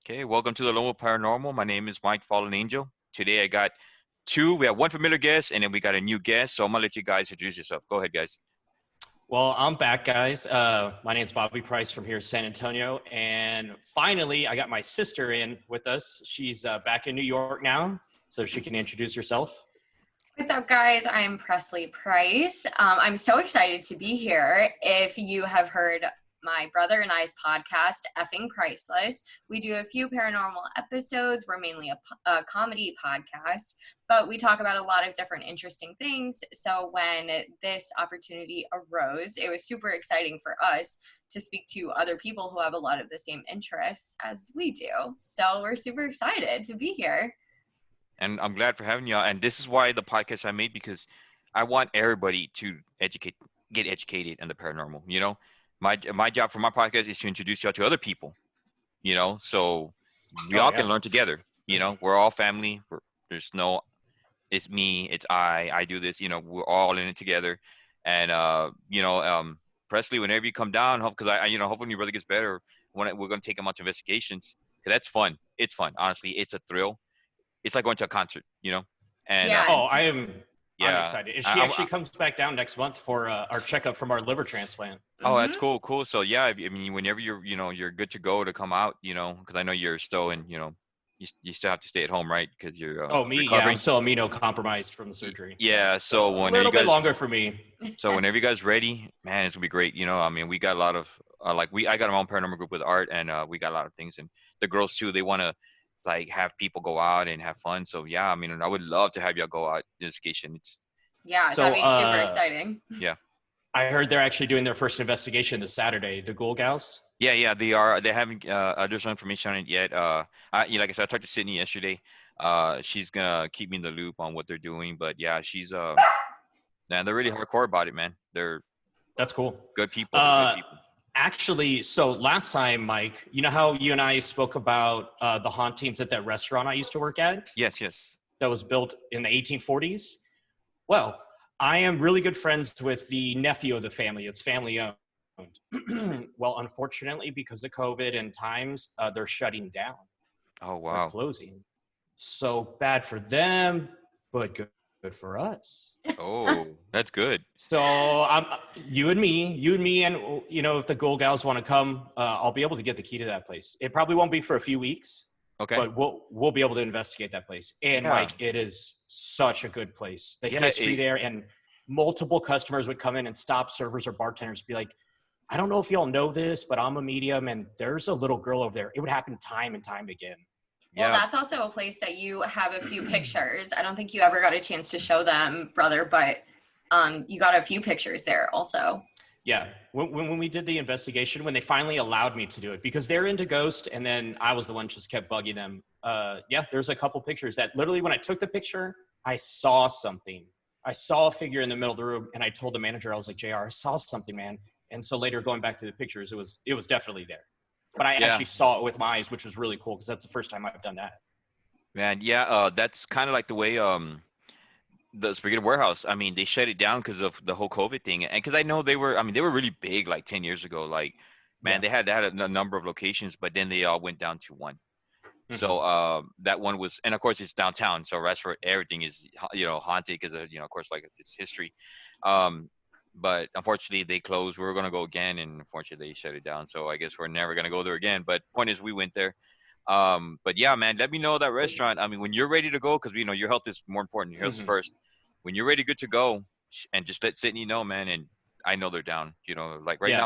Okay, welcome to the Lonewolf Paranormal. My name is Mike Fallen Angel. Today I got two. We have one familiar guest, and then we got a new guest. So I'm gonna let you guys introduce yourself. Go ahead, guys. Well, I'm back, guys. My name's Bobby Price from here, San Antonio. And finally, I got my sister in with us. She's back in New York now, so she can introduce herself. What's up, guys? I'm Presley Price. I'm so excited to be here. If you have heard my brother and I's podcast, Effing Priceless, we do a few paranormal episodes. We're mainly a comedy podcast, but we talk about a lot of different interesting things. So when this opportunity arose, it was super exciting for us to speak to other people who have a lot of the same interests as we do. So we're super excited to be here. And I'm glad for having y'all. And this is why the podcast I made, because I want everybody to get educated in the paranormal. My job for my podcast is to introduce y'all to other people. So we all can learn together. We're all family. There's no, it's me, it's I do this. We're all in it together. And Presley, whenever you come down, because hopefully when your brother gets better, we're gonna take him out to investigations. Cause that's fun. It's fun. Honestly, it's a thrill. It's like going to a concert, And Yeah. I'm excited. She actually I, comes back down next month for our checkup from our liver transplant. Oh, that's cool. So yeah, I mean, whenever you're good to go to come out, because I know you're still in, you still have to stay at home, right? Because you're Yeah, recovering. I'm still immunocompromised from the surgery. Yeah, so a whenever little you guys, bit longer for me. So whenever you guys ready, man, it's gonna be great. I mean, we got a lot of I got my own paranormal group with Art, and we got a lot of things, and the girls too. They want to have people go out and have fun. So yeah, I mean, I would love to have y'all go out investigation. That'd be super exciting. Yeah. I heard they're actually doing their first investigation this Saturday, the Ghoul Gals. Yeah, they are. They haven't. There's no information on it yet. Like I said, I talked to Sydney yesterday. She's gonna keep me in the loop on what they're doing. But yeah, she's man, they're really hardcore about it, man. That's cool. Good people. Good people. Actually, so last time, Mike, you know how you and I spoke about the hauntings at that restaurant I used to work at? Yes. That was built in the 1840s? Well, I am really good friends with the nephew of the family. It's family owned. Well, unfortunately, because of COVID and times, they're shutting down. Oh, wow. They're closing. So bad for them, but good for us. Oh, that's good. So you and me, and if the Ghoul Gals want to come, I'll be able to get the key to that place. It probably won't be for a few weeks. Okay. But we'll be able to investigate that place. And Mike, it is such a good place. The history there, and multiple customers would come in and stop servers or bartenders, be like, I don't know if y'all know this, but I'm a medium, and there's a little girl over there. It would happen time and time again. Well, that's also a place that you have a few pictures. I don't think you ever got a chance to show them, brother, but you got a few pictures there also. Yeah. When we did the investigation, when they finally allowed me to do it, because they're into ghost, and then I was the one just kept bugging them. There's a couple pictures that literally when I took the picture, I saw something. I saw a figure in the middle of the room, and I told the manager, I was like, JR, I saw something, man. And so later going back through the pictures, it was definitely there. But I actually saw it with my eyes, which was really cool because that's the first time I've done that. Man, that's kind of like the way the Spaghetti Warehouse. I mean, they shut it down because of the whole COVID thing, and because I know they were really big like 10 years ago. Like, man, they had a number of locations, but then they all went down to one. Mm-hmm. So that one was, and of course it's downtown, so that's where everything is haunted because of of course like its history. But unfortunately they closed. We were gonna go again, and unfortunately they shut it down. So I guess we're never gonna go there again. But point is, we went there. But yeah, man, let me know that restaurant. I mean, when you're ready to go, because your health is more important. Your health is first. When you're ready, good to go, and just let Sydney know, man. And I know they're down. Like right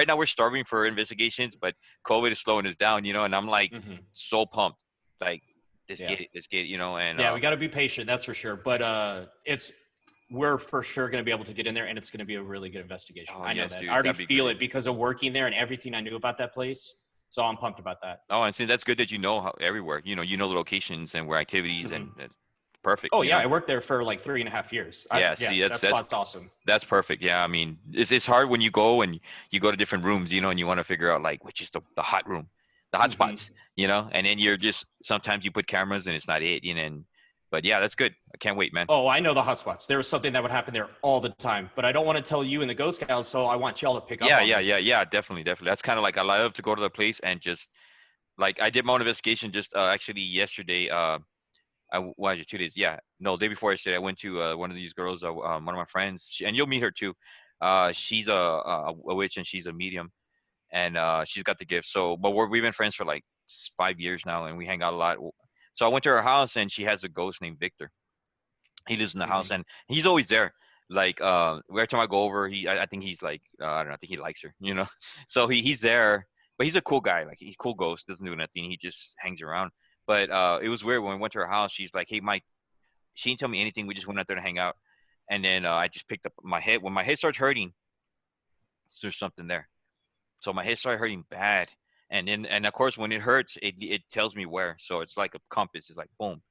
now we're starving for investigations, but COVID is slowing us down. And I'm like so pumped. Like let's get it. And we got to be patient. That's for sure. But we're for sure going to be able to get in there, and it's going to be a really good investigation. I know that. Dude, I already feel it because of working there and everything I knew about that place. So I'm pumped about that. Oh, and see, that's good that you know how everywhere. You know the locations and where activities, and it's perfect. Oh yeah, I worked there for like 3.5 years. That's awesome. That's perfect. Yeah, I mean, it's hard when you go to different rooms, and you want to figure out like which is the hot room, the hot spots, and then you're just sometimes you put cameras and it's not it, But yeah, that's good. I can't wait, man. Oh, I know the hot spots. There was something that would happen there all the time, but I don't want to tell you and the Ghost Gals, so I want y'all to pick up on it. Yeah, definitely. That's kind of like I love to go to the place and just Like I did my own investigation just actually yesterday. Well, 2 days. Yeah, no, day before yesterday, I went to one of these girls, one of my friends, and you'll meet her too. She's a witch and she's a medium, and she's got the gift. So, but we've been friends for like 5 years now, and we hang out a lot. So I went to her house, and she has a ghost named Victor. He lives in the Hmm. house, and he's always there. Like every time I go over, I think he's like I don't know, I think he likes her, you know. So he's there, but he's a cool guy. Like he's cool ghost, doesn't do nothing. He just hangs around. But it was weird when we went to her house. She's like, "Hey, Mike." She didn't tell me anything. We just went out there to hang out, and then I just picked up my head. When my head starts hurting, there's something there. So my head started hurting bad, and of course when it hurts, it tells me where. So it's like a compass. It's like boom,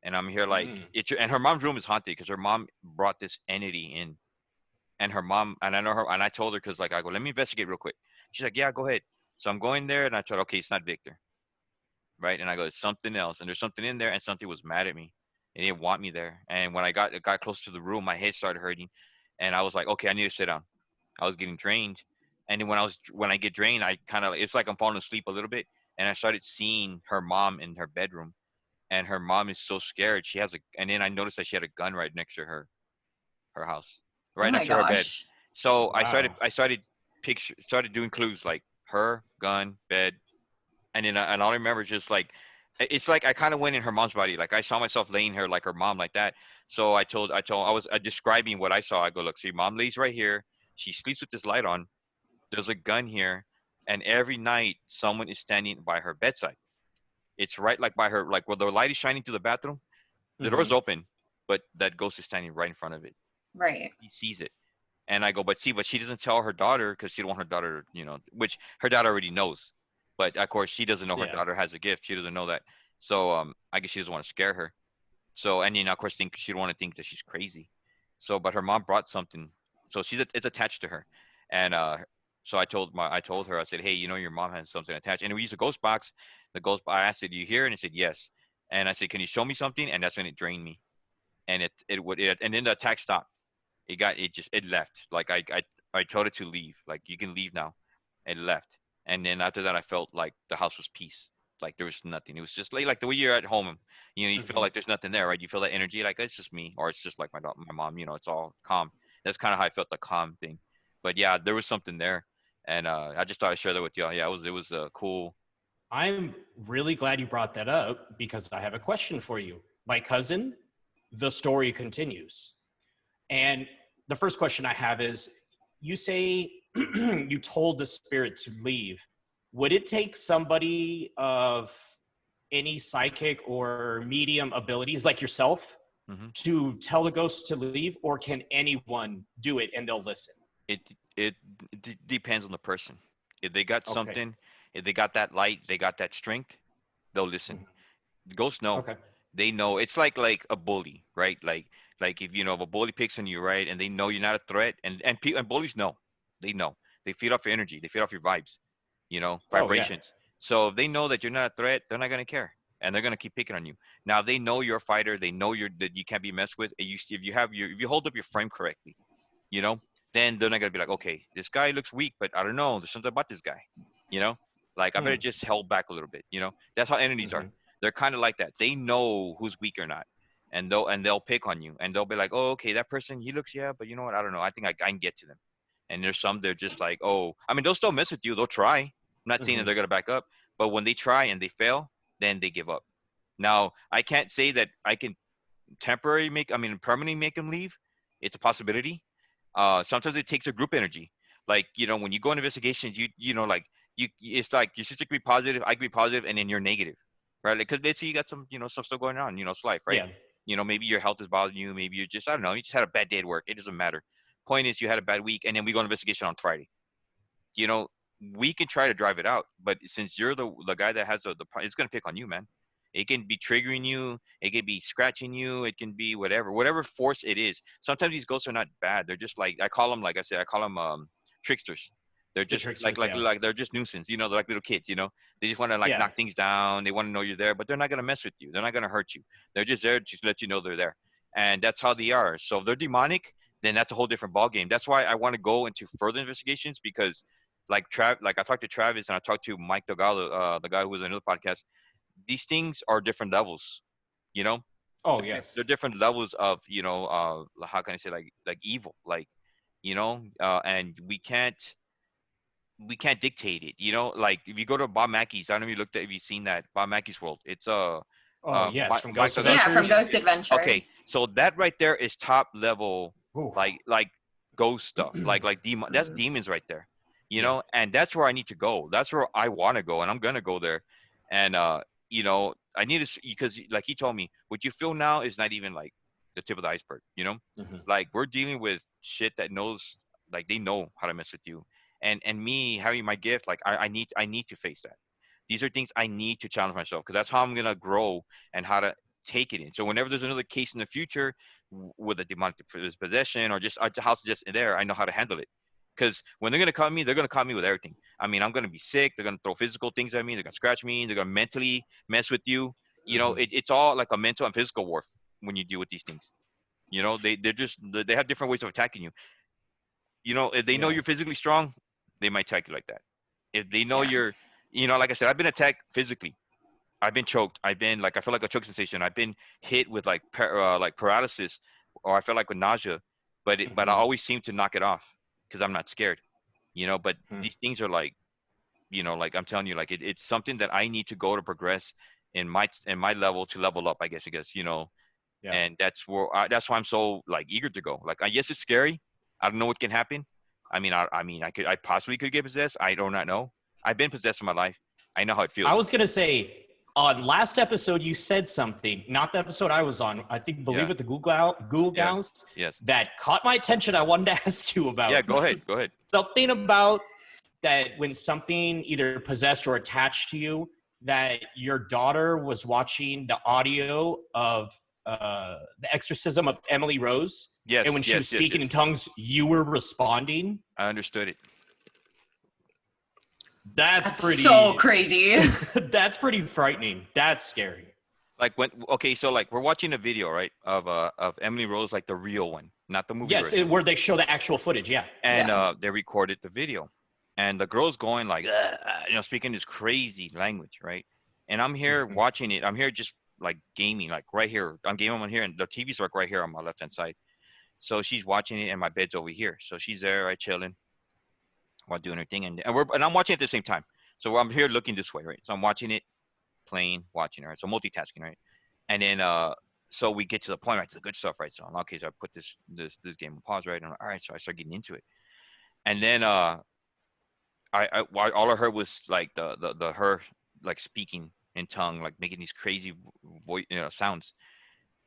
and I'm here like Mm. it's. And her mom's room is haunted because her mom brought this entity in, and her mom, and I know her, and I told her because like I go, let me investigate real quick. She's like, yeah, go ahead. So I'm going there, and I told, okay, it's not Victor, right? And I go, it's something else, and there's something in there, and something was mad at me. It didn't want me there. And when I got close to the room, my head started hurting, and I was like, okay, I need to sit down. I was getting drained, and then when I get drained, I kind of it's like I'm falling asleep a little bit, and I started seeing her mom in her bedroom, and her mom is so scared. She has a, and then I noticed that she had a gun right next to her house, Oh right my next to her bed. gosh. So Wow. I started doing clues like her gun, bed, and then and all I remember is just like it's like I kind of went in her mom's body. Like I saw myself laying her like her mom like that. So I was describing what I saw. I go, look, see, mom lays right here. She sleeps with this light on. There's a gun here, and every night someone is standing by her bedside. It's right like by her, like where the light is shining through the bathroom. The door's Hmm. open, but that ghost is standing right in front of it. Right. He sees it. And I go, but see, but she doesn't tell her daughter because she don't want her daughter, which her daughter already knows. But of course, she doesn't know her Yeah. daughter has a gift. She doesn't know that. So I guess she doesn't want to scare her. So and of course, think she don't want to think that she's crazy. So, but her mom brought something. So it's attached to her, and so I told her, I said, hey, your mom has something attached, and we used a ghost box. The ghost, I asked, did you hear? And it said yes. And I said, can you show me something? And that's when it drained me, and and then the attack stopped. It left. Like I told it to leave. Like you can leave now. It left. And then after that I felt like the house was peace. Like there was nothing. It was just like the way you're at home, you feel Hmm. like there's nothing there, right? You feel that energy like it's just me, or it's just like my mom, it's all calm. That's kind of how I felt, the calm thing. But yeah, there was something there. And I just thought I'd share that with y'all. Yeah, it was cool. I'm really glad you brought that up because I have a question for you. My cousin, the story continues. And the first question I have is you say you told the spirit to leave. Would it take somebody of any psychic or medium abilities like yourself Hmm. to tell the ghost to leave, or can anyone do it and they'll listen? It depends on the person. If they got Okay. something, if they got that light, they got that strength, they'll listen. Mhm. Ghosts know. Okay. They know. It's like a bully, right? Like if a bully picks on you, right, and they know you're not a threat, and bullies know. They know. They feed off your energy. They feed off your vibes, Oh, yeah. vibrations. So if they know that you're not a threat, they're not gonna care, and they're gonna keep picking on you. Now if they know you're a fighter. They know that you can't be messed with. And if you hold up your frame correctly, you know, then they're not gonna be like, okay, this guy looks weak, but I don't know. There's something about this guy, you know. Like I better Hmm. just hold back a little bit. That's how entities are. Hmm. They're kind of like that. They know who's weak or not, and they'll pick on you, and they'll be like, oh, okay, that person, he looks, yeah, but you know what? I don't know. I think I can get to them. And there's some they're just like, oh, I mean, they'll still mess with you. They'll try. I'm not saying that Hmm. they're gonna back up, but when they try and they fail, then they give up. Now I can't say that I can permanently make them leave. It's a possibility. Sometimes it takes a group energy. Like when you go on investigations, like it's like your sister could be positive, I could be positive, and then you're negative, right? Like, because let's say you got some some stuff going on. It's life, right? Yeah. Maybe your health is bothering you. Maybe you're just, I don't know, you just had a bad day at work. It doesn't matter. Point is, you had a bad week, and then we go on investigation on Friday. You know, we can try to drive it out, but since you're the guy that has it's gonna pick on you, man. It can be triggering you. It can be scratching you. It can be whatever force it is. Sometimes these ghosts are not bad. They're just like I call them, like I said, I call them tricksters. They're The just tricksters. Yeah. they're just nuisance. They're like little kids. They just want to like Yeah. knock things down. They want to know you're there, but they're not gonna mess with you. They're not gonna hurt you. They're just there to let you know they're there, and that's how they are. So if they're demonic, then that's a whole different ball game. That's why I want to go into further investigations because like I talked to Travis and I talked to Mike Delgado, the guy who was on another podcast. These things are different levels, you know. Oh They're yes. different levels of, how can I say, like evil, like, and we can't dictate it, like if you go to Bob Mackey's, I don't know if you looked at, if you've seen that Bob Mackey's World. It's Oh yes, from Mike Ghost Delgado. Yeah, from Adventures. Ghost Okay, Adventures. so that right there is top level, Oof. like ghost stuff, like demon. That's Mhm. demons right there, Yeah. and that's where I need to go. That's where I want to go, and I'm gonna go there. And I need to, because like he told me, what you feel now is not even like the tip of the iceberg. Hmm. Like we're dealing with shit that knows, like they know how to mess with you, and me having my gift, like I need to face that. These are things I need to challenge myself, because that's how I'm gonna grow and how to take it in. So whenever there's another case in the future with a demonic possession or just a house just there, I know how to handle it. Because when they're gonna come me, they're gonna come me with everything. I mean, I'm gonna be sick. They're gonna throw physical things at me. They're gonna scratch me. They're gonna mentally mess with you. Hmm. It's all like a mental and physical war when you deal with these things. They have different ways of attacking you. If they know Yeah. you're physically strong, they might attack you like that. If they know Yeah. you're, like I said, I've been attacked physically. I've been choked. I've been like, I feel like a choke sensation. I've been hit with like paralysis, or I feel like with nausea, but I Hmm. always seem to knock it off because I'm not scared. But Hmm. these things are like, like I'm telling you, like it's something that I need to go to progress in my level, to level up, I guess. Yeah. And that's why I'm so like eager to go. Like, yes, it's scary. I don't know what can happen. I possibly could get possessed. I do not know. I've been possessed in my life. I know how it I feels. was gonna say on last episode you said something, not the episode I was on. I think believe Yeah, it the Google yeah, Gals yes, that caught my attention. I wanted to ask you yeah. about Go ahead, go ahead. something about that when something either possessed or attached to you. That your daughter was watching the audio of the exorcism of Emily Rose, and when Yes, she was yes, yes, speaking in yes. tongues, you were responding. I understood it. That's That's so pretty. crazy. That's pretty frightening. That's scary. Like when, okay, so like we're watching a video, right, of Emily Rose, like the real one, not the movie Yes, version. where they show the actual footage. Yeah. And Yeah. they recorded the video, and the girl's going like, speaking this crazy language, right? And I'm here Mhm. watching it. I'm here just like gaming, like right here. I'm gaming on here, and the TV's like right here on my left hand side. So she's watching it, and my bed's over here. So she's there, right, chilling while doing her thing, and I'm watching it at the same time. So I'm here looking this way, right? So I'm watching it, playing, watching, right? So multitasking, right? And then so we get to the point, right, to the good stuff, right? So I'm okay. So I put this game on pause, right? And I'm like, all right, so I start getting into it, and then all I heard was like the her like speaking in tongue, like making these crazy voice, sounds,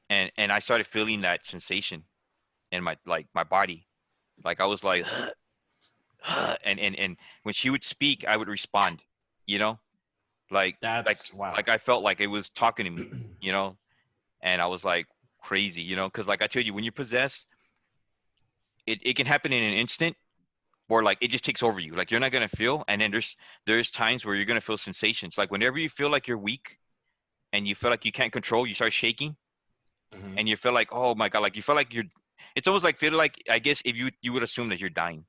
and I started feeling that sensation in my body, like I was like, and when she would speak, I would respond, you know, like like That's wow. like I felt like it was talking to me, you know, and I was like crazy, because like I told you, when you possess, it can happen in an instant, or like it just takes over you, like you're not gonna feel, and then there's times where you're gonna feel sensations, like whenever you feel like you're weak and you feel like you can't control, you start shaking, Hmm. and you feel like, oh my god, like you feel like you're, it's almost like feel like, I guess, if you would assume that you're dying,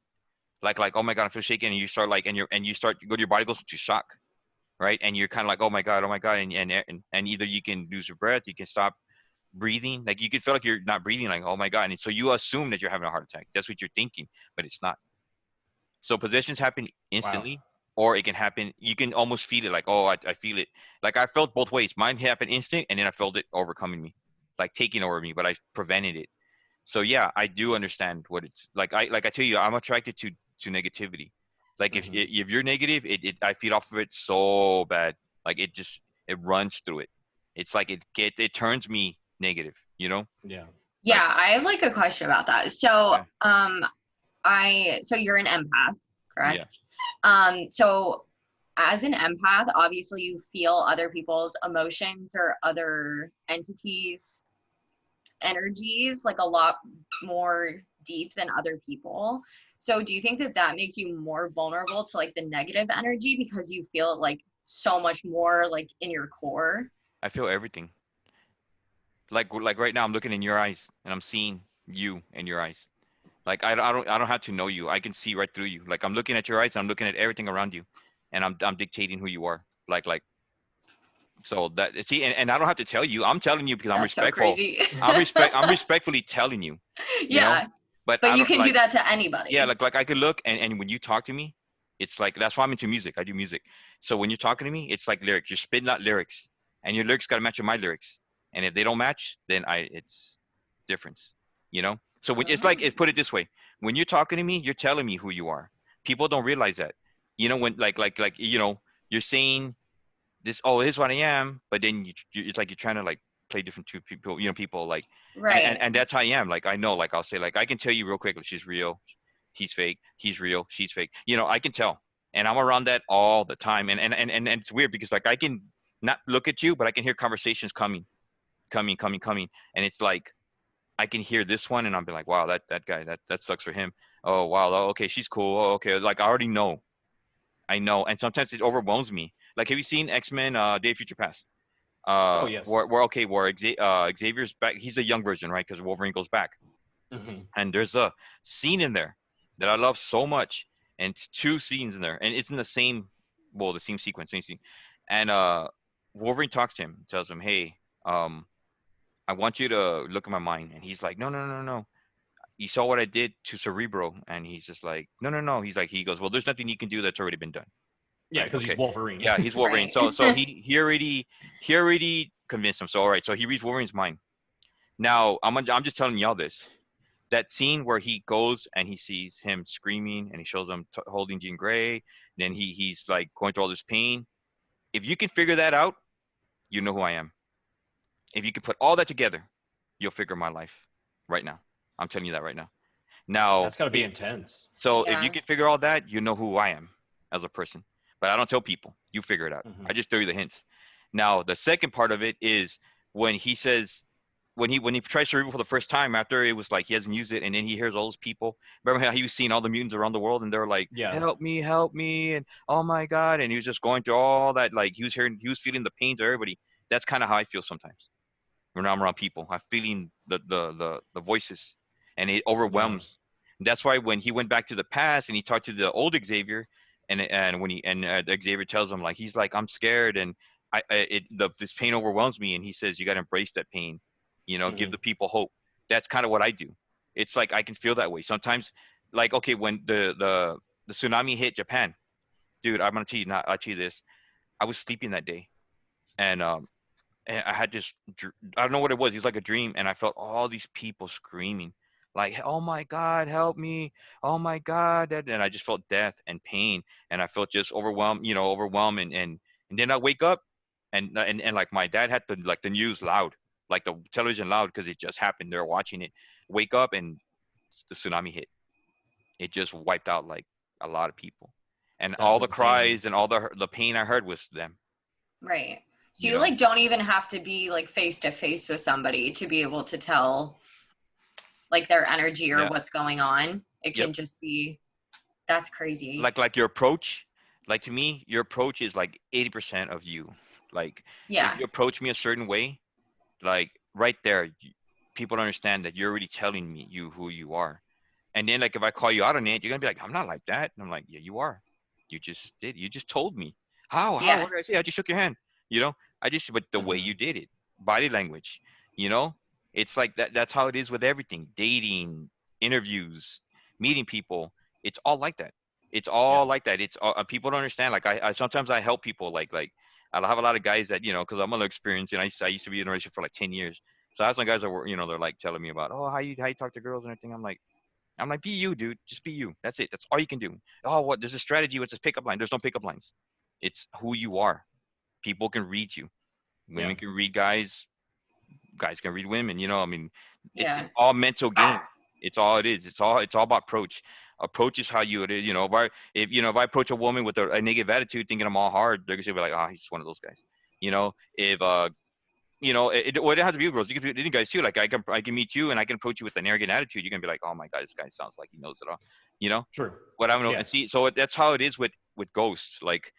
like oh my god, I feel shaking, and you start like, and you start, your body goes into shock, right, and you're kind of like, oh my god, and either you can lose your breath, you can stop breathing, like you can feel like you're not breathing, like oh my god, and so you assume that you're having a heart attack, that's what you're thinking, but it's not. So possessions happen Wow. instantly, or it can happen. You can almost feel it, like, oh, I feel it. Like I felt both ways. Mine happened instant, and then I felt it overcoming me, like taking over me. But I prevented it. So yeah, I do understand what it's like. I tell you, I'm attracted to negativity. Like if Hmm. if you're negative, I feed off of it so bad. Like it runs through it. It's like it turns me negative. Yeah. Like Yeah, I have like a question about that. So, yeah, so you're an empath, yeah, correct? So as an empath, obviously you feel other people's emotions or other entities' energies like a lot more deep than other people. So do you think that that makes you more vulnerable to like the negative energy because you feel it like so much more like in your core? I feel everything. Like right now, I'm looking in your eyes, and I'm seeing you in your eyes. Like I don't have to know you. I can see right through you. Like I'm looking at your eyes. I'm looking at everything around you, and I'm dictating who you are. Like so that see, and I don't have to tell you. I'm telling you because I'm That's so respectful. crazy. I'm respectfully telling you. You know, Yeah, but but I you don't can do like. that to Yeah, anybody. like I could look and when you talk to me, it's like that's why I'm into music. I do music. So when you're talking to me, it's like lyrics. You're spitting out lyrics, and your lyrics got to match with my lyrics. And if they don't match, then it's difference. You know. So when it's like Oh. it's put it this way: when you're talking to me, you're telling me who you are. People don't realize that. You know when like you're saying this. Oh, here's what I am, but then it's like you're trying to like play different two people. People like and Right. and that's how I am. Like I know. Like I'll say like I can tell you real quick. Like, she's real, he's fake, he's real, she's fake. I can tell, and I'm around that all the time. And it's weird because like I can not look at you, but I can hear conversations coming, and it's like I can hear this one, and I'll be like, wow, that guy, that sucks for him. Oh wow, oh, okay, she's cool. Oh, okay, like I already know, I know, and sometimes it overwhelms me. Like, have you seen X-Men Day of Future Past? Oh Where, yes. where okay, where Xavier's back, he's a young version, right? Because Wolverine goes back. Hmm. And there's a scene in there that I love so much, and it's two scenes in there, and it's in the same, well, the same sequence, same scene. And Wolverine talks to him, tells him, "Hey, I want you to look at my mind." And he's like, "No, no, no, no. You saw what I did to Cerebro." And he's just like, "No, no, no." He goes, "Well, there's nothing you can do that's already been done." Yeah, Like, because he's okay, Wolverine. yeah, he's Wolverine. Right. So he already convinced him. So all right, so he reads Wolverine's mind. Now I'm just telling y'all this, that scene where he goes and he sees him screaming and he shows him holding Jean Grey. Then he's like going through all this pain. If you can figure that out, you know who I am. If you can put all that together, you'll figure my life right now. I'm telling you that right now. Now, That's got to be intense. so if you Yeah. can figure all that, you know who I am as a person. But I don't tell people. You figure it out. Hmm. I just throw you the hints. Now, the second part of it is when he says, when he tries Cerebral for the first time, after it was like he hasn't used it, and then he hears all those people. Remember how he was seeing all the mutants around the world, and they're like, Yeah. help me," and oh my god, and he was just going through all that. Like he was feeling the pains of everybody. That's kind of how I feel sometimes when I'm around people. I'm feeling the voices, and it Yeah. overwhelms. And that's why when he went back to the past and he talked to the old Xavier, and when Xavier tells him, like, he's like, "I'm scared," and this pain overwhelms me, and he says, "You got to embrace that pain, give Hmm. the people hope." That's kind of what I do. It's like I can feel that way sometimes. Like, okay, when the tsunami hit Japan, dude, I'm gonna tell you, not I'll tell you this. I was sleeping that day, and and I had just, I don't know what it was. It was like a dream, and I felt all these people screaming, like, "Oh my God, help me! Oh my God!" And I just felt death and pain, and I felt just overwhelmed, overwhelmed, and then I wake up, and like my dad had the news loud, like the television loud, because it just happened. They're watching it. Wake up, and the tsunami hit. It just wiped out like a lot of people, and all That's the insane. cries and all the pain I heard was them. Right. So You you know. like don't even have to be like face to face with somebody to be able to tell like their energy or Yeah. what's going on. It Yep. can just be that's crazy. Like your approach, like to me your approach is like 80% of you. Like if Yeah. you approach me a certain way, like right there, people understand that you're already telling me you who you are. And then like if I call you out on it, you're gonna be like, "I'm not like that." And I'm like, "Yeah, you are. You just told me." How Yeah. what did I say? I just shook your hand. you know I just, but the way Hmm. you did it, body language, you know it's like that's how it is with everything. Dating, interviews, meeting people, it's all like that. It's Yeah. all like that. It's all, people don't understand. Like I sometimes I help people, like I'll have a lot of guys that, because I'm a little experienced, and I used to be in a relationship for like 10 years. So I have some guys that were, they're like telling me about, oh, how you talk to girls and everything. I'm like, be you, dude. Just be you. That's it. That's all you can do. Oh, what? There's a strategy. What's this pickup line? There's no pickup lines. It's who you are. People can read you. Yeah. Women can read guys. Guys can read women. I mean, it's Yeah. all mental game. It's all it is. It's all about approach. Approach is how you it is. If I approach a woman with a negative attitude, thinking I'm all hard, they're gonna be like, oh, he's just one of those guys. If well, it has to be girls. You can do guys too. Like I can meet you and I can approach you with an arrogant attitude. You're gonna be like, oh my god, this guy sounds like he knows it all. You know True. what I don't know. Yeah. And see, so that's how it is with ghosts. Like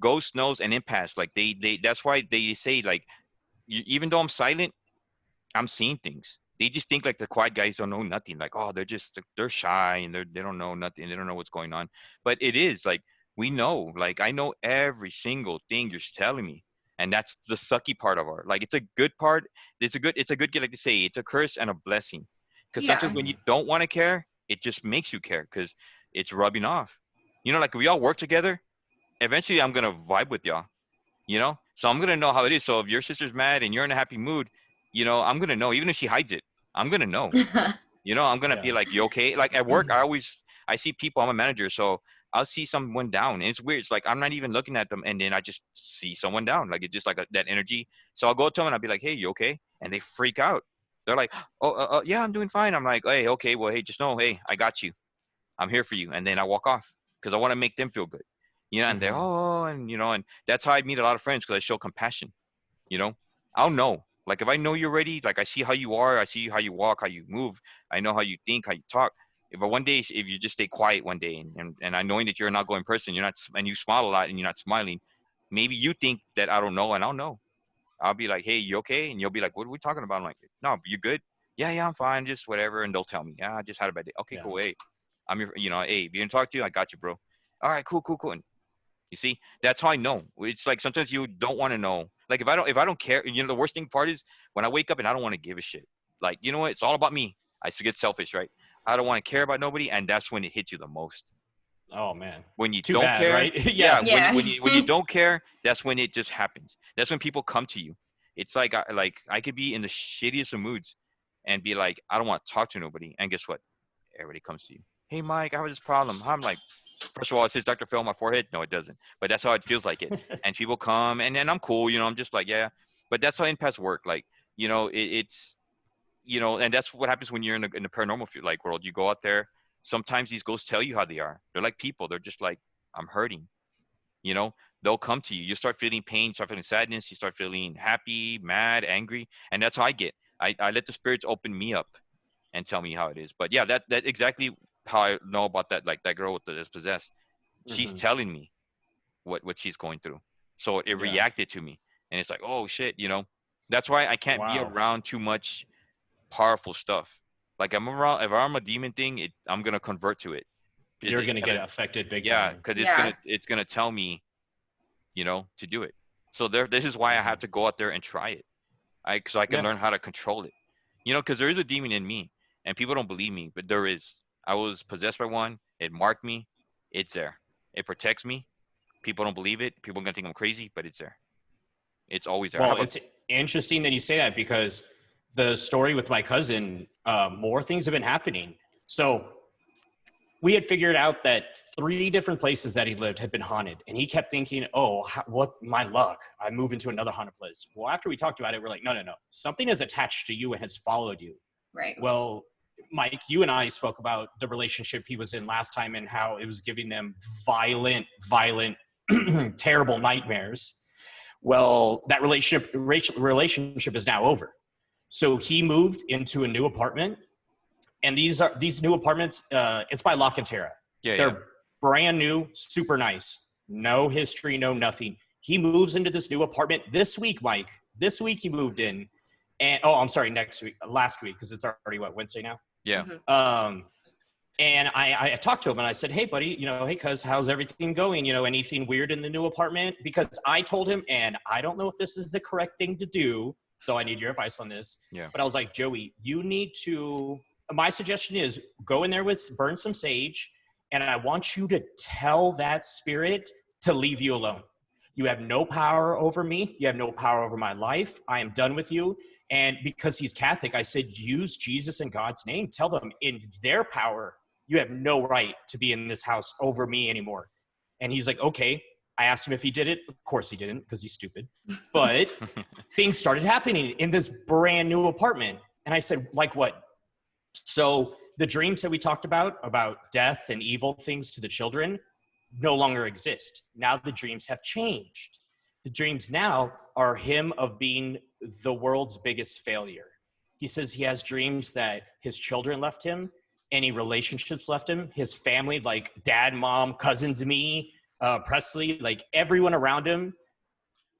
ghost knows and empaths. Like they that's why they say like even though I'm silent, I'm seeing things. They just think like the quiet guys don't know nothing. Like, oh, they're shy and they don't know nothing. They don't know what's going on. But it is like we know. Like I know every single thing you're telling me, and that's the sucky part of art. Like it's a good part. It's a good like to say it's a curse and a blessing. Because sometimes Yeah. when you Mhm. don't want to care, it just makes you care because it's rubbing off. Like if we all work together, eventually I'm gonna vibe with y'all. So I'm gonna know how it is. So if your sister's mad and you're in a happy mood, I'm gonna know. Even if she hides it, I'm gonna know. I'm gonna Yeah. be like, you okay? Like at work, I see people. I'm a manager, so I'll see someone down, and it's weird. It's like I'm not even looking at them, and then I just see someone down. Like it's just like that energy. So I'll go to them and I'll be like, hey, you okay? And they freak out. They're like, oh, yeah, I'm doing fine. I'm like, hey, okay, well, hey, just know, hey, I got you. I'm here for you. And then I walk off because I want to make them feel good. And they're, Mhm. and that's how I meet a lot of friends because I show compassion. You know, I'll know. Like if I know you're ready, like I see how you are, I see how you walk, how you move, I know how you think, how you talk. But one day, if you just stay quiet one day, and I knowing that you're an outgoing person, you're not, and you smile a lot, and you're not smiling, maybe you think that I don't know, and I'll know. I'll be like, hey, you okay? And you'll be like, what are we talking about? I'm like, no, you good? Yeah, yeah, I'm fine, just whatever. And they'll tell me, yeah, I just had a bad day. Okay, Yeah. cool. Hey, I'm your, hey, if you didn't talk to you, I got you, bro. All right, cool, cool, cool. And you see, that's how I know. It's like sometimes you don't want to know. Like if I don't care, the worst thing part is when I wake up and I don't want to give a shit. Like, you know what? It's all about me. I used to get selfish, right? I don't want to care about nobody, and that's when it hits you the most. Oh man. When you Too don't bad, care, right? yeah, Yeah. when you don't care, that's when it just happens. That's when people come to you. It's like I could be in the shittiest of moods and be like, I don't want to talk to nobody, and guess what? Everybody comes to you. Hey, Mike, I have this problem. I'm like, first of all, it says Dr. Phil on my forehead. No, it doesn't. But that's how it feels like it. And people come, and then I'm cool. I'm just like, yeah. But that's how empaths work. Like, it's and that's what happens when you're in the paranormal field, like world. You go out there. Sometimes these ghosts tell you how they are. They're like people. They're just like, I'm hurting. You know, they'll come to you. You start feeling pain. You start feeling sadness. You start feeling happy, mad, angry, and that's how I get. I let the spirits open me up and tell me how it is. But yeah, that exactly how I know about that. Like that girl with that's possessed. She's Mhm. telling me what she's going through. So it Yeah. reacted to me, and it's like, oh shit. That's why I can't be Wow. around too much powerful stuff. Like I'm around, if I'm a demon thing, I'm gonna convert to it. You're It's gonna get gonna, affected big yeah, time. because it's gonna Yeah. it's gonna tell me, to do it. So this is why I have Mhm. to go out there and try it. So I can Yeah. learn how to control it. Because there is a demon in me, and people don't believe me, but there is. I was possessed by one. It marked me. It's there. It protects me. People don't believe it. People are gonna think I'm crazy, but it's there. It's always there. I Well, have a it's interesting that you say that because the story with my cousin, more things have been happening. So we had figured out that 3 different places that he lived had been haunted, and he kept thinking, "Oh, what my luck! I move into another haunted place." Well, after we talked about it, we're like, "No, no, no! Something is attached to you and has followed you." Right. Well, Mike, you and I spoke about the relationship he was in last time and how it was giving them violent, terrible nightmares. Well, that relationship is now over. So he moved into a new apartment, and these new apartments. It's by La Cantera. yeah, yeah. They're brand new, super nice, no history, no nothing. He moves into this new apartment this week, Mike. This week he moved in, and I'm sorry, next week, last week, because it's already what, Wednesday now. Yeah. Mhm. And I talked to him and I said, "Hey, buddy, hey, cuz, how's everything going? Anything weird in the new apartment?" Because I told him, and I don't know if this is the correct thing to do, so I need your advice on this. Yeah. But I was like, Joey, you need to. My suggestion is go in there with burn some sage, and I want you to tell that spirit to leave you alone. You have no power over me. You have no power over my life. I am done with you. And because he's Catholic, I said, use Jesus and God's name. Tell them in their power you have no right to be in this house over me anymore. And he's like, okay. I asked him if he did it. Of course he didn't, because he's stupid. But things started happening in this brand new apartment. And I said, like what? So the dreams that we talked about death and evil things to the children, no longer exist. Now the dreams have changed. The dreams now are him of being the world's biggest failure. He says he has dreams that his children left him, any relationships left him, his family, like dad, mom, cousins, me, Presley, like everyone around him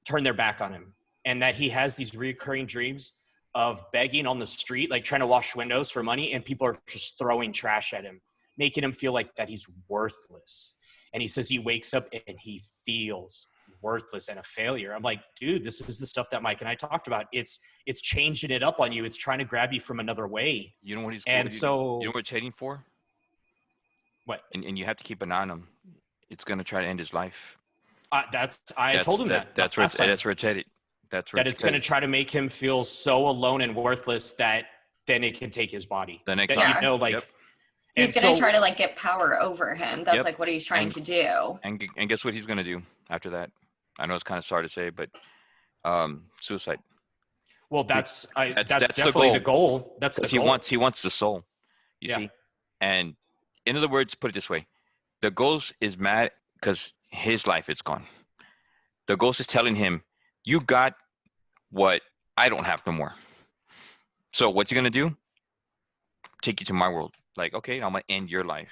turned their back on him. And that he has these recurring dreams of begging on the street, like trying to wash windows for money, and people are just throwing trash at him, making him feel like that he's worthless. And he says he wakes up and he feels worthless and a failure. I'm like, dude, this is the stuff that Mike and I talked about. It's changing it up on you. It's trying to grab you from another way. You know what he's And so you know what it's heading for? what? And you have to keep an eye on him. It's gonna try to end his life. I told him that that's last time. that's where it's headed. That's where That it's going to try to make him feel so alone and worthless that then it can take his body. The next Yeah. You know, like Yep. He's going to try to like get power over him. That's Yep. like what he's trying to do. And guess what he's gonna do after that? I know it's kind of sorry to say, but suicide. Well, that's That's definitely the goal. That's the Because goal. he wants the soul. You Yeah. see, and in other words, put it this way: the ghost is mad because his life is gone. The ghost is telling him, "You got what I don't have no more." So what's he gonna do? Take you to my world. Like, okay, I'm gonna end your life,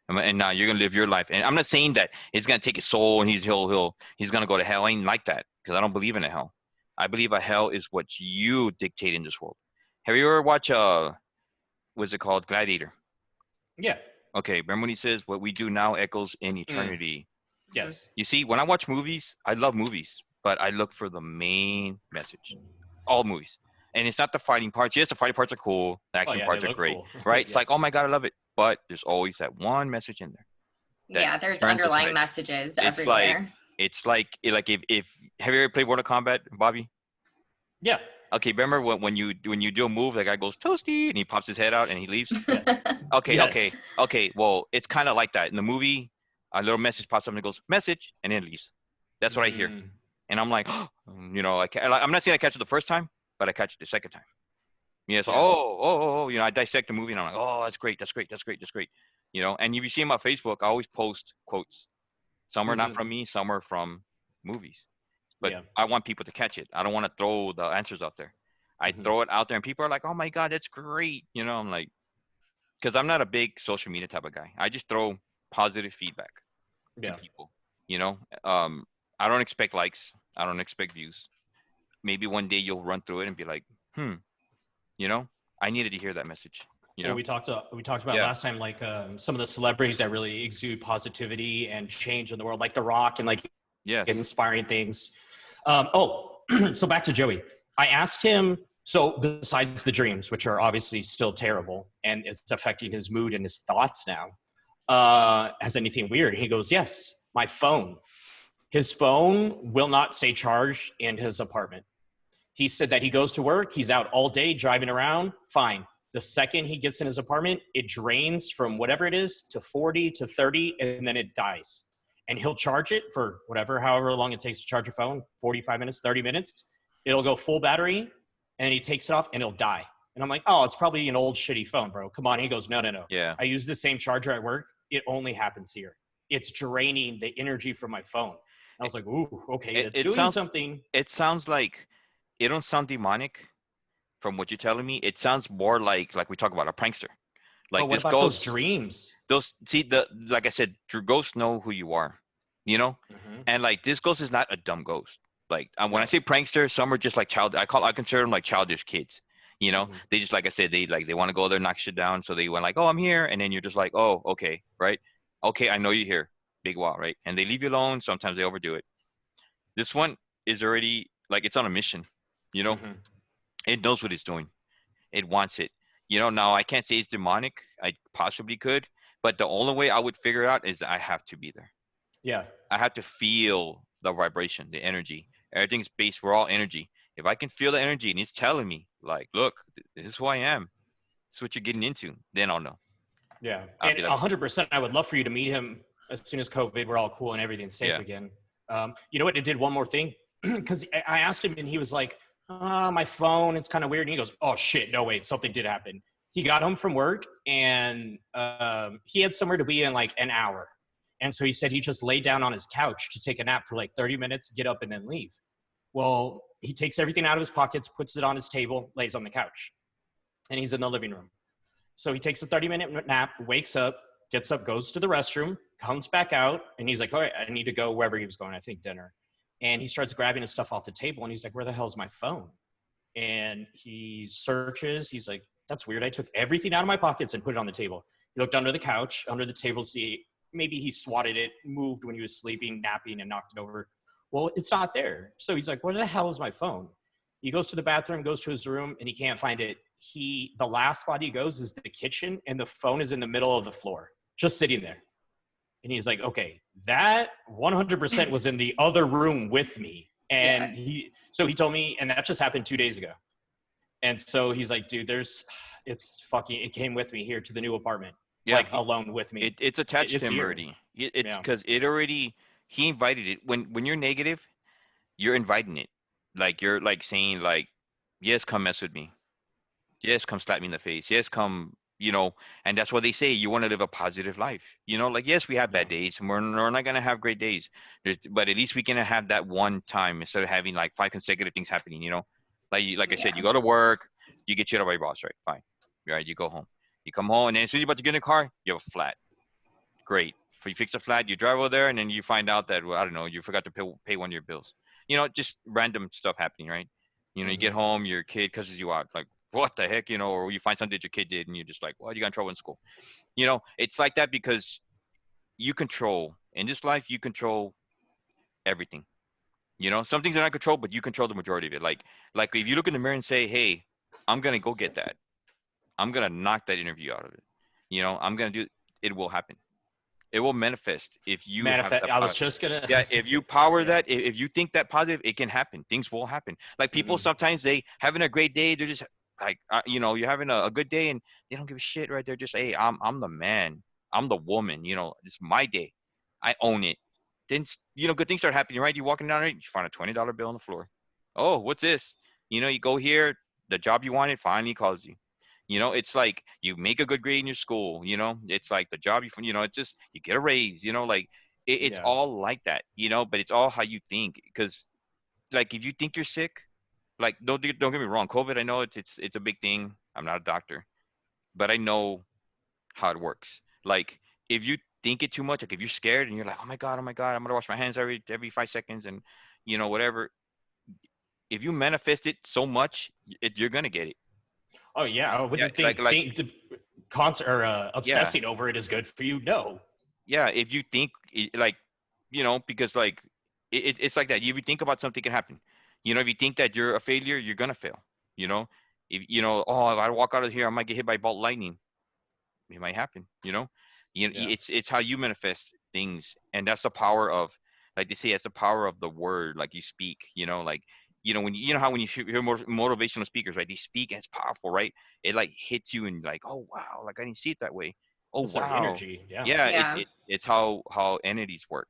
and now you're gonna live your life. And I'm not saying that it's gonna take his soul and he's gonna go to hell. I ain't like that because I don't believe in a hell. I believe a hell is what you dictate in this world. Have you ever watched what's it called, Gladiator? Yeah. Okay, remember when he says, "What we do now echoes in eternity." Yes. You see, when I watch movies, I love movies, but I look for the main message. All movies. And it's not the fighting parts. Yes, the fighting parts are cool. The action yeah, parts they are look great. cool. Right? It's Yeah. like, oh my God, I love it. But there's always that one message in there. that Yeah, there's turns the underlying tide. messages It's everywhere. It's like if have you ever played Mortal Kombat, Bobby? Yeah. Okay, remember when you do a move, that guy goes toasty and he pops his head out and he leaves? Yeah. Okay, Yes. okay. Well, it's kind of like that. In the movie, a little message pops up and it goes, message, and then it leaves. That's what I hear. Mm. And I'm like, you know, I'm not saying I catch it the first time, but I catch it the second time. Yes. Yeah. You know, I dissect the movie and I'm like, oh, that's great. You know, and if you see my Facebook, I always post quotes. Some are not Mhm. from me, some are from movies. But Yeah. I want people to catch it. I don't want to throw the answers out there. I Mhm. throw it out there and people are like, oh my God, that's great. You know, I'm like, because I'm not a big social media type of guy. I just throw positive feedback to Yeah. people. You know, I don't expect likes. I don't expect views. Maybe one day you'll run through it and be like, you know, I needed to hear that message. You Well, know, we talked about yeah, last time, like some of the celebrities that really exude positivity and change in the world, like The Rock and like yes, inspiring things. So back to Joey. I asked him, so besides the dreams, which are obviously still terrible and it's affecting his mood and his thoughts now, has anything weird? He goes, yes, my phone. His phone will not stay charged in his apartment. He said that he goes to work, he's out all day driving around, fine. The second he gets in his apartment, it drains from whatever it is to 40 to 30, and then it dies. And he'll charge it for whatever, however long it takes to charge a phone, 45 minutes, 30 minutes. It'll go full battery, and he takes it off, and it'll die. And I'm like, oh, it's probably an old shitty phone, bro. Come on. He goes, no. yeah. I use the same charger at work. It only happens here. It's draining the energy from my phone. I was like, ooh, okay, that's doing something. It sounds like it don't sound demonic from what you're telling me. It sounds more like we talk about a prankster. But Like what this about those ghost, dreams? those see the like I said, your ghosts know who you are, you know, Mm-hmm. and like this ghost is not a dumb ghost. Like when I No. say prankster, some are just like I consider them like childish kids. You know, Mhm. they just like I said, they want to go there, knock shit down. So they went like, oh, I'm here, and then you're just like, oh, okay, right, okay, I know you're here, big wow, right, and they leave you alone. Sometimes they overdo it. This one is already like it's on a mission. You know, Mm-hmm. it knows what it's doing. It wants it. You know, now I can't say it's demonic. I possibly could, but the only way I would figure it out is I have to be there. Yeah. I have to feel the vibration, the energy. Everything's based. We're all energy. If I can feel the energy and it's telling me, like, look, this is who I am. This is what you're getting into. Then I'll know. Yeah. I'll And be like, 100%, I would love for you to meet him as soon as COVID, we're all cool and everything's safe yeah, again. You know what? It did one more thing because I asked him and he was like, my phone, it's kind of weird. And he goes, oh shit, no, wait, something did happen. He got home from work and he had somewhere to be in like an hour. And so he said he just laid down on his couch to take a nap for like 30 minutes, get up and then leave. Well, he takes everything out of his pockets, puts it on his table, lays on the couch, and he's in the living room. So he takes a 30-minute nap, wakes up, gets up, goes to the restroom, comes back out, and he's like, all right, I need to go wherever he was going, I think dinner. And he starts grabbing his stuff off the table, and he's like, where the hell's my phone? and he searches. He's like, that's weird. I took everything out of my pockets and put it on the table. He looked under the couch, under the table, see maybe he swatted it, moved when he was sleeping, napping, and knocked it over. Well, it's not there. So he's like, where the hell is my phone? He goes to the bathroom, goes to his room, and he can't find it. The last spot he goes is the kitchen, and the phone is in the middle of the floor, just sitting there. And he's like, okay, that 100% was in the other room with me. And he told me, and that just happened 2 days ago. And so he's like, dude, it came with me here to the new apartment, alone with me. It's attached to him already. It's because he invited it. When you're negative, you're inviting it. Like you're like saying like, yes, come mess with me. Yes, come slap me in the face. Yes, come, and that's what they say. You want to live a positive life. Like, yes, we have bad days and we're not going to have great days. But at least we can have that one time instead of having like 5 consecutive things happening, Like I said, you go to work, you get shit out by your boss, right? Fine. Right. You go home. You come home and then as soon as you're about to get in the car, you have a flat. Great. You fix a flat, you drive over there and then you find out that, well, I don't know, you forgot to pay one of your bills. Just random stuff happening, right? You get home, your kid cusses you out, like, what the heck, or you find something that your kid did and you're just like, well, you got in trouble in school. It's like that because in this life, you control everything. Some things are not controlled, but you control the majority of it. Like if you look in the mirror and say, hey, I'm going to go get that. I'm going to knock that interview out of it. I'm going to do it will happen. It will manifest if you have that. I was just gonna. Yeah, if you power that, if you think that positive, it can happen. Things will happen. Like people sometimes they having a great day, they're just like, you're having a good day and they don't give a shit, right? They're just, hey, I'm the man, I'm the woman. It's my day, I own it. Then good things start happening, right? You're walking down, right? You find a $20 bill on the floor. Oh, what's this? You go here, the job you wanted finally calls you. It's like you make a good grade in your school, it's like the job it's just, you get a raise, it's all like that, but it's all how you think. Because like, if you think you're sick, like, don't get me wrong, COVID, I know it's a big thing. I'm not a doctor, but I know how it works. Like, if you think it too much, like if you're scared and you're like, oh my God, I'm gonna wash my hands every 5 seconds and whatever, if you manifest it so much, you're gonna get it. Oh yeah, I wouldn't think obsessing over it is good for you. No. Yeah, if you think because like it's like that. If you think about something can happen. If you think that you're a failure, you're gonna fail. If oh, if I walk out of here, I might get hit by bolt lightning. It might happen. It's how you manifest things, and that's the power of, like they say, it's the power of the word. Like you speak. When how when you hear motivational speakers, right? They speak and it's powerful, right? It like hits you and like, oh wow, like I didn't see it that way. Oh it's wow, energy. Yeah. It's how entities work.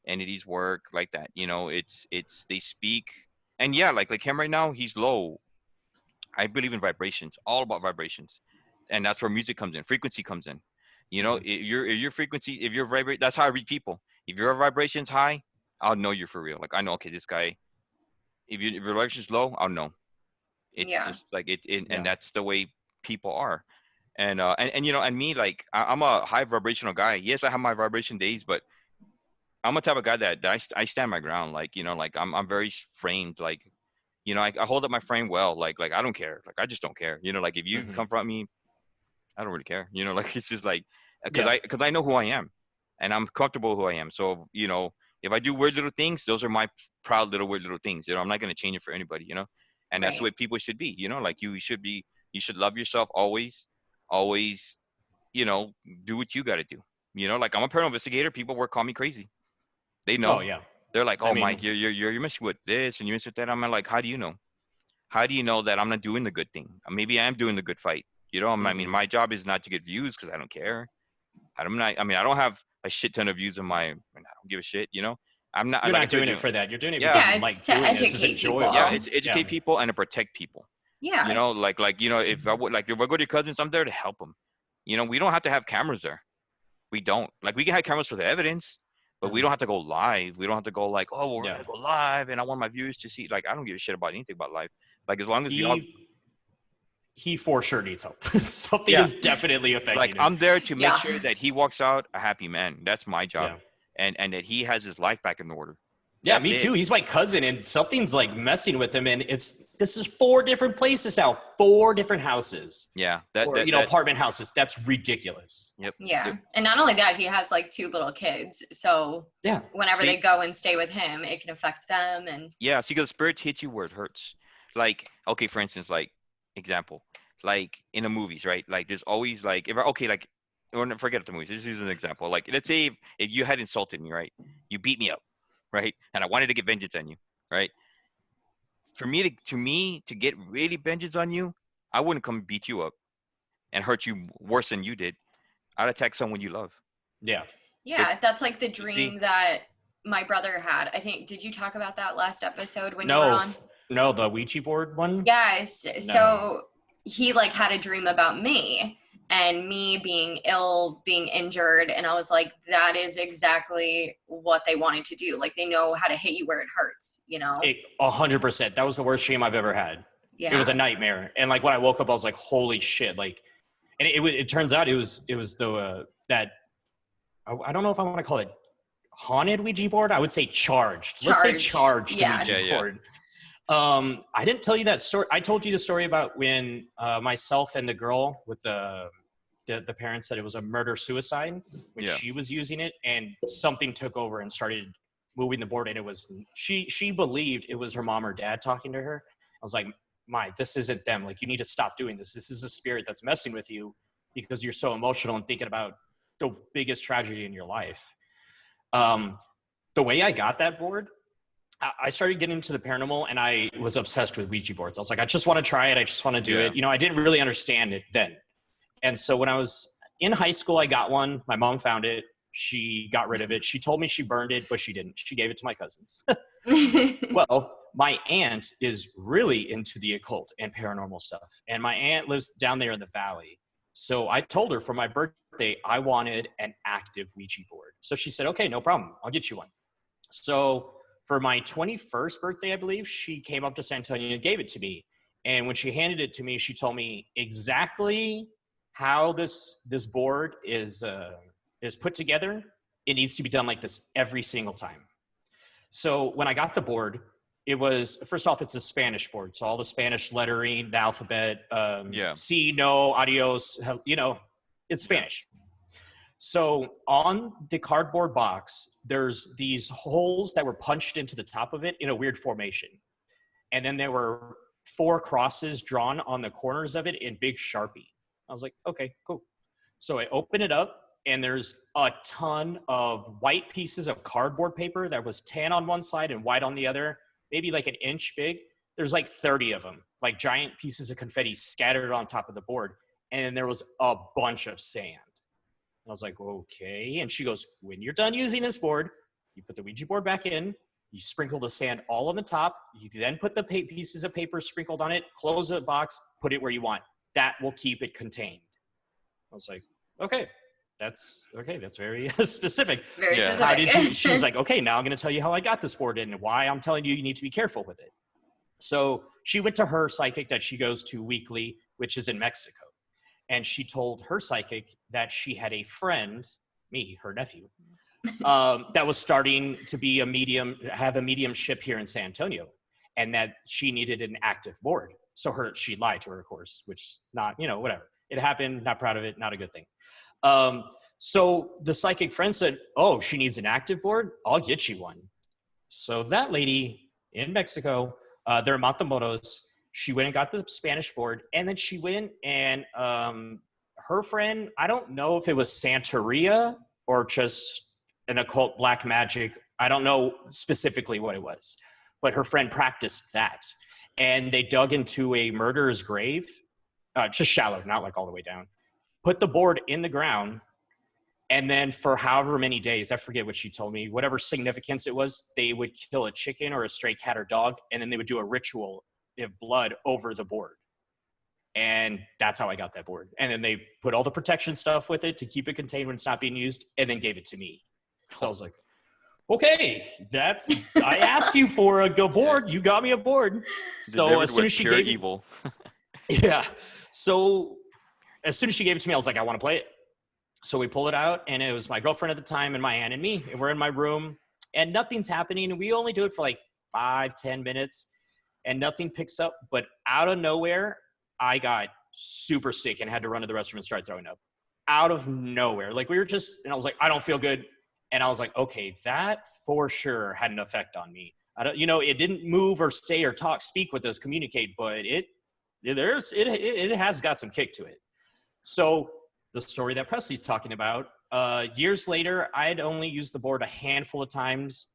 Entities work like that. It's they speak, and yeah, like him right now, he's low. I believe in vibrations, all about vibrations, and that's where music comes in, frequency comes in. If your frequency, if you're vibrate, that's how I read people. If your vibration's high, I'll know you're for real. Like I know, okay, this guy. If your vibration's low, I'll know. It's just like and that's the way people are. And me, like I'm a high vibrational guy. Yes, I have my vibration days, but I'm a type of guy that I stand my ground. Like like I'm very framed. Like I hold up my frame well. Like I don't care. Like I just don't care. Like if you confront me, I don't really care. Like it's just like because I know who I am, and I'm comfortable with who I am. So if I do weird little things, those are my proud little weird little things. I'm not gonna change it for anybody. And that's the way people should be. Like you should be. You should love yourself always. Always. Do what you got to do. Like I'm a paranormal investigator. People call me crazy. They know. Oh yeah. They're like, oh, Mike, you're messing with this and you're messing with that. I'm like, how do you know? How do you know that I'm not doing the good thing? Maybe I am doing the good fight. I mean, my job is not to get views because I don't care. I'm not. I mean, I don't have a shit ton of views on I don't give a shit. I'm not. You're like not doing it for that. You're doing it because you like to doing this. It's educate enjoyable. people. Yeah, it's educate people and to protect people. Yeah. If I would if I go to your cousins, I'm there to help them. We don't have to have cameras there. We don't. Like we can have cameras for the evidence, but we don't have to go live. We don't have to go like, oh, we're gonna go live, and I want my viewers to see. Like I don't give a shit about anything about live. Like as long as he for sure needs help. Something is definitely affecting him. I'm there to make sure that he walks out a happy man. That's my job, and that he has his life back in order. Yeah, That's me it. too. He's my cousin, and something's like messing with him. And this is 4 different places now, 4 different houses, Yeah, or apartment houses. That's ridiculous. Yep. Yeah. And not only that, he has like 2 little kids. So Yeah. whenever See, they go and stay with him, it can affect them. And yeah, see, because spirits hit you where it hurts. Like, okay, for instance, like example, like in the movies, right? Like, there's always like, if okay, like, or forget the movies. This is an example. Like, let's say if you had insulted me, right? You beat me up, right? And I wanted to get vengeance on you, right? For me to get really vengeance on you, I wouldn't come beat you up and hurt you worse than you did. I'd attack someone you love. Yeah. yeah, that's like the You see, dream that my brother had. I think, did you talk about that last episode when you were No, on? no, the Ouija board one. Yes. No. So he like had a dream about me and me being ill, being injured. And I was like, that is exactly what they wanted to do. Like they know how to hit you where it hurts, 100%. That was the worst dream I've ever had. Yeah. It was a nightmare. And like when I woke up, I was like, holy shit. Like, and it turns out it was the, that, I don't know if I want to call it haunted Ouija board. I would say charged. Let's say charged Yeah. Ouija Yeah. board. I didn't tell you that story. I told you the story about when myself and the girl with the parents said it was a murder-suicide when Yeah. she was using it, and something took over and started moving the board, and it was she believed it was her mom or dad talking to her. I was like, this isn't them. Like, you need to stop doing this. This is a spirit that's messing with you because you're so emotional and thinking about the biggest tragedy in your life. The way I got that board, I started getting into the paranormal, and I was obsessed with Ouija boards. I was like, I just want to try it. I just want to do Yeah. it. I didn't really understand it then. And so when I was in high school, I got one. My mom found it. She got rid of it. She told me she burned it, but she didn't. She gave it to my cousins. Well, my aunt is really into the occult and paranormal stuff. And my aunt lives down there in the valley. So I told her for my birthday, I wanted an active Ouija board. So she said, okay, no problem. I'll get you one. So for my 21st birthday, I believe, she came up to San Antonio and gave it to me. And when she handed it to me, she told me exactly how this board is put together. It needs to be done like this every single time. So when I got the board, it was, first off, it's a Spanish board. So all the Spanish lettering, the alphabet, si, no, adios, it's Spanish. So on the cardboard box, there's these holes that were punched into the top of it in a weird formation. And then there were 4 crosses drawn on the corners of it in big Sharpie. I was like, okay, cool. So I open it up, and there's a ton of white pieces of cardboard paper that was tan on one side and white on the other, maybe like an inch big. There's like 30 of them, like giant pieces of confetti scattered on top of the board. And there was a bunch of sand. I was like, okay. And she goes, when you're done using this board, you put the Ouija board back in, you sprinkle the sand all on the top, you then put the pieces of paper sprinkled on it, close the box, put it where you want. That will keep it contained. I was like, okay, that's very specific. Very Yeah. specific. How did you? She was like, okay, now I'm going to tell you how I got this board and why I'm telling you need to be careful with it. So she went to her psychic that she goes to weekly, which is in Mexico. And she told her psychic that she had a friend, me, her nephew, that was starting to be have a mediumship here in San Antonio, and that she needed an active board. So she lied to her, of course, which not, whatever. It happened, not proud of it, not a good thing. So the psychic friend said, oh, she needs an active board? I'll get you one. So that lady in Mexico, they're Matamoros, she went and got the Spanish board, and then she went and her friend, I don't know if it was Santeria or just an occult black magic. I don't know specifically what it was, but her friend practiced that. And they dug into a murderer's grave, just shallow, not like all the way down, put the board in the ground, and then for however many days, I forget what she told me, whatever significance it was, they would kill a chicken or a stray cat or dog, and then they would do a ritual of blood over the board. And that's how I got that board. And then they put all the protection stuff with it to keep it contained when it's not being used, and then gave it to me. So I was like, okay, I asked you for a board. You got me a board. So as soon as she gave evil. Yeah. So as soon as she gave it to me, I was like, I want to play it. So we pull it out, and it was my girlfriend at the time and my aunt and me. And we're in my room. and nothing's happening. And we only do it for like 5-10 minutes and nothing picks up. But out of nowhere, I got super sick and had to run to the restroom and start throwing up. Out of nowhere. Like we were just, and I was like, I don't feel good. And I was like, okay, that for sure had an effect on me. I don't, it didn't move or say or speak with us, communicate, but it has got some kick to it. So the story that Presley's talking about, years later, I had only used the board a handful of times.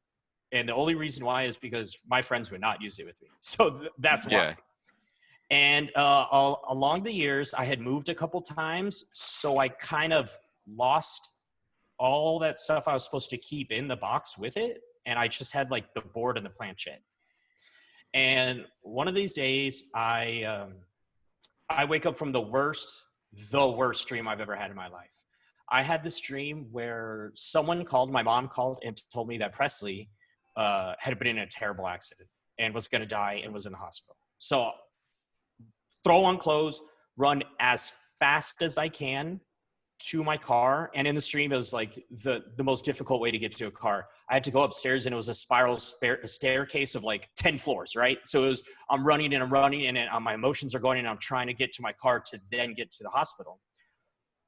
And the only reason why is because my friends would not use it with me. So that's why. Yeah. And along the years, I had moved a couple times. So I kind of lost all that stuff I was supposed to keep in the box with it. And I just had like the board and the planchette. And one of these days, I wake up from the worst dream I've ever had in my life. I had this dream where my mom called and told me that Presley had been in a terrible accident and was going to die and was in the hospital. So throw on clothes, run as fast as I can to my car. And in the stream, it was like the most difficult way to get to a car. I had to go upstairs and it was a spiral staircase of like 10 floors, right? So it was, I'm running and my emotions are going and I'm trying to get to my car to then get to the hospital.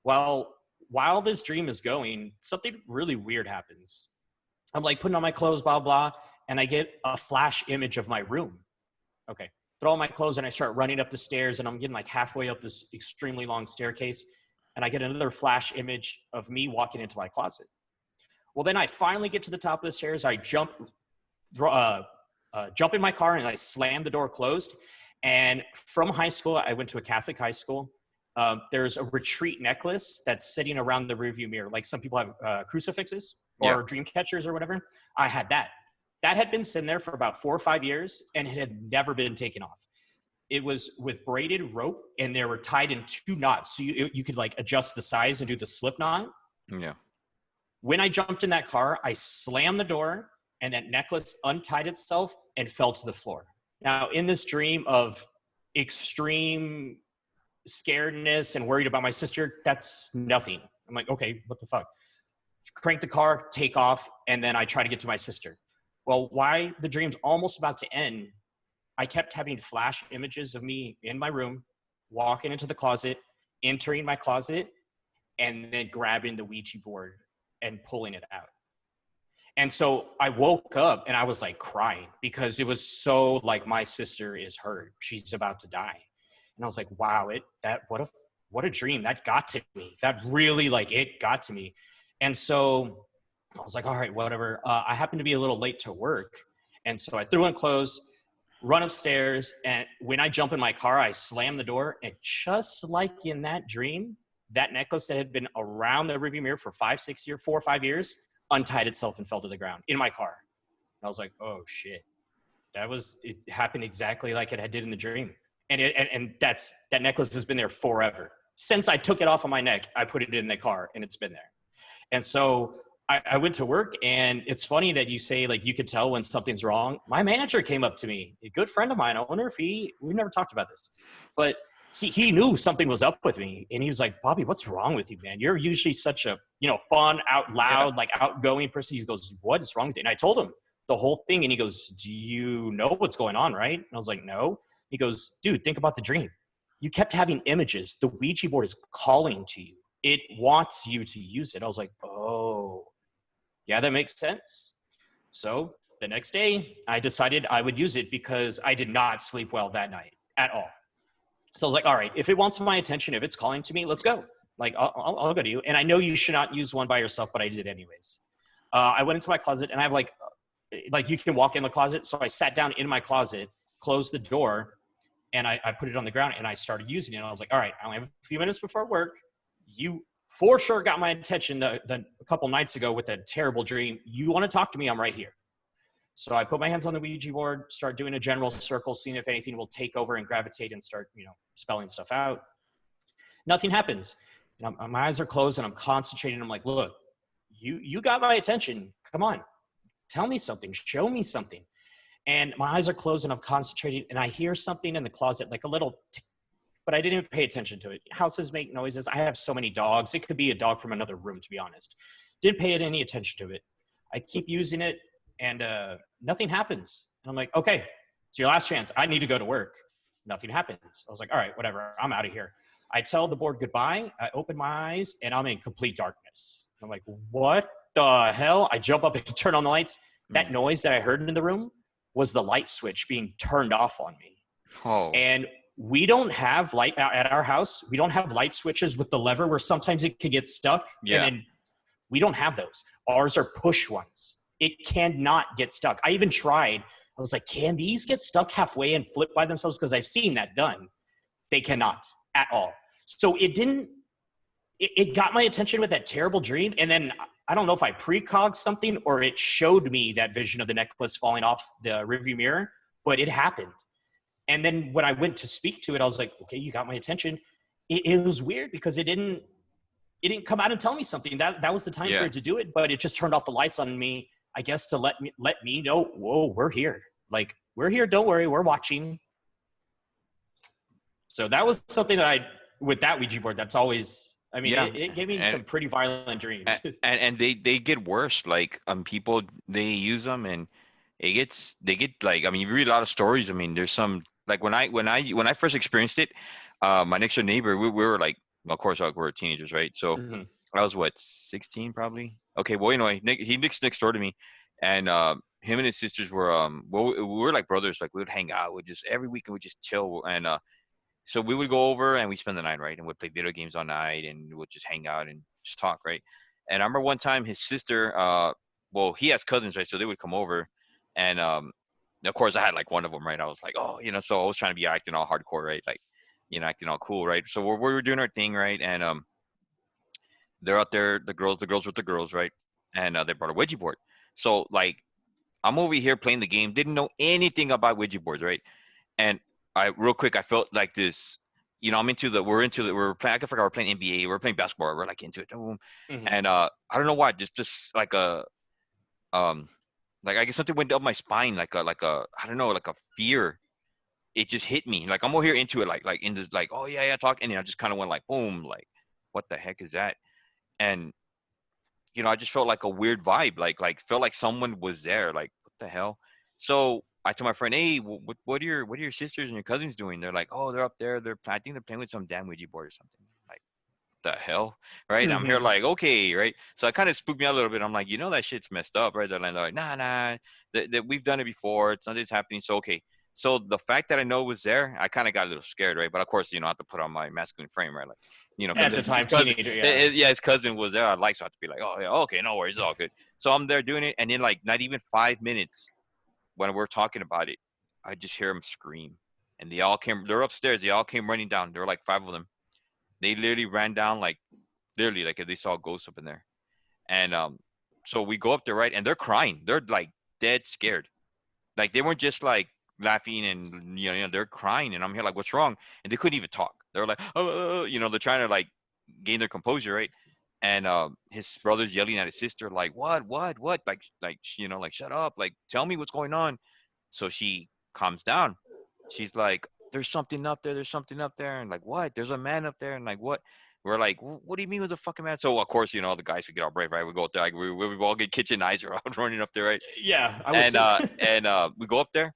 Well, while this dream is going, something really weird happens. I'm like putting on my clothes, blah, blah, and I get a flash image of my room. Okay, throw on my clothes and I start running up the stairs and I'm getting like halfway up this extremely long staircase. And I get another flash image of me walking into my closet. Well, then I finally get to the top of the stairs. I jump in my car and I slam the door closed. And from high school, I went to a Catholic high school. There's a retreat necklace that's sitting around the rearview mirror. Like some people have crucifixes or dream catchers or whatever. I had that. That had been sitting there for about 4 or 5 years and it had never been taken off. It was with braided rope and they were tied in 2 knots. So you could like adjust the size and do the slip knot. Yeah. When I jumped in that car, I slammed the door and that necklace untied itself and fell to the floor. Now in this dream of extreme scaredness and worried about my sister, that's nothing. I'm like, okay, what the fuck? Crank the car, take off. And then I try to get to my sister. Well, why the dream's almost about to end, I kept having flash images of me in my room, walking into the closet, entering my closet, and then grabbing the Ouija board and pulling it out. And so I woke up and I was like crying because it was so like my sister is hurt. She's about to die. And I was like, wow, what a dream. That got to me. That really it got to me. And so I was like, all right, whatever. I happened to be a little late to work. And so I threw on clothes, run upstairs, and when I jump in my car, I slam the door, and just like in that dream, that necklace that had been around the rearview mirror for 4 or 5 years, untied itself and fell to the ground in my car. And I was like, oh shit. It happened exactly like it did in the dream. And that necklace has been there forever. Since I took it off of my neck, I put it in the car and it's been there. And so I went to work, and it's funny that you say like you could tell when something's wrong. My manager came up to me, a good friend of mine. I wonder if we've never talked about this, but he knew something was up with me, and he was like, Bobby, what's wrong with you, man? You're usually such a fun, out loud, like outgoing person. He goes, what is wrong with you? And I told him the whole thing, and he goes, do you know what's going on, right? And I was like, no. He goes, dude, think about the dream. You kept having images. The Ouija board is calling to you. It wants you to use it. I was like, oh. Yeah, that makes sense. So the next day, I decided I would use it because I did not sleep well that night at all. So I was like, all right, if it wants my attention, if it's calling to me, let's go. Like, I'll go to you. And I know you should not use one by yourself, but I did anyways. I went into my closet, and I have like you can walk in the closet. So I sat down in my closet, closed the door, and I put it on the ground, and I started using it. And I was like, all right, I only have a few minutes before work. You for sure got my attention a couple nights ago with a terrible dream. You want to talk to me? I'm right here. So I put my hands on the Ouija board, start doing a general circle, seeing if anything will take over and gravitate and start, spelling stuff out. Nothing happens. And my eyes are closed and I'm concentrating. I'm like, look, you got my attention. Come on, tell me something, show me something. And my eyes are closed and I'm concentrating, and I hear something in the closet, like a little tick, but I didn't pay attention to it. Houses make noises. I have so many dogs. It could be a dog from another room, to be honest. Didn't pay any attention to it. I keep using it. and nothing happens. And I'm like, okay, it's your last chance. I need to go to work. Nothing happens. I was like, all right, whatever. I'm out of here. I tell the board goodbye. I open my eyes and I'm in complete darkness. I'm like, what the hell? I jump up and turn on the lights. That noise that I heard in the room was the light switch being turned off on me. Oh. And we don't have light at our house. We don't have light switches with the lever where sometimes it could get stuck. Yeah. And then we don't have those. Ours are push ones. It cannot get stuck. I even tried. I was like, can these get stuck halfway and flip by themselves? Because I've seen that done. They cannot at all. So it got my attention with that terrible dream. And then I don't know if I precogged something or it showed me that vision of the necklace falling off the rearview mirror, but it happened. And then when I went to speak to it, I was like, okay, you got my attention. It was weird because it didn't come out and tell me something. That was the time for it to do it, but it just turned off the lights on me, I guess, to let me know, whoa, we're here. Like, we're here. Don't worry. We're watching. So that was something that with that Ouija board, that's always, I mean, it gave me some pretty violent dreams. And they get worse. Like, people, they use them and they get like, I mean, you read a lot of stories. I mean, there's some, like when I first experienced it, my next door neighbor, we were like, well, of course, we're teenagers, right? So I was 16 probably. Okay, well, anyway, he lives next door to me, and him and his sisters were well, we were like brothers. Like, we would hang out, we just every weekend we just chill, and so we would go over and we spend the night, right? And we'd play video games all night, and we'd just hang out and just talk, right? And I remember one time his sister, well, he has cousins, right? So they would come over, and of course I had like one of them, right? I was like, oh, so I was trying to be acting all hardcore, right? Like, acting all cool, right? So we were doing our thing, right? And they're out there, the girls with the girls, right? And they brought a Ouija board. So like, I'm over here playing the game, didn't know anything about Ouija boards, right? And real quick, I felt like this, we're playing, I forgot, we're playing NBA, we're playing basketball, we're like into it. And I don't know why, just like like, I guess something went up my spine, like a I don't know, like a fear. It just hit me. Like, I'm over here into it, like in this, like, oh yeah, talk, and I just kind of went like, boom, like, what the heck is that? And I just felt like a weird vibe, like felt like someone was there, like, what the hell? So I told my friend, hey, what are your sisters and your cousins doing? They're like, oh, they're up there, I think they're playing with some damn Ouija board or something. Like, the hell, right? I'm here like, okay, right? So I kind of spooked me out a little bit. I'm like, that shit's messed up, right? They're like, nah, that we've done it before. It's nothing's happening. So okay. So the fact that I know it was there, I kind of got a little scared, right? But of course, I have to put on my masculine frame, right? Like, At the time, teenager, yeah. His cousin was there. I'd like, so I have to be like, oh yeah, okay, no worries, it's all good. So I'm there doing it, and then like not even 5 minutes when we're talking about it, I just hear them scream, and they're upstairs. They all came running down. There were like 5 of them. They literally ran down, like literally, like if they saw a ghost up in there. And so we go up there, right? And they're crying. They're like dead scared. Like, they weren't just like laughing, and they're crying. And I'm here like, what's wrong? And they couldn't even talk. They were like, oh, they're trying to like gain their composure, right? And his brother's yelling at his sister, like, what, like, shut up, like, tell me what's going on. So she calms down. She's like, there's something up there, and like, what? There's a man up there, and like, what? We're like, what do you mean with a fucking man? So of course, the guys would get all brave, right? We go up there, like, we all get kitchen knives out running up there, right? Yeah, I would too. And we go up there.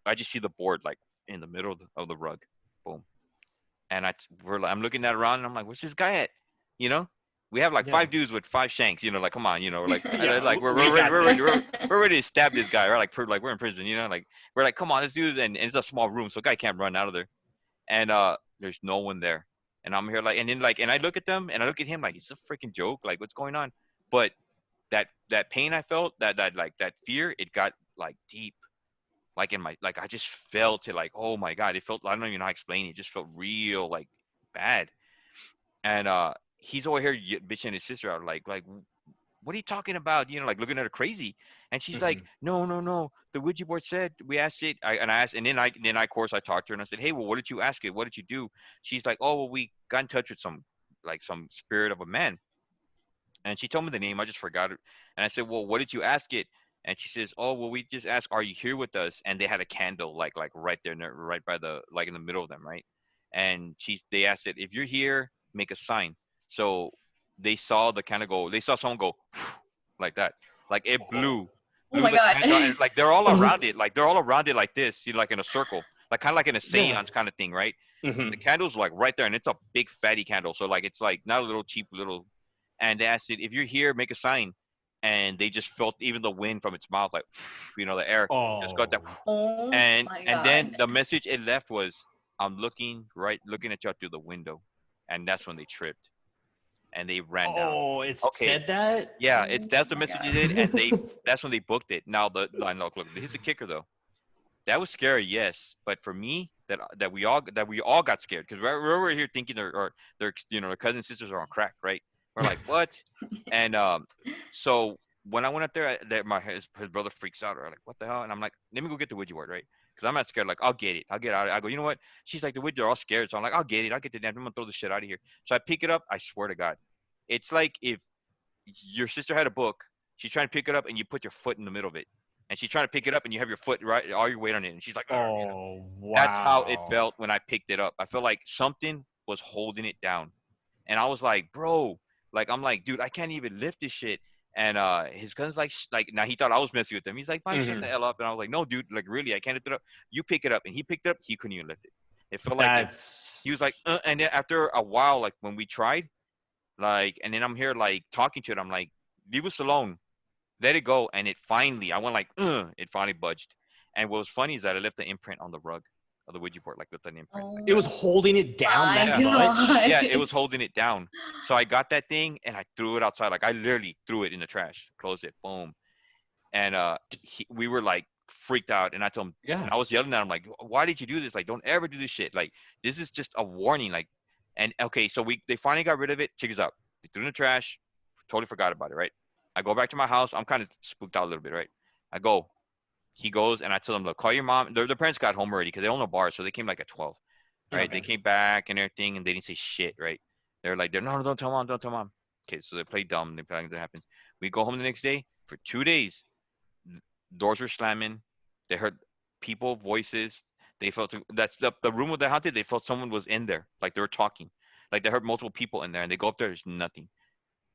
I just see the board like in the middle of the rug, boom. And I'm looking at around, and I'm like, where's this guy at? We have like 5 dudes with 5 shanks. Like, come on, we're like, like we're ready to stab this guy, right? Like, we're in prison, like, we're like, come on, let's do this. And it's a small room, so a guy can't run out of there. And there's no one there. And I'm here like, and then like, and I look at them and I look at him like, it's a freaking joke. Like, what's going on? But that pain I felt, that fear, it got like deep, like in my, like, I just felt it, like, oh my God, it felt, I don't even know how to explain it. It just felt real, like, bad. And he's over here bitching his sister out, like, what are you talking about? Like, looking at her crazy. And she's like, no. The Ouija board said, we asked it. I asked, and then I, of course, I talked to her and I said, hey, well, what did you ask it? What did you do? She's like, oh, well, we got in touch with some spirit of a man. And she told me the name. I just forgot it. And I said, well, what did you ask it? And she says, oh, well, we just asked, are you here with us? And they had a candle, like right there, right by the, like in the middle of them, right? And they asked it, if you're here, make a sign. So they saw the candle go, they saw someone go like that. Like, it blew. Oh my the candle, god. and like they're all around it, like they're all around it like this, like in a circle, like kind of like in a Yeah. seance kind of thing, right? And Hmm. the candle's like right there, and it's a big fatty candle, so like it's like not a little cheap little. And they asked it, if you're here, make a sign. And they just felt even the wind from its mouth, like the air just got that. Oh. Oh my And then god. the message it left was, I'm looking at you out through the window. And that's when they tripped and they ran down. Oh, it Okay, said that. yeah, Oh that's the my message it god. did, and that's when they booked it. Now look, here's the kicker though. That was scary, yes, but for me, that we all got scared because we're here thinking their their cousin sisters are on crack, right? We're like, what? And so when I went up there, his brother freaks out. Or like, what the hell? And I'm like, let me go get the Ouija board, right? Because I'm not scared. Like, I'll get it. I'll get out. I go, you know what? She's like, the Ouija, they're all scared. So I'm like, I'll get it. I'll get the damn. I'm gonna throw this shit out of here. So I pick it up. I swear to God, it's like if your sister had a book, she's trying to pick it up, and you put your foot in the middle of it, and she's trying to pick it up, and you have your foot right, all your weight on it, and she's like, Oh, that's how it wow. felt when I picked it up. I felt like something was holding it down, and I was like, bro, like I'm like, dude, I can't even lift this shit. And his cousin's like now he thought I was messing with him. He's like, Mike, shut the Hmm. hell up. And I was like, no, dude, like really, I can't lift it up. You pick it up, and he picked it up. He couldn't even lift it. It felt like he was That's. like, and then after a while, like when we tried, like, and then I'm here like talking to it. I'm like, leave us alone, let it go. And it finally, I went like, it finally budged. And what was funny is that I left the imprint on the rug of the Ouija board, like left an imprint. Like, It was Oh holding it down my that yeah, much. yeah, it god. was holding it down. So I got that thing and I threw it outside. Like I literally threw it in the trash, closed it, boom. And we were like freaked out. And I told him, and Yeah. I was yelling at him like, why did you do this? Like, don't ever do this shit. Like, this is just a warning. Like, and okay, so they finally got rid of it. Check this out. They threw it in the trash. Totally forgot about it. Right. I go back to my house. I'm kind of spooked out a little bit. Right. I go. He goes and I tell them, look, call your mom. Their parents got home already because they own a bar, so they came like at 12. Right. They Okay. came back and everything, and they didn't say shit. Right. They're like, no, no, don't tell mom, don't tell mom. Okay, so they play dumb. They play like that happens. We go home the next day for 2 days. Doors were slamming. They heard people voices. They felt that's the room where they haunted. They felt someone was in there, like they were talking, like they heard multiple people in there. And they go up there, there's nothing.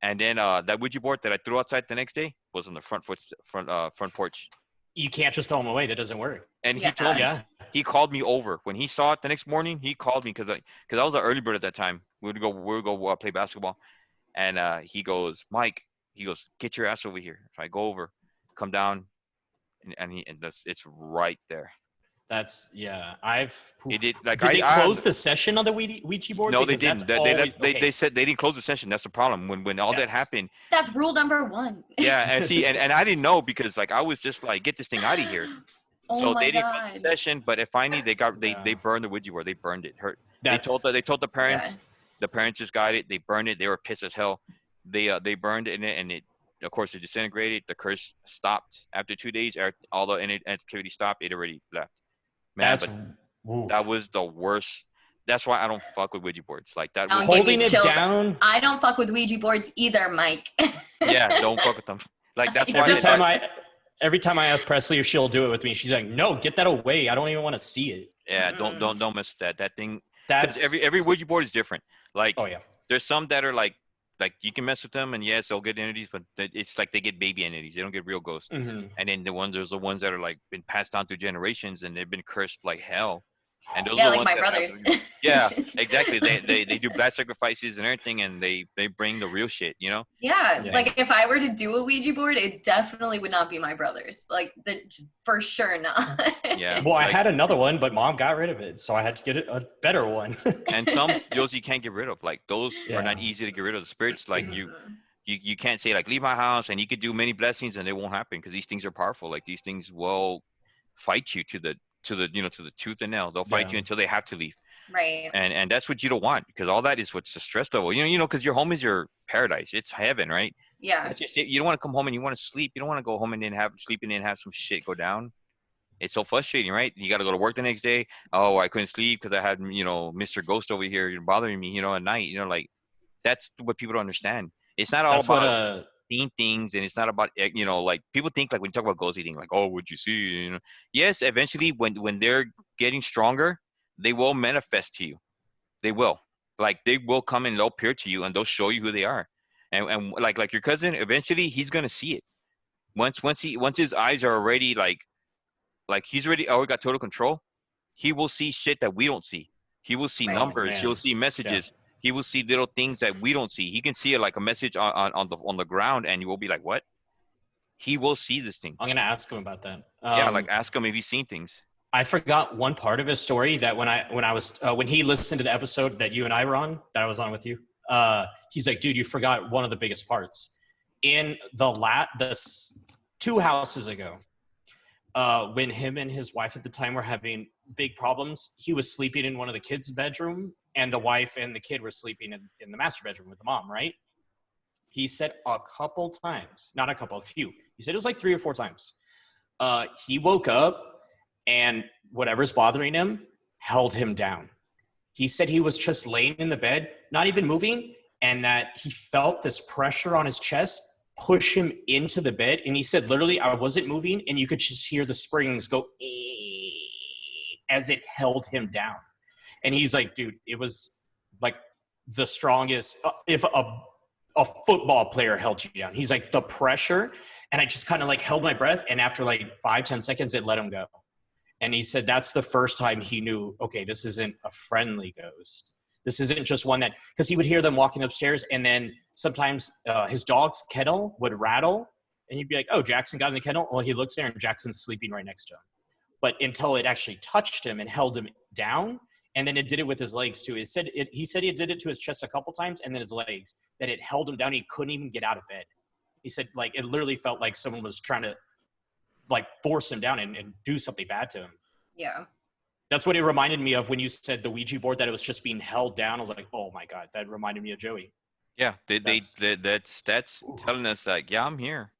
And then that Ouija board that I threw outside the next day was on the front porch. You can't just throw them away. That doesn't work. And he told Yeah. me, Yeah. he called me over when he saw it the next morning. He called me because I was an early bird at that time. We would go play basketball, and he goes, Mike, he goes, get your ass over here. So I go over, come down, it's right there. That's yeah. I've. It did like Did they I close the session on the Ouija board? no, they Because that's didn't. They always left. They okay. said they didn't close the session. That's the problem. When all that Yes. happened, That's rule number one. yeah, and see, and I didn't know because like I was just like, get this thing out of here. Oh So my they didn't close the god. session, but it finally they Yeah. burned the Ouija board. They burned it. That's. They told the Oh my parents. god. The parents just got it. They burned it. They were pissed as hell. They burned it in it, and it of course it disintegrated. The curse stopped after 2 days. All the activity stopped. It already left. Man, That's. but that Oof. was the worst. That's why I don't fuck with Ouija boards. Like that Don't was give me Holding it chills. down. I don't fuck with Ouija boards either, Mike. yeah, don't fuck with them. Like that's why Every don't. time I. Every time I ask Presley if she'll do it with me, she's like, "No, get that away. I don't even want to see it." yeah, Mm-mm. don't mess with that. That thing because That's. every Ouija board is different. Like Oh yeah. there's some that are like you can mess with them and yes they'll get entities, but it's like they get baby entities. They don't get real ghosts. Hmm. And then there's the ones that are like been passed down through generations and they've been cursed like hell. And those Yeah, are the like ones my that have brothers. yeah, exactly. They do blood sacrifices and everything, and they bring the real shit. You know. Yeah, Yeah. like if I were to do a Ouija board, it definitely would not be my brothers. Like for sure not. Yeah. Well, I Like had another one, but mom got rid of it, so I had to get a better one. and some those you can't get rid of. Like those are not Yeah. easy to get rid of. The spirits like Mm-mm. you can't say like leave my house and you could do many blessings and it won't happen because these things are powerful. Like these things will fight you to the tooth and nail. They'll fight Yeah. you until they have to leave. Right. And that's what you don't want because all that is what's the stress level. Because your home is your paradise. It's heaven, right? Yeah. That's just it. You don't want to come home and you want to sleep. You don't want to go home and then sleep and then have some shit go down. It's so frustrating, right? You got to go to work the next day. Oh, I couldn't sleep because I had Mr. Ghost over here bothering me, at night. Like that's what people don't understand. It's not all That's what about seeing things, and it's not about like people think like when you talk about ghosts, they think like, oh, what'd you see? Yes, eventually when they're getting stronger, they will manifest to you. They will. Like they will come and they'll appear to you and they'll show you who they are. And like your cousin, eventually he's gonna see it. Once his eyes are already like he's already got total control, he will see shit that we don't see. He will see Right. Oh numbers. He'll man. see Yeah. messages. He will see little things that we don't see. He can see it like a message on the ground, and you will be like, "What?" He will see this thing. I'm gonna ask him about that. Yeah, like ask him if he's seen things. I forgot one part of his story that when he listened to the episode that you and I were on, that I was on with you, he's like, dude, you forgot one of the biggest parts. In the 2 houses ago, when him and his wife at the time were having big problems, he was sleeping in one of the kids' bedroom, and the wife and the kid were sleeping in the master bedroom with the mom, right? He said a couple times, not a couple, a few. He said it was like 3 or 4 times. He woke up and whatever's bothering him held him down. He said he was just laying in the bed, not even moving, and that he felt this pressure on his chest push him into the bed. And he said, literally, I wasn't moving, and you could just hear the springs go as it held him down. And he's like, dude, it was like the strongest, if a football player held you down. He's like, the pressure, and I just kind of like held my breath, and after like 5-10 seconds, it let him go. And he said that's the first time he knew, okay, this isn't a friendly ghost. This isn't just one that, because he would hear them walking upstairs, and then sometimes his dog's kennel would rattle, and you'd be like, oh, Jackson got in the kennel. Well, he looks there, and Jackson's sleeping right next to him. But until it actually touched him and held him down, and then it did it with his legs too. He said he did it to his chest a couple times, and then his legs, that it held him down. He couldn't even get out of bed. He said like it literally felt like someone was trying to like force him down and do something bad to him. Yeah. That's what it reminded me of when you said the Ouija board, that it was just being held down. I was like, oh my God, that reminded me of Joey. Yeah, that's telling us like, yeah, I'm here,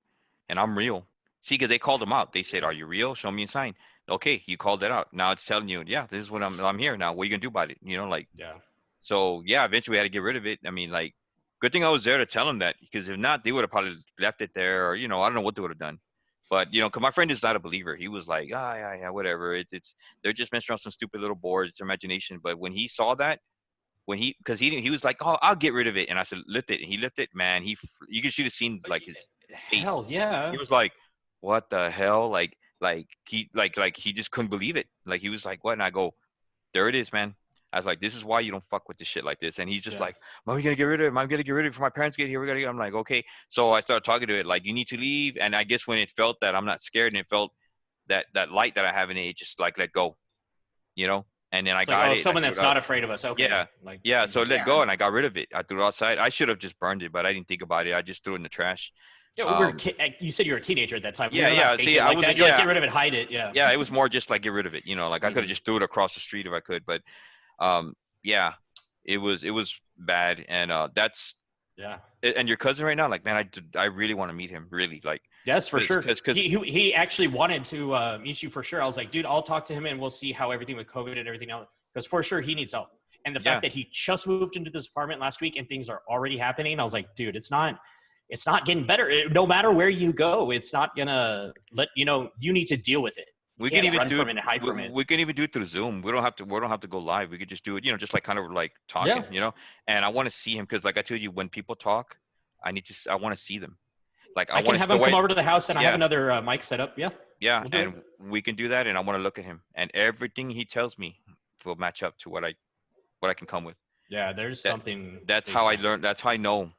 and I'm real. See, because they called him out. They said, "Are you real? Show me a sign." Okay, you called that out. Now it's telling you, yeah, this is what I'm here now. What are you gonna do about it? You know, like. Yeah. So yeah, eventually we had to get rid of it. I mean, like, good thing I was there to tell him that, because if not, they would have probably left it there, or I don't know what they would have done. But cause my friend is not a believer. He was like, yeah, whatever. It's they're just messing around some stupid little board. It's imagination. But when he saw that, because he was like, oh, I'll get rid of it, and I said, lift it. And he lifted it, man. You should have seen like his face. Hell yeah. He was like, what the hell? He just couldn't believe it. Like he was like, what? And I go, there it is, man. I was like, this is why you don't fuck with the shit like this. And he's just like, Mom, we gonna get rid of it. I'm gonna get rid of it before my parents get here. I'm like, okay. So I started talking to it, like, you need to leave. And I guess when it felt that I'm not scared, and it felt that light that I have in it, just like let go, And then I It's got like, oh, it. someone that's not afraid of us. Okay. Yeah. Like, Yeah. So let Yeah. go, and I got rid of it. I threw it outside. I should have just burned it, but I didn't think about it. I just threw it in the trash. yeah, you said you were a teenager at that time. Yeah, We were yeah. not See, thinking I like was, that. You're like, get rid of it, hide it. Yeah. Yeah, it was more just like get rid of it. Like I could have just threw it across the street if I could, but yeah, it was bad, and that's. Yeah. And your cousin right now, like, man, I really want to meet him, really, like. Yes, for sure. Cause, He actually wanted to meet you for sure. I was like, dude, I'll talk to him and we'll see how everything with COVID and everything else. Because for sure he needs help. And the fact that he just moved into this apartment last week and things are already happening, I was like, dude, it's not getting better. No matter where you go, it's not gonna you need to deal with it. we can even do it and hide from it. We can even do it through Zoom. We don't have to go live. We could just do it, just like kind of like talking, And I want to see him, because like I told you, when people talk, I want to see them. Like I can have him come over to the house, and I have another mic set up. Yeah. Yeah, and we can do that, and I want to look at him, and everything he tells me will match up to what I can come with. Yeah, there's something. That's how I learned. That's how I know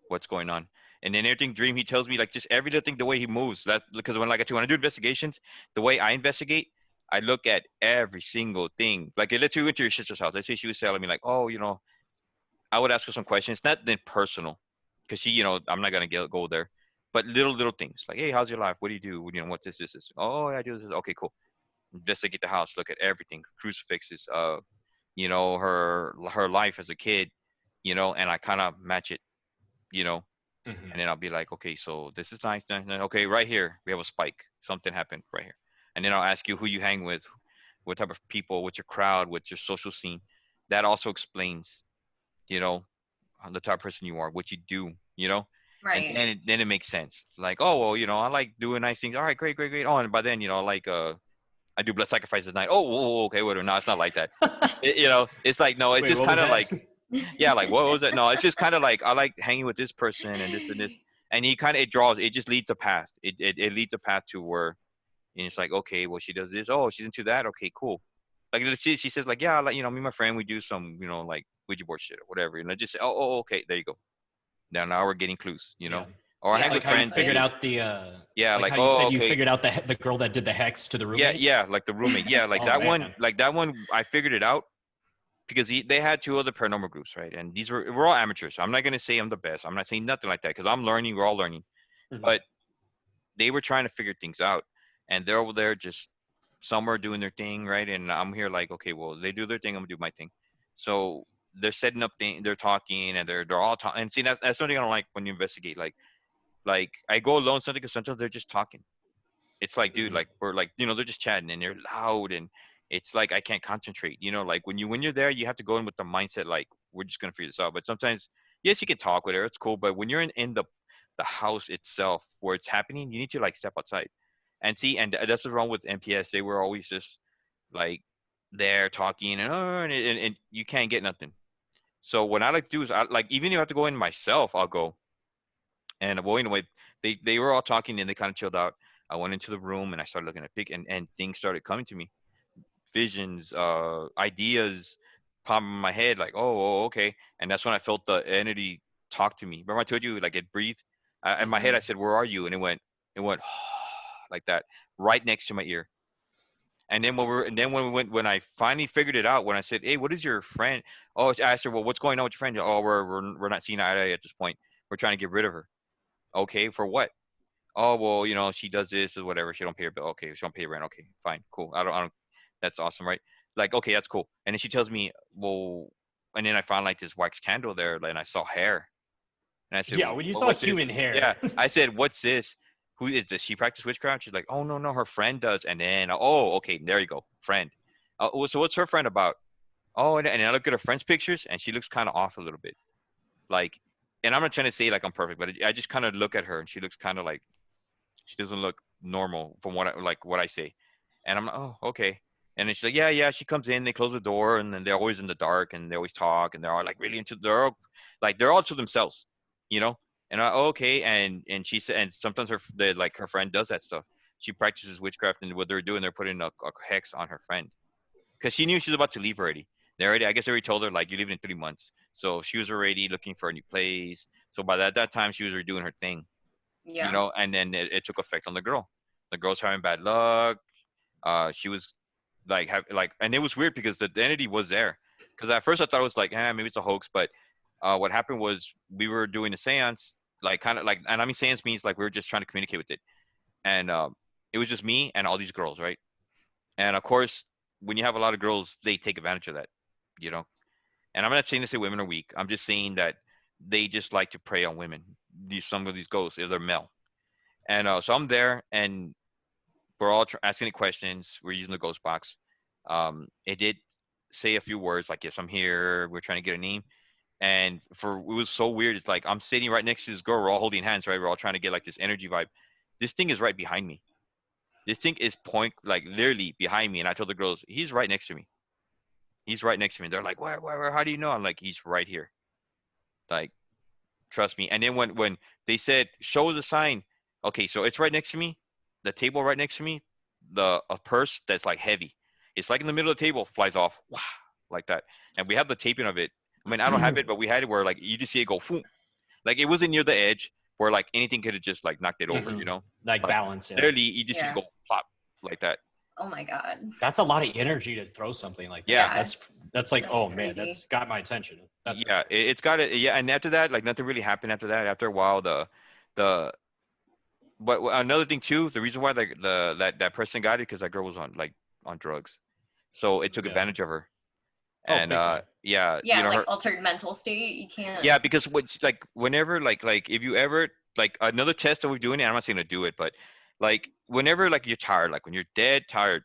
what's going on. And then everything dream, he tells me like just every little thing, the way he moves. That's because when I do investigations, the way I investigate, I look at every single thing. Like let's say we went to your sister's house. Let's say she was telling me like, oh, I would ask her some questions, not then personal, because she, I'm not gonna go there, but little things like, hey, how's your life? What do you do? What's this? Oh, I do this. Okay, cool. Investigate the house. Look at everything. Crucifixes. Her life as a kid. And I kind of match it. Mm-hmm. And then I'll be like, okay, so this is nice. Okay, right here we have a spike. Something happened right here. And then I'll ask you who you hang with, what type of people, what's your crowd, what's your social scene. That also explains, the type of person you are, what you do, Right. And then it makes sense. Like, oh, well, I like doing nice things. All right, great. Oh, and by then, I do blood sacrifice at night. Oh, okay, whatever. No, it's not like that. It's like, no, it's just kind of like, yeah, like, what was that? No, it's just kind of like, I like hanging with this person and this and this. and he kind of it draws it just leads a path. It leads a path to where, and it's like, okay, well, she does this. Oh, she's into that. Okay, cool. Like she says like, yeah, like, me and my friend, we do some, like Ouija board shit or whatever. And I just say, oh, okay, there you go. Now we're getting clues, Yeah. Or I Yeah, hang Like with how you friends and figured exactly. clues. out the Yeah, like like, how you oh, said you okay. figured out the girl that did the hex to the Yeah, roommate. yeah, like the roommate. Yeah, Oh man. like that one, I figured it out because they had two other paranormal groups, right? And we're all amateurs. So I'm not gonna say I'm the best. I'm not saying nothing like that because I'm learning. We're all learning. Mhm. But they were trying to figure things out, and they're over there just somewhere doing their thing, right? And I'm here like, okay, well, they do their thing, I'm gonna do my thing. So they're setting up things, they're talking, and they're all talking. And see, that's something I don't like when you investigate. Like I go alone something because sometimes they're just talking. It's like, dude, Mhm. like we're like, they're just chatting and they're loud, and it's like I can't concentrate. Like when you're there, you have to go in with the mindset like we're just gonna figure this out. But sometimes, yes, you can talk with her, it's cool. But when you're in the house itself where it's happening, you need to like step outside and see. And that's what's wrong with MPS. They were always just like there talking, and you can't get nothing. So what I like to do is I like, even if I have to go in myself, I'll go. And well, anyway, they were all talking and they kind of chilled out. I went into the room and I started looking at and things started coming to me, visions, ideas pop in my head, like, oh, okay. And that's when I felt the entity talk to me. Remember I told you like it breathed. In my head, I Mhm. said, "Where are you?" And it went like that, right next to my ear. And then when I finally figured it out, when I said, "Hey, what is your friend?" Oh, I asked her, "Well, what's going on with your friend?" Oh, we're not seeing eye to eye at this point. We're trying to get rid of her. Okay, for what? Oh, well, she does this or whatever. She don't pay her bill. Okay, she don't pay rent. Okay, fine, cool. I don't. That's awesome, right? Like, okay, that's cool. And then she tells me, well, and then I found like this wax candle there, and I saw hair, and I said, Yeah, when you well, saw what's human this? hair. Yeah, I said, what's this? Who is this? She practice witchcraft? She's like, oh, no, her friend does. And then, oh, okay, there you go, friend. Well, so what's her friend about? Oh, and I look at her friend's pictures, and she looks kind of off a little bit, like. And I'm not trying to say like I'm perfect, but I just kind of look at her, and she looks kind of like she doesn't look normal from what I say. And I'm like, oh, okay. And then she's like, yeah, yeah. She comes in, they close the door, and then they're always in the dark, and they always talk, and they're all like really they're all to themselves, you know. And I, oh, okay. And she said, and sometimes her friend does that stuff. She practices witchcraft, and what they're doing, they're putting a hex on her friend because she knew she was about to leave already. I guess they already told her like you're leaving in 3 months, so she was already looking for a new place. So by that time, she was already doing her thing, Yeah. and then it took effect on the girl. The girl's having bad luck. She was and it was weird because the entity was there. Because at first I thought it was like, maybe it's a hoax, but what happened was we were doing a séance, like kind of like, and I mean séance means like we were just trying to communicate with it, and it was just me and all these girls, right? And of course, when you have a lot of girls, they take advantage of that, you know. And I'm not saying to say women are weak. I'm just saying that they just like to prey on women. Some of these ghosts, they're male, and so I'm there, and we're all asking it questions. We're using the ghost box. It did say a few words like, "Yes, I'm here. We're trying to get a name." And it was so weird. It's like I'm sitting right next to this girl. We're all holding hands, right? We're all trying to get like this energy vibe. This thing is right behind me. This thing is like literally behind me. And I told the girls, "He's right next to me. He's right next to me." And they're like, "Where? How do you know?" I'm like, "He's right here. Like, trust me." And then when they said, "Show us a sign," okay, so it's right next to me, the table right next to me, a purse that's like heavy. It's like in the middle of the table, flies off, wow, like that. And we have the taping of it. I mean, I don't have it, but we had it where like you just see it go, boom. Like it wasn't near the edge where like anything could have just like knocked it over, Hmm. Like Like balance, yeah. literally, you just see it Yeah. go plop like that. Oh my God. That's a lot of energy to throw something like that. Yeah, Yeah. That's like, That's oh man, crazy. that's got my attention. That's for yeah, sure. it's got it. Yeah, and after that, like nothing really happened after that. After a while, the but another thing too, the reason why that person got it because that girl was on drugs, so it took Yeah. advantage of her. Oh, And big time. yeah, Yeah, like her, altered mental state. You can't. yeah, because what's like whenever like if you ever like another test that we're doing, and I'm not saying to do it, but like whenever like you're tired, like when you're dead tired,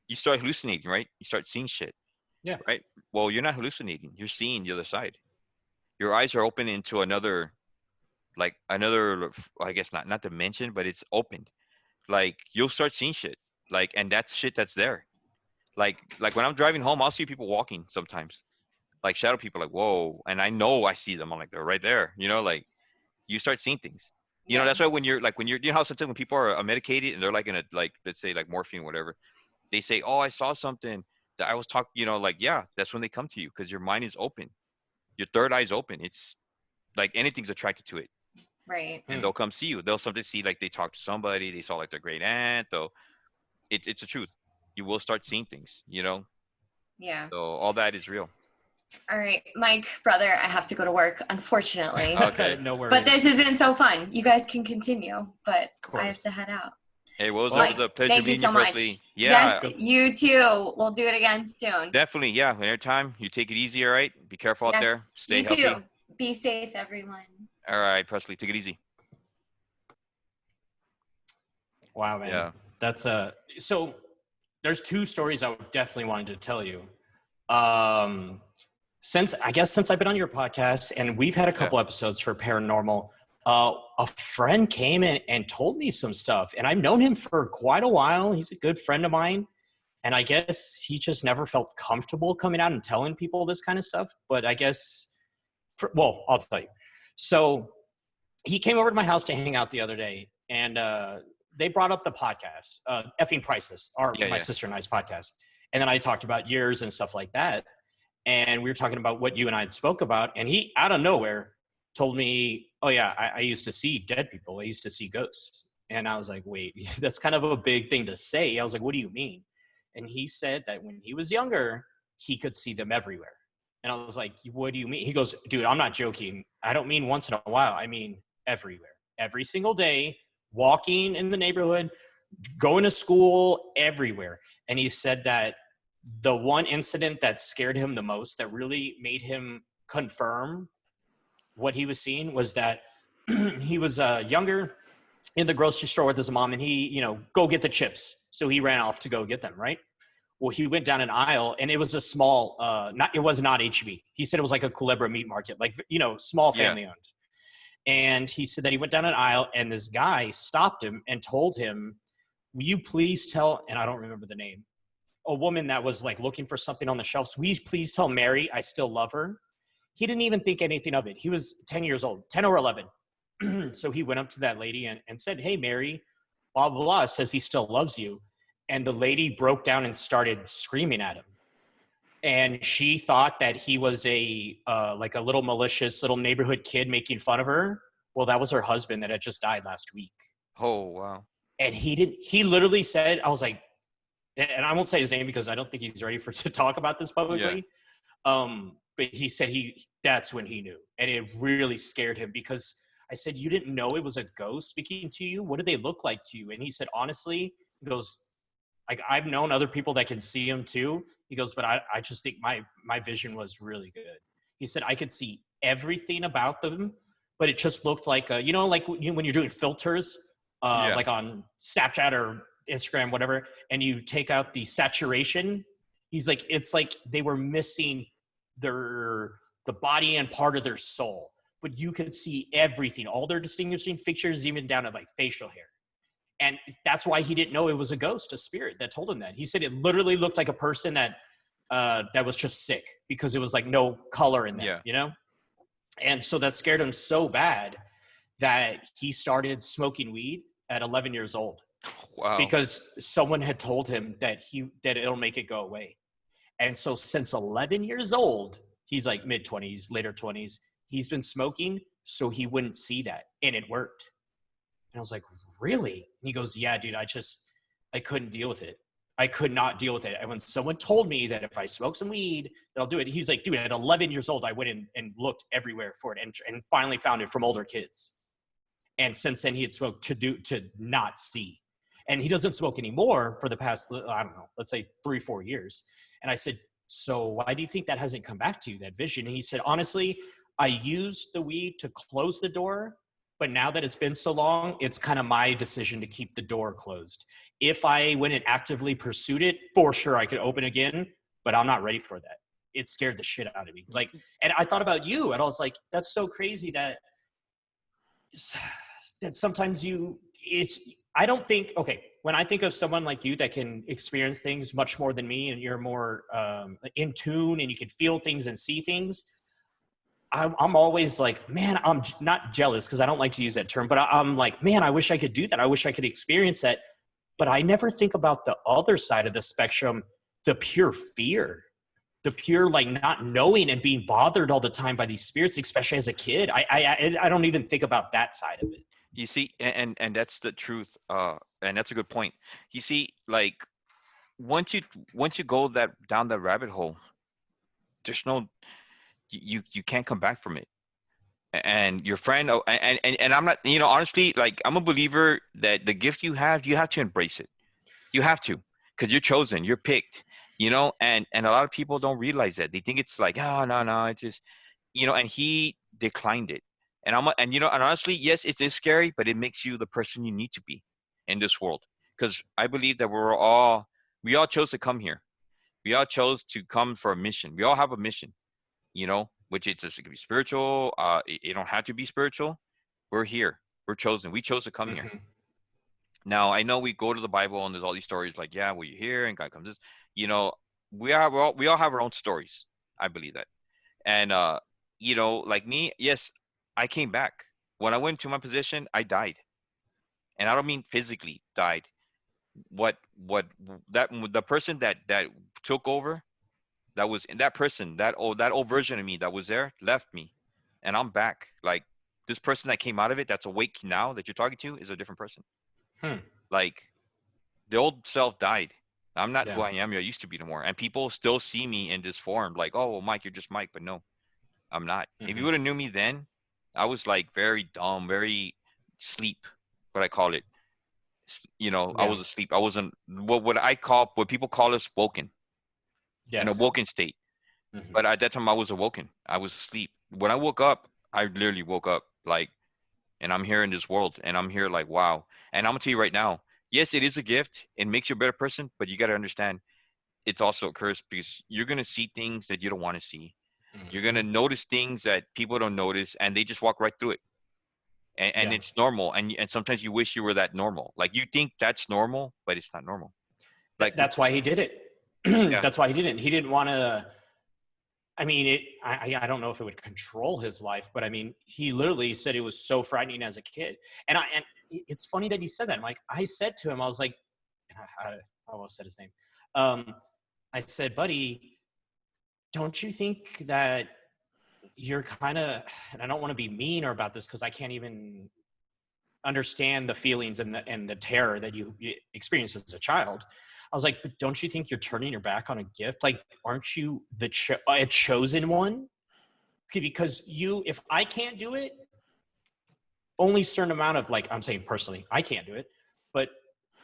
you start hallucinating, right? You start seeing shit, Yeah. right? Well, you're not hallucinating, you're seeing the other side. Your eyes are open into another, I guess not dimension, but it's opened. Like you'll start seeing shit, like, and that's shit that's there. Like when I'm driving home, I'll see people walking sometimes, like shadow people, like whoa, and I know I see them. I'm like they're right there, like. you start seeing things. You know, Yeah. that's why when you're you know how sometimes when people are medicated and they're like in a, like, let's say like morphine or whatever, they say, oh, I saw something that I was talking, you know, like, yeah, that's when they come to you because your mind is open, your third eye's open. It's like anything's attracted to it, Right. and they'll come see you. They'll sometimes see like they talked to somebody, they saw like their great aunt. Though it's the truth. You will start seeing things, you know. Yeah. So all that is real. All right, Mike, brother, I have to go to work, unfortunately. Okay. No worries. But this has been so fun. You guys can continue, but Of I have course. to head out. Hey, well, Well, it was a pleasure Thank you meeting you, so much. Presley. Yeah, Yes, you too. We'll do it again soon. definitely. Yeah, whenever time, you take it easy. All right. Be careful out there. Yes, Stay you healthy. too. Be safe, everyone. All right, Presley, take it easy. wow, man. Yeah. That's so there's two stories I would definitely wanted to tell you. Since I've been on your podcast and we've had a couple episodes for paranormal, a friend came in and told me some stuff, and I've known him for quite a while. He's a good friend of mine, and I guess he just never felt comfortable coming out and telling people this kind of stuff. But I guess, well, I'll tell you. So he came over to my house to hang out the other day, and they brought up the podcast, Effing Priceless, Yeah, my yeah. sister and I's podcast. And then I talked about years and stuff like that. And we were talking about what you and I had spoke about. And he, out of nowhere, told me, oh, yeah, I used to see dead people. I used to see ghosts. And I was like, wait, that's kind of a big thing to say. I was like, what do you mean? And he said that when he was younger, he could see them everywhere. And I was like, what do you mean? He goes, dude, I'm not joking. I don't mean once in a while. I mean everywhere, every single day, walking in the neighborhood, going to school, everywhere. And he said that the one incident that scared him the most, that really made him confirm what he was seeing, was that he was younger in the grocery store with his mom, and he, go get the chips. So he ran off to go get them, right? Well, he went down an aisle, and it was a small, it was not HB. He said it was like a Culebra meat market, like, small family owned. And he said that he went down an aisle, and this guy stopped him and told him, will you please tell, and I don't remember the name, a woman that was like looking for something on the shelves, will you please tell Mary I still love her? He didn't even think anything of it. He was 10 years old, 10 or 11. So he went up to that lady and said, hey, Mary, blah, blah, blah, says he still loves you. And the lady broke down and started screaming at him. And she thought that he was like a little malicious little neighborhood kid making fun of her. Well, that was her husband that had just died last week. Oh, wow. And he literally said, I was like, and I won't say his name because I don't think he's ready to talk about this publicly. Yeah. But he said that's when he knew. And it really scared him because I said, you didn't know it was a ghost speaking to you? What do they look like to you? And he said, honestly, he goes, like, I've known other people that can see him too. He goes, but I just think my vision was really good. He said, I could see everything about them, but it just looked like, like when you're doing filters, like on Snapchat or Instagram, whatever, and you take out the saturation. He's like, it's like they were missing the body and part of their soul, but you could see everything, all their distinguishing features, even down to like facial hair. And that's why he didn't know it was a ghost, a spirit that told him that. He said it literally looked like a person that was just sick because it was like no color in them, And so that scared him so bad that he started smoking weed at 11 years old. Wow. Because someone had told him that it'll make it go away. And so since 11 years old, he's like mid-20s, later 20s, he's been smoking so he wouldn't see that. And it worked. And I was like, really? And he goes, yeah, dude, I couldn't deal with it. I could not deal with it. And when someone told me that if I smoke some weed, that I'll do it. He's like, dude, at 11 years old, I went in and looked everywhere for it and finally found it from older kids. And since then he had smoked to not see. And he doesn't smoke anymore for the past, I don't know, let's say 3-4 years. And I said, so why do you think that hasn't come back to you, that vision? And he said, honestly, I used the weed to close the door, but now that it's been so long, it's kind of my decision to keep the door closed. If I went and actively pursued it, for sure I could open again, but I'm not ready for that. It scared the shit out of me. Like, and I thought about you, and I was like, that's so crazy that sometimes I don't think, okay, when I think of someone like you that can experience things much more than me, and you're more in tune and you can feel things and see things, I'm always like, man, I'm not jealous because I don't like to use that term, but I'm like, man, I wish I could do that. I wish I could experience that. But I never think about the other side of the spectrum, the pure fear, the pure like not knowing and being bothered all the time by these spirits, especially as a kid. I don't even think about that side of it. You see, and that's the truth. And that's a good point. You see, like once you go that down that rabbit hole, there's no you can't come back from it. And your friend, oh, and I'm not, honestly, like I'm a believer that the gift you have to embrace it. You have to, because you're chosen, you're picked, and a lot of people don't realize that. They think it's like, oh no, it's just, and he declined it. And honestly, yes, it is scary, but it makes you the person you need to be in this world. Because I believe that we all chose to come here. We all chose to come for a mission. We all have a mission, which it could be spiritual. It don't have to be spiritual. We're here. We're chosen. We chose to come here. Mm-hmm. Now I know we go to the Bible and there's all these stories like, yeah, well, you're here and God comes this. We all have our own stories. I believe that. And like me, yes, I came back. When I went to my position, I died. And I don't mean physically died. What that the person that took over, that was that person, that old version of me that was there left me, and I'm back. Like this person that came out of it, that's awake now that you're talking to, is a different person. Like the old self died. I'm not who I am. I used to be no more. And people still see me in this form, like, oh, well, Mike, you're just Mike, but no, I'm not. If you would have knew me then, I was like very dumb, very sleep, what I call it. I was asleep. I wasn't what people call us woken, in a woken state. But at that time I was awoken. I was asleep. When I woke up, I literally woke up, like, and I'm here in this world, and I'm here like, wow. And I'm gonna tell you right now, yes, it is a gift. It makes you a better person, but you got to understand, it's also a curse, because you're gonna see things that you don't want to see. You're gonna notice things that people don't notice, and they just walk right through it. And it's normal, and sometimes you wish you were that normal. Like you think that's normal, but it's not normal. Like that's why he did it. Yeah. That's why he didn't. He didn't want to. I mean, I don't know if it would control his life, but I mean, he literally said it was so frightening as a kid. And it's funny that you said that, Mike. I said to him, I was like, I almost said his name. I said, buddy, don't you think that you're kind of, and I don't want to be mean or about this because I can't even understand the feelings and the terror that you experienced as a child. I was like, but don't you think you're turning your back on a gift? Like, aren't you a chosen one? Because if I can't do it, only a certain amount of, like, I'm saying personally, I can't do it, but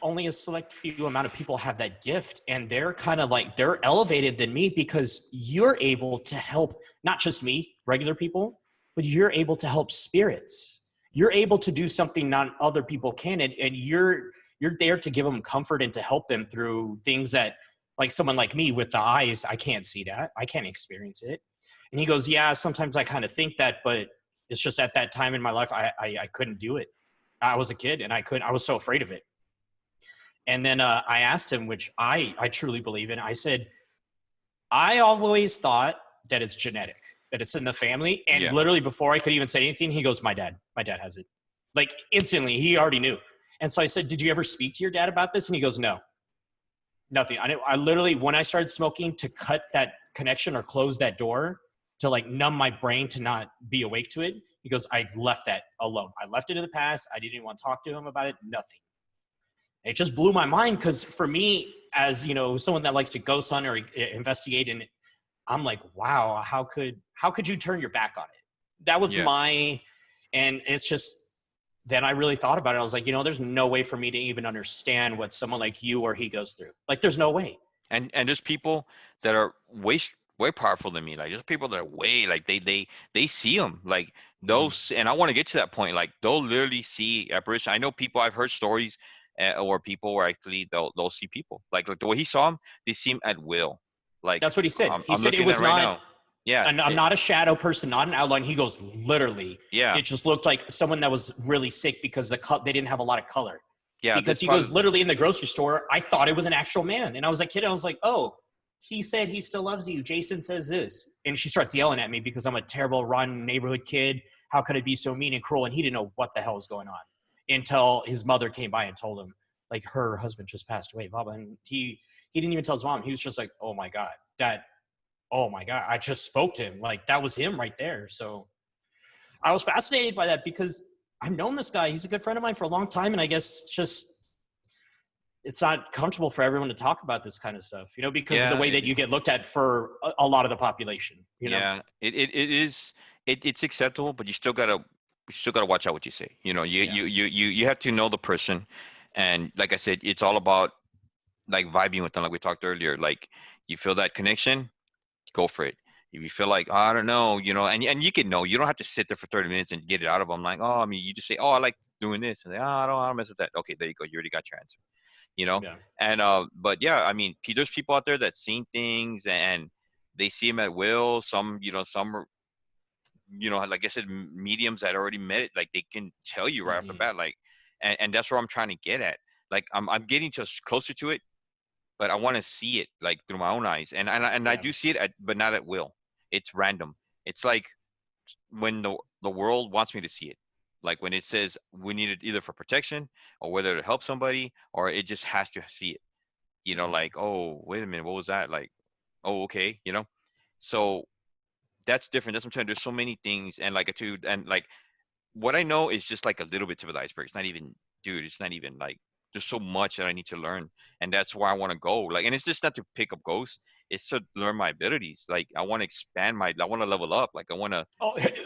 only a select few amount of people have that gift. And they're kind of like, they're elevated than me because you're able to help not just me, regular people, but you're able to help spirits. You're able to do something not other people can. And you're there to give them comfort and to help them through things that, like someone like me with the eyes, I can't see that. I can't experience it. And he goes, yeah, sometimes I kind of think that, but it's just at that time in my life, I couldn't do it. I was a kid and I was so afraid of it. And then I asked him, which I truly believe in. I said, I always thought that it's genetic, that it's in the family. And literally before I could even say anything, he goes, my dad has it. Like instantly, he already knew. And so I said, did you ever speak to your dad about this? And he goes, no, nothing. I literally, when I started smoking, to cut that connection or close that door, to like numb my brain to not be awake to it, he goes, I left that alone. I left it in the past. I didn't even want to talk to him about it. Nothing. It just blew my mind, because for me, as someone that likes to ghost hunt or investigate, and I'm like, wow, how could you turn your back on it? That was and it's just, then I really thought about it. I was like, there's no way for me to even understand what someone like you or he goes through. Like, there's no way. And there's people that are way powerful than me. Like there's people that are way, like they see them, like those. And I want to get to that point. Like they'll literally see apparition. I know people, I've heard stories or people where actually they'll see people like the way he saw him, they see him at will. Like that's what he said. He said it was not. Yeah, and I'm not a shadow person, not an outline. He goes, literally. Yeah. It just looked like someone that was really sick because they didn't have a lot of color. Yeah. Because he goes, literally in the grocery store, I thought it was an actual man, and I was a kid. I was like, oh, he said he still loves you. Jason says this. And she starts yelling at me because I'm a terrible, rotten neighborhood kid. How could it be so mean and cruel? And he didn't know what the hell was going on until his mother came by and told him, like, her husband just passed away, Baba. And he didn't even tell his mom. He was just like, oh my God, I just spoke to him. Like, that was him right there. So I was fascinated by that because I've known this guy. He's a good friend of mine for a long time. And I guess just it's not comfortable for everyone to talk about this kind of stuff, because of the way that you get looked at for a lot of the population. It is. It's acceptable, but you still gotta watch out what you say. You have to know the person, and like I said, it's all about like vibing with them, like we talked earlier. Like you feel that connection, go for it. If you feel like, oh, I don't know, and you can know. You don't have to sit there for 30 minutes and get it out of them. Like, oh, I mean, you just say, oh, I like doing this, and they, oh, I don't mess with that. Okay, there you go. You already got your answer. Yeah. And but yeah, I mean, there's people out there that seen things and they see them at will. Some are, like I said, mediums that already met it, like they can tell you right off the bat, like, and that's where I'm trying to get at. Like I'm getting closer to it, but I want to see it like through my own eyes, and I do see it but not at will. It's random. It's like when the world wants me to see it, like when it says we need it either for protection or whether to help somebody, or it just has to see it, like, oh, wait a minute, what was that? Like, oh, okay, so that's different. That's what I'm saying. There's so many things, and like and like what I know is just like a little bit tip of the iceberg. It's not even, dude, it's not even like, there's so much that I need to learn. And that's where I want to go. Like, and it's just not to pick up ghosts. It's to learn my abilities. Like I want to expand I want to level up. Like I want to,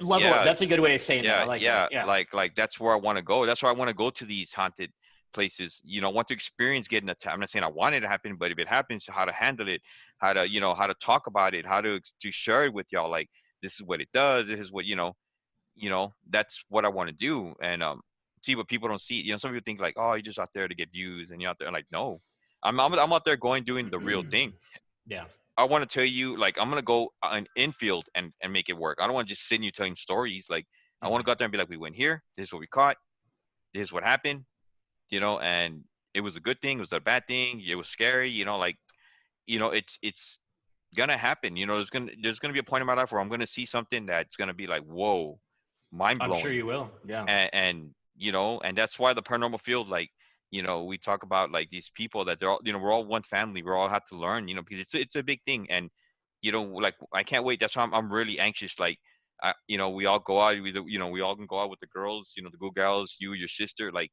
Level up. That's a good way of saying that. I like that. Yeah. Like that's where I want to go. That's why I want to go to these haunted places. I want to experience getting attacked. I'm not saying I want it to happen, but if it happens, how to handle it, how to, how to talk about it, how to share it with y'all. Like, this is what it does. This is what, that's what I want to do. And see what people don't see. Some people think like, oh, you're just out there to get views and you're out there. Like, no, I'm out there doing the real thing. Yeah. I want to tell you, like, I'm gonna go an infield and make it work. I don't want to just sit you telling stories. Like, I want to go out there and be like, we went here. This is what we caught. This is what happened. And it was a good thing. It was a bad thing. It was scary. Like, it's gonna happen. There's gonna be a point in my life where I'm gonna see something that's gonna be like, whoa, mind blowing. I'm sure you will. Yeah. And and that's why the paranormal field, like, we talk about like these people that they're all, we're all one family. We all have to learn, because it's a big thing. And like, I can't wait. That's why I'm really anxious. Like, we all go out. We all can go out with the girls. The good girls. You, your sister. Like,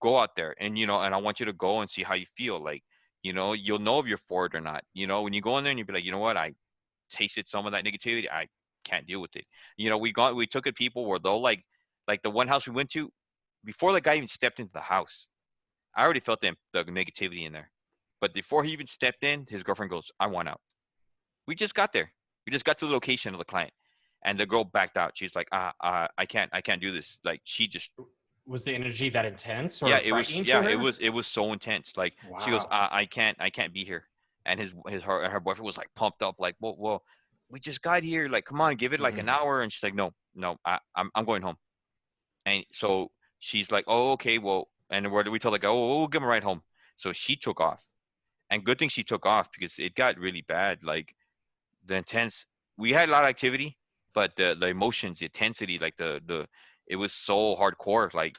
go out there and and I want you to go and see how you feel. Like, you'll know if you're for it or not. When you go in there and you be like, you know what, I tasted some of that negativity. I can't deal with it. We took it people where they'll like the one house we went to, before the guy even stepped into the house, I already felt the negativity in there. But before he even stepped in, his girlfriend goes, I want out. We just got there. We just got to the location of the client, and the girl backed out. She's like, I can't do this. Like, she just, was the energy that intense or yeah, frightening to her? it was so intense. Like, wow. She goes, I can't be here. And her boyfriend was like pumped up, like, well, we just got here. Like, come on, give it like an hour. And she's like, no, I'm going home. And so she's like, oh, okay, well, and we tell the guy, oh, we'll give him a ride home. So she took off, and good thing she took off because it got really bad. Like, the intense, we had a lot of activity, but the emotions, the intensity, like it was so hardcore. Like,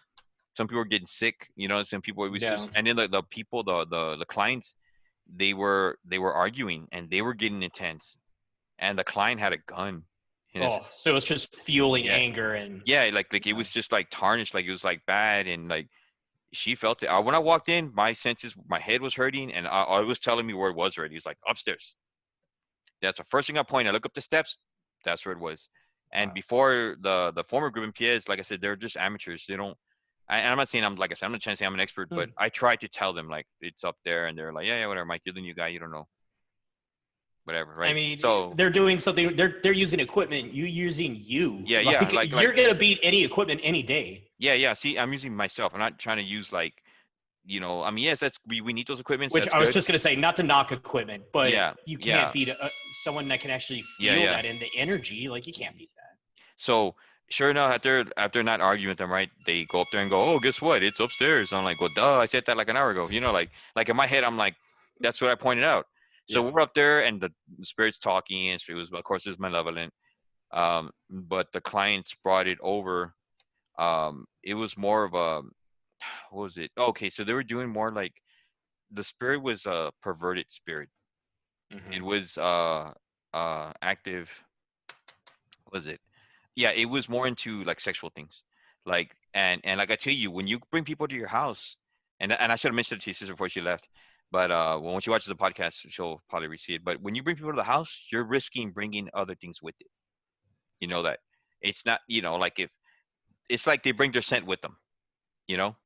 some people were getting sick, some people, it was just, and then the people, the clients, they were arguing and they were getting intense, and the client had a gun. So it was just fueling anger and like it was just like tarnished, like it was like bad, and like she felt it. When I walked in, my senses, my head was hurting, and I was telling me where it was already. It was like upstairs. That's the first thing I pointed. I look up the steps. That's where it was. And before the former group in PS, like I said, they're just amateurs. They don't. I'm not saying I'm like I said, I'm not trying to say I'm an expert, but I tried to tell them like it's up there, and they're like, yeah, whatever, Mike, you're the new guy, you don't know. Whatever, right? I mean, so they're doing something. They're using equipment. You using you. Yeah, like you're gonna beat any equipment any day. Yeah. See, I'm using myself. I'm not trying to use like, I mean, yes, we need those equipments. Which that's I was good. just gonna say, not to knock equipment, but you can't beat someone that can actually feel that in the energy. Like, you can't beat that. So sure enough, after not arguing with them, right, they go up there and go, oh, guess what? It's upstairs. I'm like, well, duh, I said that like an hour ago. Like in my head, I'm like, that's what I pointed out. So Yeah. we're up there, and the spirit's talking, and it was, of course, it's malevolent. But the clients brought it over. It was more of a, what was it? Okay, so they were doing more like, the spirit was a perverted spirit. It Hmm. was active. What was it? Yeah, it was more into like sexual things, like, and like I tell you, when you bring people to your house, and I should have mentioned it to your sister before she left, but when she watches the podcast, she'll probably see it. But when you bring people to the house, you're risking bringing other things with it. You know that it's not, like, if it's like they bring their scent with them, you know,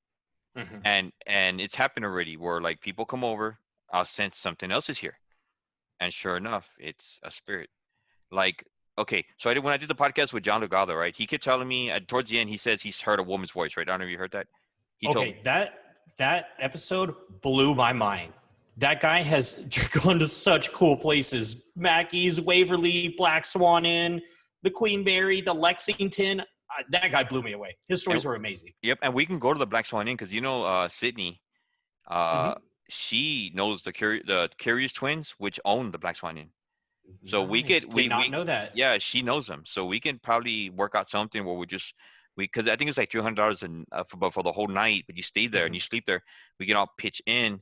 Hmm. and it's happened already where like people come over, I'll sense something else is here, and sure enough, it's a spirit. Like, okay, so when I did the podcast with John Lugalo, right? He kept telling me towards the end, he says he's heard a woman's voice, right? I don't know if you heard that. He told me. Okay, that episode blew my mind. That guy has gone to such cool places: Mackey's, Waverly, Black Swan Inn, the Queenberry, the Lexington. That guy blew me away. His And stories were amazing. yep, and we can go to the Black Swan Inn because Sydney, uh, Hmm. she knows the Curious twins, which own the Black Swan Inn. So we could Nice. Did not we know that. yeah, she knows them. So we can probably work out something where we because I think it's like $300 and for the whole night, but you stay there and Hmm. you sleep there. We can all pitch in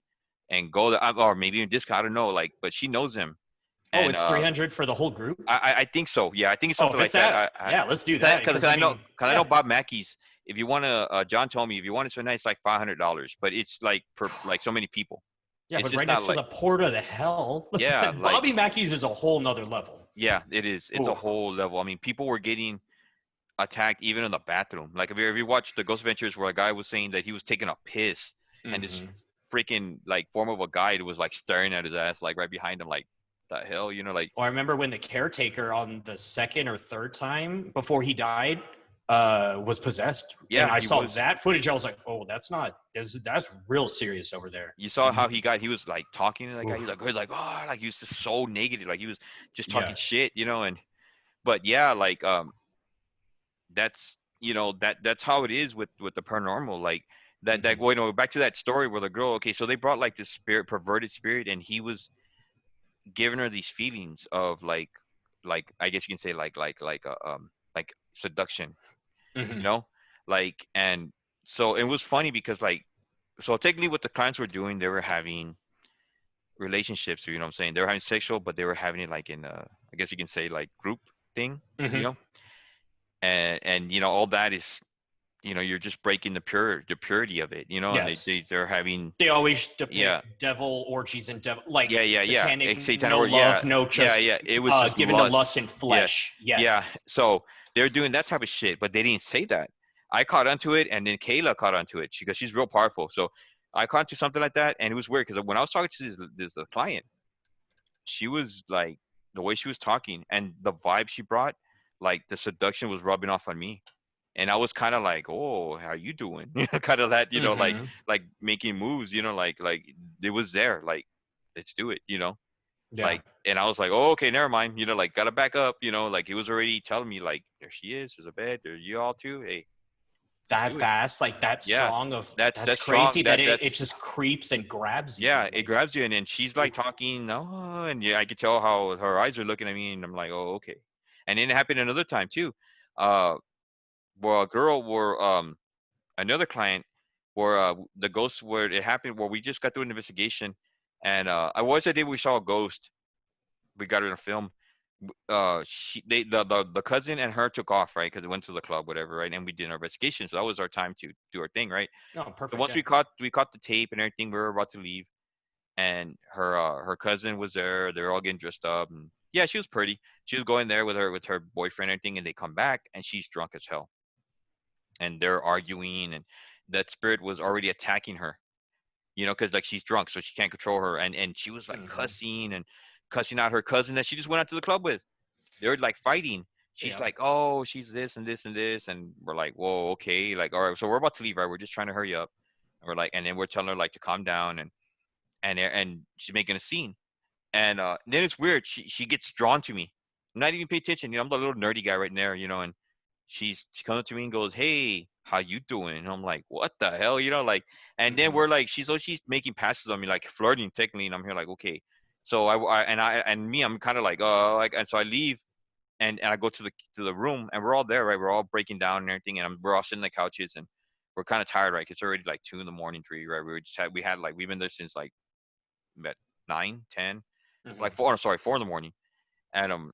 and go there, or maybe even discount. I don't know, like, but she knows him, Oh, and it's 300 for the whole group. I think so. Yeah, I think it's Oh, something if it's like that. that, yeah, let's do that. Because Because I mean, I know yeah. Bob Mackey's. If you want to, John told me if you want to spend night, it's like $500, but it's like per like so many people. Yeah, It's but just right not next to like, the port of the hell. yeah, like, Bobby Mackey's is a whole nother level. yeah, it is. It's a Ooh. whole level. I mean, people were getting attacked even in the bathroom. Like, if you watched the Ghost Adventures where a guy was saying that he was taking a piss, and this Hmm. freaking like form of a guide was like staring at his ass like right behind him, like, the hell, like, Or I remember when the caretaker on the second or third time before he died was possessed, and yeah, I he saw was. that footage. I was like, "Oh, that's real serious over there." You saw how he was like talking to that guy. Oof. He was like, oh, like he was just so negative. Like he was just talking Yeah. shit, and but yeah, like, that's that's how it is with the paranormal. Like that Hmm. back to that story where the girl, okay, so they brought like this spirit, perverted spirit, and he was giving her these feelings of like I guess you can say like seduction, you Hmm. know, like. And so it was funny because like, so technically what the clients were doing, they were having relationships, you know what I'm saying? They were having sexual, but they were having it like in a, I guess you can say, like, group thing, you Hmm. know? And all that is, you're just breaking the purity of it, and Yes, they're having. they always Yeah, depict devil orgies and devil like yeah. satanic, Satanic no word, yeah, love, no yeah, just yeah. It was just given to lust lust. and Yeah, flesh. yeah. Yes. So they're doing that type of shit, but they didn't say that. I caught onto it, and then Kayla caught onto it because she's real powerful. So I caught to something like that, and it was weird because when I was talking to this the client, she was like, the way she was talking and the vibe she brought, like the seduction was rubbing off on me. And I was kind of like, oh, how you doing? Kind of that, Hmm. like making moves, like it was there, like, let's do it, Yeah. like. And I was like, oh, okay, never mind, like, gotta back up, like it was already telling me like, there she is, there's a bed, there you all too, hey, let's That do it. fast, like that Yeah, strong of that's that's strong. crazy that it That's just creeps and grabs you. Yeah, it Like, grabs you, and then she's like oof. talking, oh, and yeah, I could tell how her eyes are looking at me, and I'm like, oh, okay. And then it happened another time too, uh, where a girl, where another client, where the ghost, where it happened, where we just got through an investigation, and I was the day we saw a ghost, we got it in a film. The cousin and her took off, right, because they went to the club, whatever, right, and we did our investigation, so that was our time to do our thing, right. Oh, So perfect. once Yeah. we caught the tape and everything, we were about to leave, and her cousin was there. They're all getting dressed up, and yeah, she was pretty. She was going there with her boyfriend and everything, and they come back, and she's drunk as hell, and they're arguing, and that spirit was already attacking her, because like she's drunk, so she can't control her, and she was like Hmm. cussing out her cousin that she just went out to the club with. They're like fighting. She's Yeah. like, oh, she's this and this and this, and we're like, whoa, okay, like, all right, so we're about to leave, right? We're just trying to hurry up, and we're like, and then we're telling her like to calm down, and she's making a scene. And then it's weird. She gets drawn to me. I'm not even paying attention. I'm the little nerdy guy right there, and she comes up to me and goes, "Hey, how you doing?" And I'm like, "What the hell?" Like, and then Hmm. we're like, she's making passes on me, like flirting technically, and I'm here like, okay. So I'm kind of like, and so I leave, and I go to the room, and we're all there, right? We're all breaking down and everything, and we're all sitting on the couches, and we're kind of tired, right? 'Cause it's already like 2 in the morning, 3, right? We had like we've been there since like at 9, 10, like Mhm. 4. No, sorry, 4 in the morning, and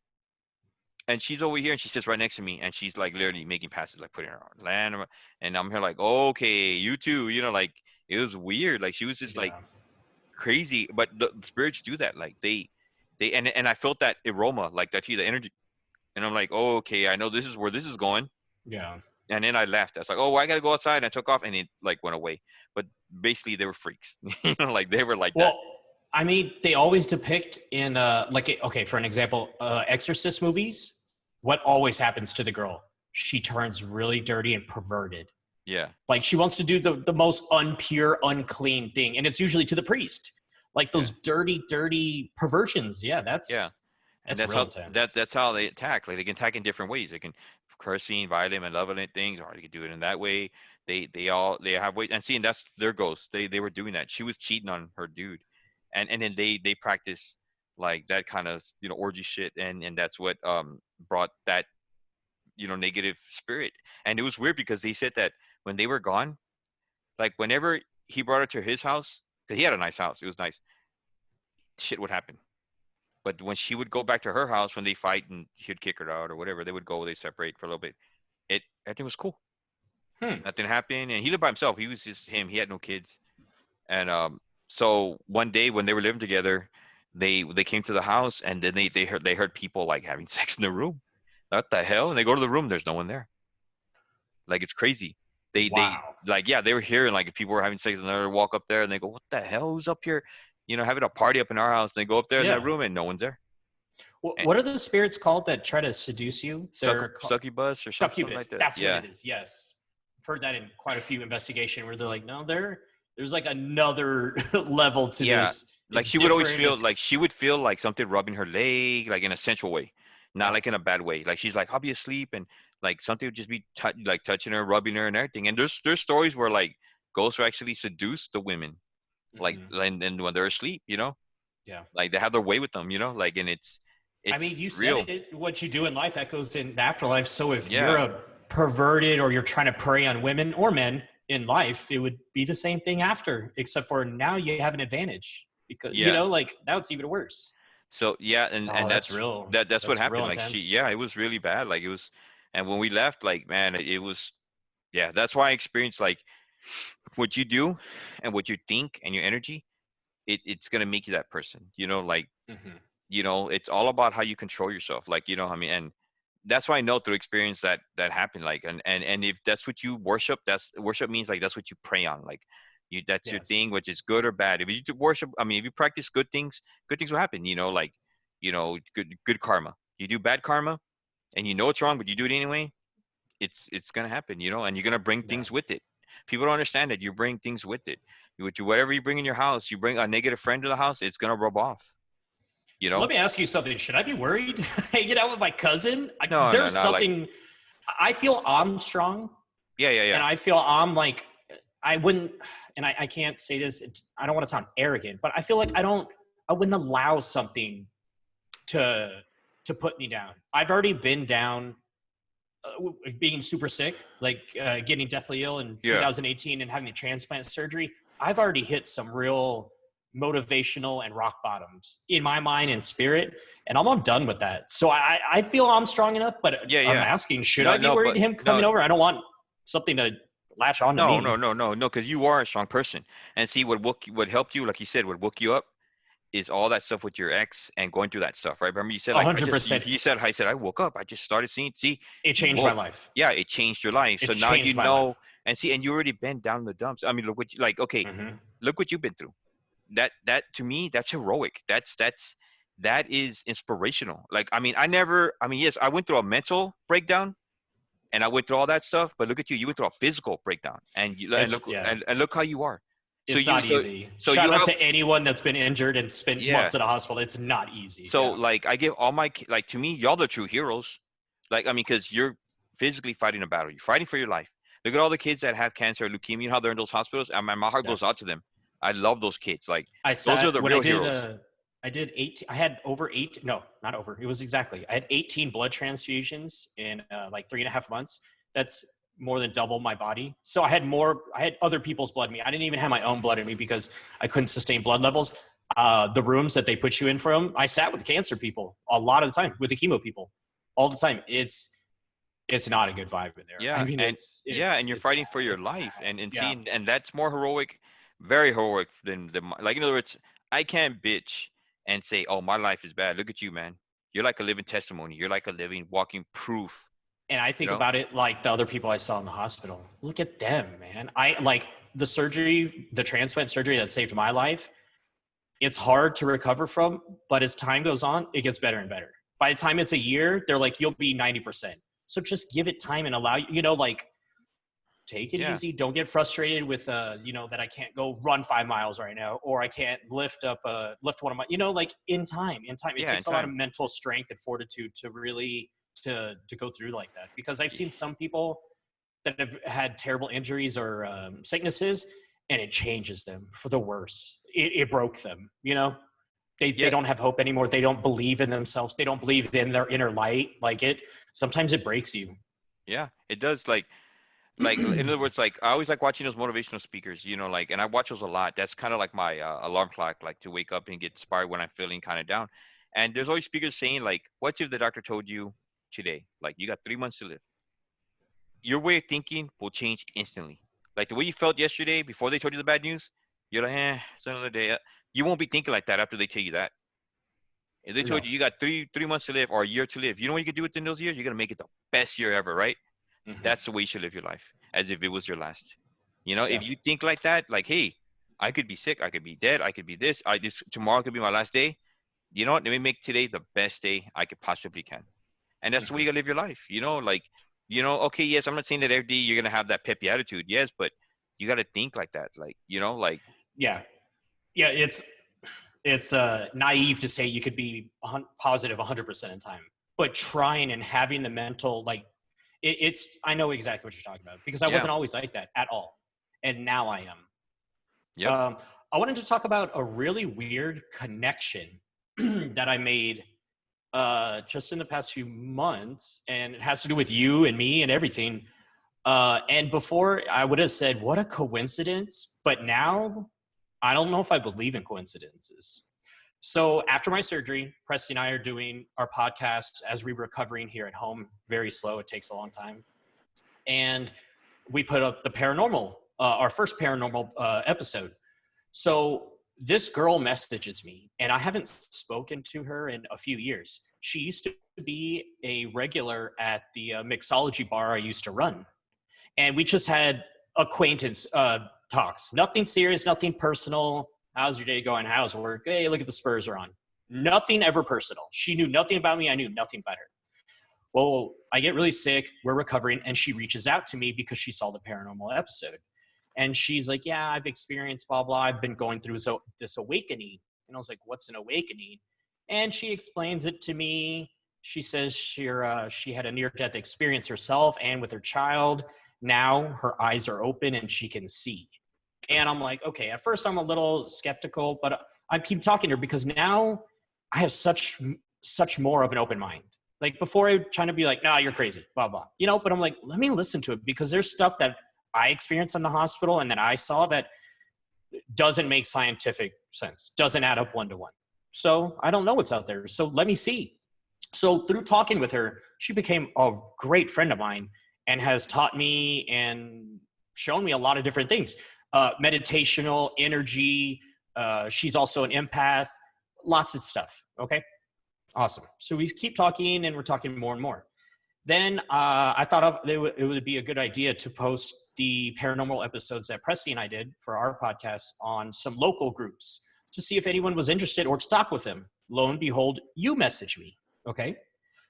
and she's over here, and she sits right next to me, and she's like literally making passes, like putting her on land, and I'm here like, okay, you too, like it was weird, like she was just like Yeah. crazy, but the spirits do that, like they and I felt that aroma, like that, the energy, and I'm like, oh, okay, I know this is where this is going. Yeah. And then I left. I was like, oh, I gotta go outside. And I took off, and it like went away. But basically, they were freaks. Like they were like that. Well, I mean, they always depict in okay, for an example, Exorcist movies. What always happens to the girl? She turns really dirty and perverted. Yeah, Like she wants to do the most unpure, unclean thing, and it's usually to the priest. Like yeah, those dirty, dirty perversions. Yeah, yeah. And that's that's real how intense. that's how they attack. Like they can attack in different ways. They can cursing, violent, and malevolent things, or they can do it in that way. They have ways. And seeing that's their ghost. They were doing that. She was cheating on her dude, and then they practice like that kind of orgy shit, and that's what brought that negative spirit. And it was weird because they said that when they were gone, like whenever he brought her to his house, because he had a nice house, it was nice, shit would happen. But when she would go back to her house, when they fight and he'd kick her out or whatever, they would go, they separate for a little bit. Everything was cool. Hmm. Nothing happened, and he lived by himself. He was just him. He had no kids. And so one day when they were living together, they came to the house, and then they heard people like having sex in the room. What the hell? And they go to the room. There's no one there. Like it's crazy. They Wow. like, yeah, they were hearing like if people were having sex, and they walk up there and they go, what the hell? Who's up here? Having a party up in our house. And they go up there in that Yeah. room, and no one's there. And What are the spirits called that try to seduce you? They're called succubus or something succubus. like that. That's what Yeah, it is. Yes, I've heard that in quite a few investigation where they're like, no, there's like another level to yeah. this. Like It's she would always different. feel It's like she would feel like something rubbing her leg, like in a sensual way, not yeah. like in a bad way. Like she's like, I'll be asleep, and like something would just be like touching her, rubbing her, and everything. And there's stories where like ghosts will actually seduce the women, like Hmm. and when they're asleep, Yeah. like they have their way with them, like, and I it's mean, you said real. it. What you do in life echoes in the afterlife. So if you're Yeah, a perverted or you're trying to prey on women or men in life, it would be the same thing after, except for now you have an advantage because yeah. like now it's even worse. So yeah, Oh, and that's real. that's what That's real happened. Like intense. yeah, it was really bad. Like it was, and when we left, like man, it was, yeah. That's why I experienced like what you do and what you think and your energy. It's gonna make you that person. Like Hmm. it's all about how you control yourself. Like I mean, and that's why I know through experience that happened. Like and if that's what you worship, that's worship means like that's what you pray on. Like that's your Yes. thing, which is good or bad. If you do worship, I mean, if you practice good things will happen. Like good karma. You do bad karma, and you know it's wrong, but you do it anyway. It's gonna happen. And you're gonna bring Yeah. things with it. People don't understand that you bring things with it. Whatever you bring in your house, you bring a negative friend to the house, it's gonna rub off. You So let know? me ask you something. Should I be worried hanging out with my cousin? No, no, There's not like, something. I feel I'm strong, yeah, yeah, and yeah, I feel I'm like I wouldn't, and I can't say this. I don't want to sound arrogant, but I feel like I wouldn't allow something to put me down. I've already been down, being super sick, like getting deathly ill in yeah, 2018 and having the transplant surgery. I've already hit some real motivational and rock bottoms in my mind and spirit, and I'm done with that. So I feel I'm strong enough, but yeah, I'm yeah. asking, should No, I be no, worried but him no, coming over? I don't want something to latch on to no, no, me. no, no, no, because you are a strong person. And see, what helped you, like you said, what woke you up is all that stuff with your ex and going through that stuff, right? Remember you said like I just you, 100%. you said I said I woke up, I just started seeing. See, It you changed my woke. life. Yeah, it changed your life. It So now you changed my know, life. and see, and you already been down in the dumps. I mean, look what you like. Okay, Hmm. look what you've been through. That to me, that's heroic. That is inspirational. Like I mean, yes, I went through a mental breakdown and I went through all that stuff, but look at you, you went through a physical breakdown, and It's yeah. look how you are. So It's you not easy. so you Shout out have, to anyone that's been injured and spent yeah. months in a hospital. It's not easy. So Yeah. like I give all my like, to me, y'all the true heroes. Like I mean, because you're physically fighting a battle, you're fighting for your life. Look at all the kids that have cancer or leukemia, how they're in those hospitals, and my heart Yeah. goes out to them. I love those kids. Like I those are sat the when I real did heroes. I had over eight. No, not over. It was exactly. I had 18 blood transfusions in like 3.5 months. That's more than double my body. So I had more. I had other people's blood in me. I didn't even have my own blood in me because I couldn't sustain blood levels. The rooms that they put you in from, I sat with the cancer people a lot of the time, with the chemo people all the time. It's not a good vibe in there. I Yeah, mean, and yeah, and you're it's fighting bad. for your It's life, bad. and Yeah. seeing, and that's more heroic, very heroic than like, in other words, I can't bitch and say, oh, my life is bad. Look at you, man. You're like a living testimony. You're like a living, walking proof. And I You think know? about it like the other people I saw in the hospital. Look at them, man. I like the surgery, the transplant surgery that saved my life. It's hard to recover from, but as time goes on, it gets better and better. By the time it's a year, they're like, you'll be 90%. So just give it time and allow, like, take it Yeah, easy. Don't get frustrated with, that I can't go run 5 miles right now, or I can't lift one of my, like in time, it yeah, in takes a lot of time. mental strength and fortitude to really, to go through like that. Because I've seen some people that have had terrible injuries or sicknesses, and it changes them for the worse. It broke them, they Yeah, don't have hope anymore. They don't believe in themselves. They don't believe in their inner light. Sometimes it breaks you. yeah, it does. Like in other words, like I always like watching those motivational speakers, like, and I watch those a lot. That's kind of like my alarm clock, like to wake up and get inspired when I'm feeling kind of down. And there's always speakers saying like, what if the doctor told you today, like you got 3 months to live? Your way of thinking will change instantly. Like the way you felt yesterday before they told you the bad news, you're like, it's another day. You won't be thinking like that after they tell you that. If they told No. you got three months to live or a year to live, you know what you can do within those years? You're gonna make it the best year ever, right? Hmm. That's the way you should live your life, as if it was your last. Yeah. If you think like that, like, hey, I could be sick, I could be dead, I could be this, I this tomorrow could be my last day. You know what? Let me make today the best day I could possibly can. And that's the way Hmm. you gotta live your life. Like, okay, yes, I'm not saying that every day you're gonna have that peppy attitude, yes, but you gotta think like that. Like, like Yeah. Yeah. It's naive to say you could be positive 100% of the time, but trying and having the mental, like, I know exactly what you're talking about, because I yeah, wasn't always like that at all. And now I am. yep, I wanted to talk about a really weird connection that I made just in the past few months, and it has to do with you and me and everything. And before I would have said, what a coincidence. But now I don't know if I believe in coincidences. So after my surgery, Presley and I are doing our podcast as we're recovering here at home. Very slow. It takes a long time. And we put up the paranormal, our first paranormal episode. So this girl messages me, and I haven't spoken to her in a few years. She used to be a regular at the mixology bar I used to run, and we just had acquaintance talks. Nothing serious, nothing personal. How's your day going? How's work? Hey, look at the Spurs are on. Nothing ever personal. She knew nothing about me. I knew nothing about her. Well, I get really sick. We're recovering, and she reaches out to me because she saw the paranormal episode. And she's like, yeah, I've experienced blah, blah. I've been going through this awakening. And I was like, what's an awakening? And she explains it to me. She says she had a near-death experience herself and with her child. Now her eyes are open and she can see. And I'm like, okay, at first I'm a little skeptical, but I keep talking to her because now I have such more of an open mind. Like before, I was trying to be like, nah, you're crazy, blah, blah. But I'm like, let me listen to it, because there's stuff that I experienced in the hospital and that I saw that doesn't make scientific sense, doesn't add up one to one. So I don't know what's out there. So let me see. So through talking with her, she became a great friend of mine and has taught me and shown me a lot of different things. Meditational energy. She's also an empath. Lots of stuff. Okay. Awesome. So we keep talking and we're talking more and more. Then I thought it would be a good idea to post the paranormal episodes that Presley and I did for our podcast on some local groups to see if anyone was interested or to talk with them. Lo and behold, you message me. Okay.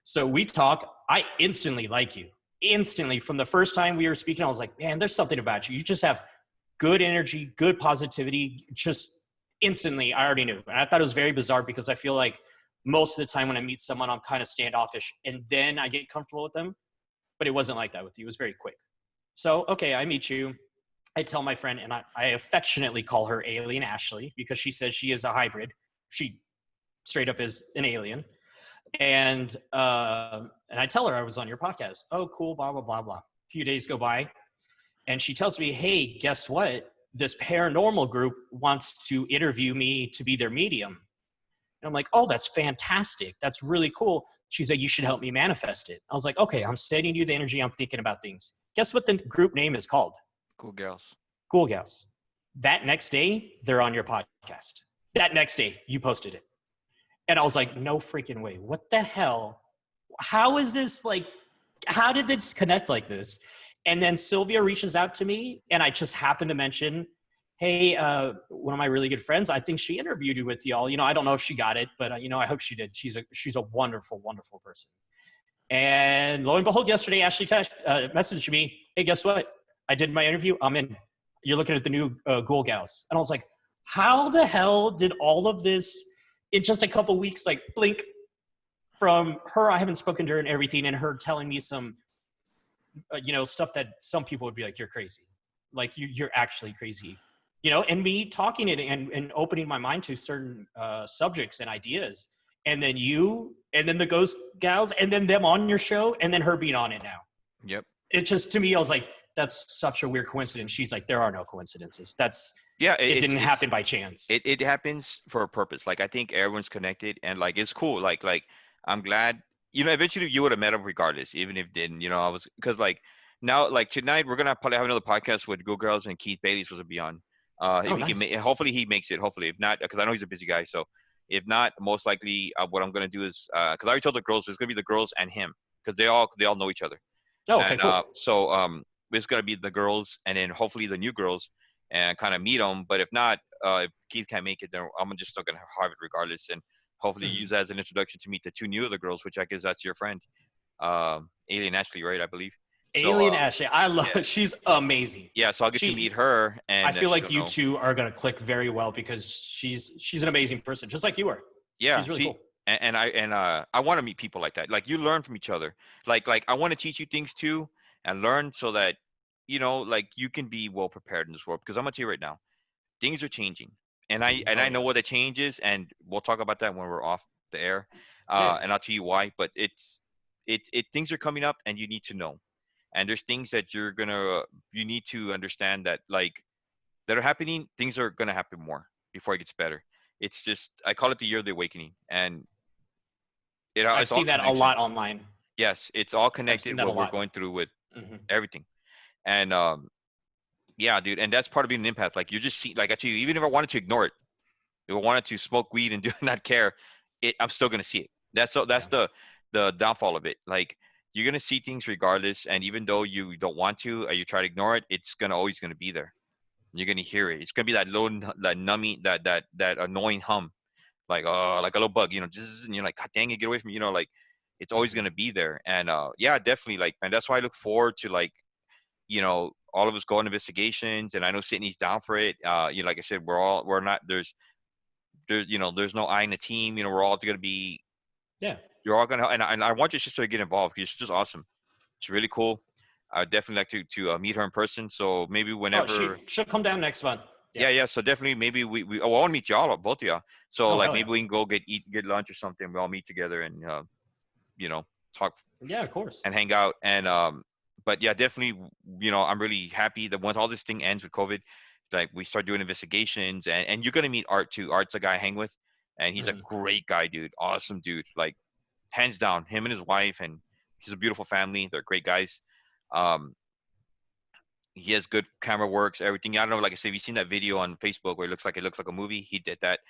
So we talk. I instantly like you. Instantly. From the first time we were speaking, I was like, man, there's something about you. You just have good energy, good positivity. Just instantly, I already knew. And I thought it was very bizarre because I feel like most of the time when I meet someone, I'm kind of standoffish and then I get comfortable with them. But it wasn't like that with you. It was very quick. So, okay, I meet you. I tell my friend, and I affectionately call her Alien Ashley because she says she is a hybrid. She straight up is an alien. And I tell her I was on your podcast. Oh, cool, blah, blah, blah, blah. A few days go by, and she tells me, hey, guess what? This paranormal group wants to interview me to be their medium. And I'm like, oh, that's fantastic. That's really cool. She's like, you should help me manifest it. I was like, okay, I'm sending you the energy. I'm thinking about things. Guess what the group name is called? Cool Gals. Cool Gals. That next day, they're on your podcast. That next day, you posted it. And I was like, no freaking way. What the hell? How is this like, how did this connect like this? And then Sylvia reaches out to me, and I just happened to mention, hey, one of my really good friends, I think she interviewed you with y'all. You know, I don't know if she got it, but I hope she did. She's a wonderful, wonderful person. And lo and behold, yesterday, Ashley messaged me, hey, guess what? I did my interview. I'm in. You're looking at the new Ghoul Gals. And I was like, how the hell did all of this in just a couple weeks, like blink from her? I haven't spoken to her and everything, and her telling me some, stuff that some people would be like, you're crazy. Like you're actually crazy. And me talking it and opening my mind to certain subjects and ideas. And then you, and then the Ghost Gals, and then them on your show, and then her being on it now. Yep. It just, to me, I was like, that's such a weird coincidence. She's like, there are no coincidences. It didn't happen by chance. It happens for a purpose. Like, I think everyone's connected, and like, it's cool. Like I'm glad, eventually you would have met him regardless, even if didn't, because like now, like tonight, we're going to probably have another podcast with Go Girls, and Keith Bailey's supposed to be on. Nice. Hopefully he makes it. Hopefully, if not, because I know he's a busy guy. So if not, most likely what I'm going to do is, because I already told the girls, it's going to be the girls and him, because they all know each other. Oh, okay, cool. So it's going to be the girls, and then hopefully the new girls, and kind of meet them. But if not, if Keith can't make it, then I'm just still going to have it regardless, and hopefully use that as an introduction to meet the two new other girls, which I guess that's your friend, Alien Ashley, right? I believe. Alien Ashley, I love her. She's amazing. Yeah, so I'll get to meet her, and I feel like you two are gonna click very well because she's an amazing person, just like you are. Yeah, she's really cool. And I want to meet people like that. Like, you learn from each other. Like I want to teach you things too, and learn so that like you can be well prepared in this world. Because I'm gonna tell you right now, things are changing, and I know what the change is, and we'll talk about that when we're off the air, and I'll tell you why. But it's things are coming up, and you need to know. And there's things that you need to understand that that are happening. Things are gonna happen more before it gets better. It's just, I call it the year of the awakening, and I've seen that a lot online. Yes, it's all connected. What we're going through with everything, and yeah, dude, and that's part of being an empath. Like, you just see, like I tell you, even if I wanted to ignore it, if I wanted to smoke weed and do not care, I'm still gonna see it. That's the downfall of it. Like, you're gonna see things regardless, and even though you don't want to, or you try to ignore it, it's always gonna be there. You're gonna hear it. It's gonna be that low, that numbing, that annoying hum, like a little bug, just, and you're like, God dang it, get away from me, like it's always gonna be there. And yeah, definitely, like, man, that's why I look forward to, like, all of us go on investigations, and I know Sydney's down for it. Like I said, we're not, there's no I in the team. We're all gonna be, you're all gonna, and I want your sister to get involved, because she's just awesome. She's really cool. I'd definitely like to meet her in person. So maybe whenever she'll come down next month. Yeah. So definitely, maybe I want to meet y'all, both of y'all. So maybe we can go get lunch or something. We all meet together and talk. Yeah, of course. And hang out. And but yeah, definitely, I'm really happy that once all this thing ends with COVID, like, we start doing investigations, and you're gonna meet Art too. Art's a guy I hang with, and he's a great guy, dude. Awesome dude. Like, hands down, him and his wife, and he's a beautiful family. They're great guys. He has good camera works, everything. I don't know, like I said, have you seen that video on Facebook where it looks like a movie? He did that.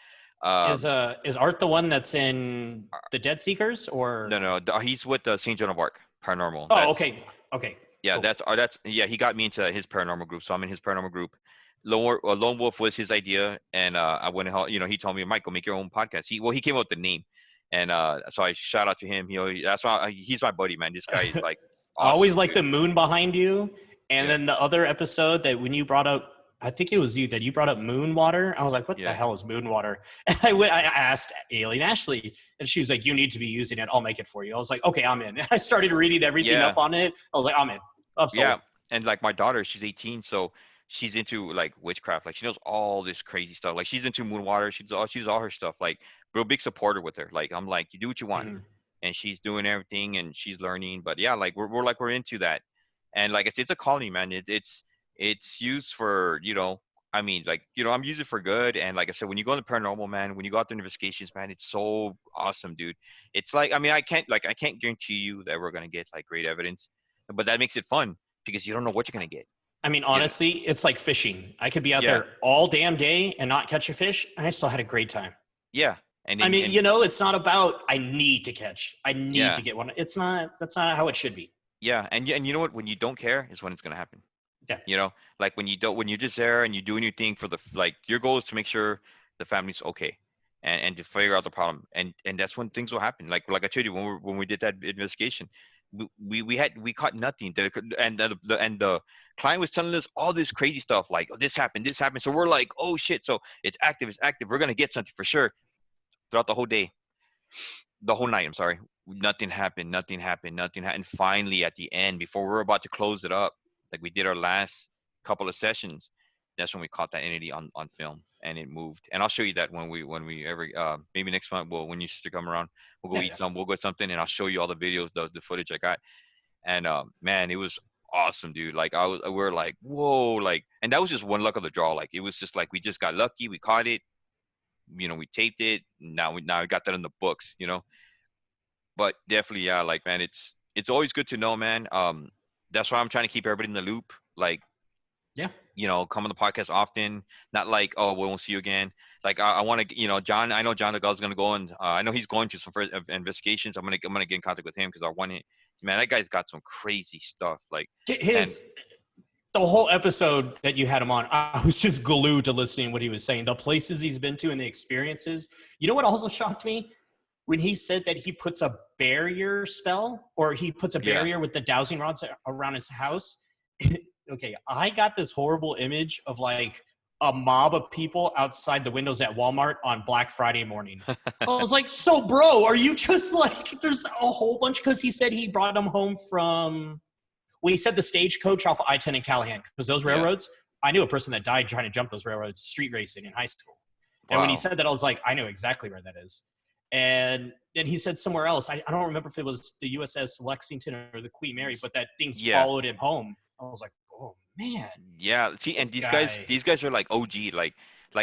Is Art the one that's in the Dead Seekers, or no? He's with the St. Joan of Arc Paranormal. Oh, okay. Yeah, cool. Yeah, he got me into his paranormal group, so I'm in his paranormal group. Lone Wolf was his idea, and I went and he told me, Michael, make your own podcast. He came up with the name, and so I shout out to him. That's why he's my buddy, man. This guy is like awesome, I always like the moon behind you, and then the other episode that when you brought up, I think it was you that you brought up moon water. I was like, what the hell is moon water? And I asked Alien Ashley, and she was like, you need to be using it. I'll make it for you. I was like, okay, I'm in. And I started reading everything up on it. I was like, I'm in. I'm sold. Yeah, and like, my daughter, she's 18, so she's into like witchcraft. Like, she knows all this crazy stuff. Like, she's into moon water. She's all her stuff. Like, real big supporter with her. Like I'm like, you do what you want, Mhm. and she's doing everything and she's learning. But yeah, like we're into that, and like I said, it's a calling, man. It's used for I mean, like I'm using it for good. And like I said, when you go into paranormal, man, when you go out there investigations, man, it's so awesome, dude. It's like, I mean, I can't guarantee you that we're gonna get like great evidence, but that makes it fun because you don't know what you're gonna get. I mean, You know? honestly, it's like fishing. I could be out Yeah, there all damn day and not catch a fish, and I still had a great time. yeah, and I then mean, and it's not about I need to catch. I need yeah, to get one. It's not. That's not how it should be. yeah, and you know what? When you don't care is when it's gonna happen. Yeah. Like when you're just there and you're doing your thing for like your goal is to make sure the family's okay, and to figure out the problem, and that's when things will happen. Like I told you when we did that investigation, we caught nothing. And the client was telling us all this crazy stuff like, oh, this happened, so we're like, oh shit, so it's active, we're gonna get something for sure. Throughout the whole day, the whole night, I'm sorry, nothing happened, nothing happened, nothing happened. Finally, at the end, before we were about to close it up, like we did our last couple of sessions, that's when we caught that entity on film, and it moved. And I'll show you that when we ever maybe next month, well, when you sister come around, we'll go Yeah. eat Yeah. some, we'll go something, and I'll show you all the videos, the footage I got. And man, it was awesome, dude. Like we're like, whoa, like, and that was just one luck of the draw. Like it was just like we just got lucky, we caught it, we taped it. Now we got that in the books. But definitely, yeah, like man, it's always good to know, man. That's why I'm trying to keep everybody in the loop. Like, Yeah. come on the podcast often. Not like, oh, we won't see you again. Like I want to, John. I know John the is gonna go, and I know he's going to some first investigations. I'm gonna get in contact with him because I want it. Man, that guy's got some crazy stuff. Like, and His the whole episode that you had him on, I was just glued to listening to what he was saying. The places he's been to and the experiences. You know what also shocked me? When he said that he puts a barrier spell, or he puts a yeah, barrier with the dowsing rods around his house. Okay, I got this horrible image of like a mob of people outside the windows at Walmart on Black Friday morning. I was like, so bro, are you just like, there's a whole bunch, because he said he brought them home from, well, he said the stagecoach off of I-10 in Callahan, because those yeah. railroads, I knew a person that died trying to jump those railroads, street racing in high school. And when he Wow. said that, I was like, I know exactly where that is. And then he said somewhere else. I don't remember if it was the USS Lexington or the Queen Mary, but that things Yeah. followed him home. I was like, oh man, Yeah, see, and this guy. these guys are like OG, like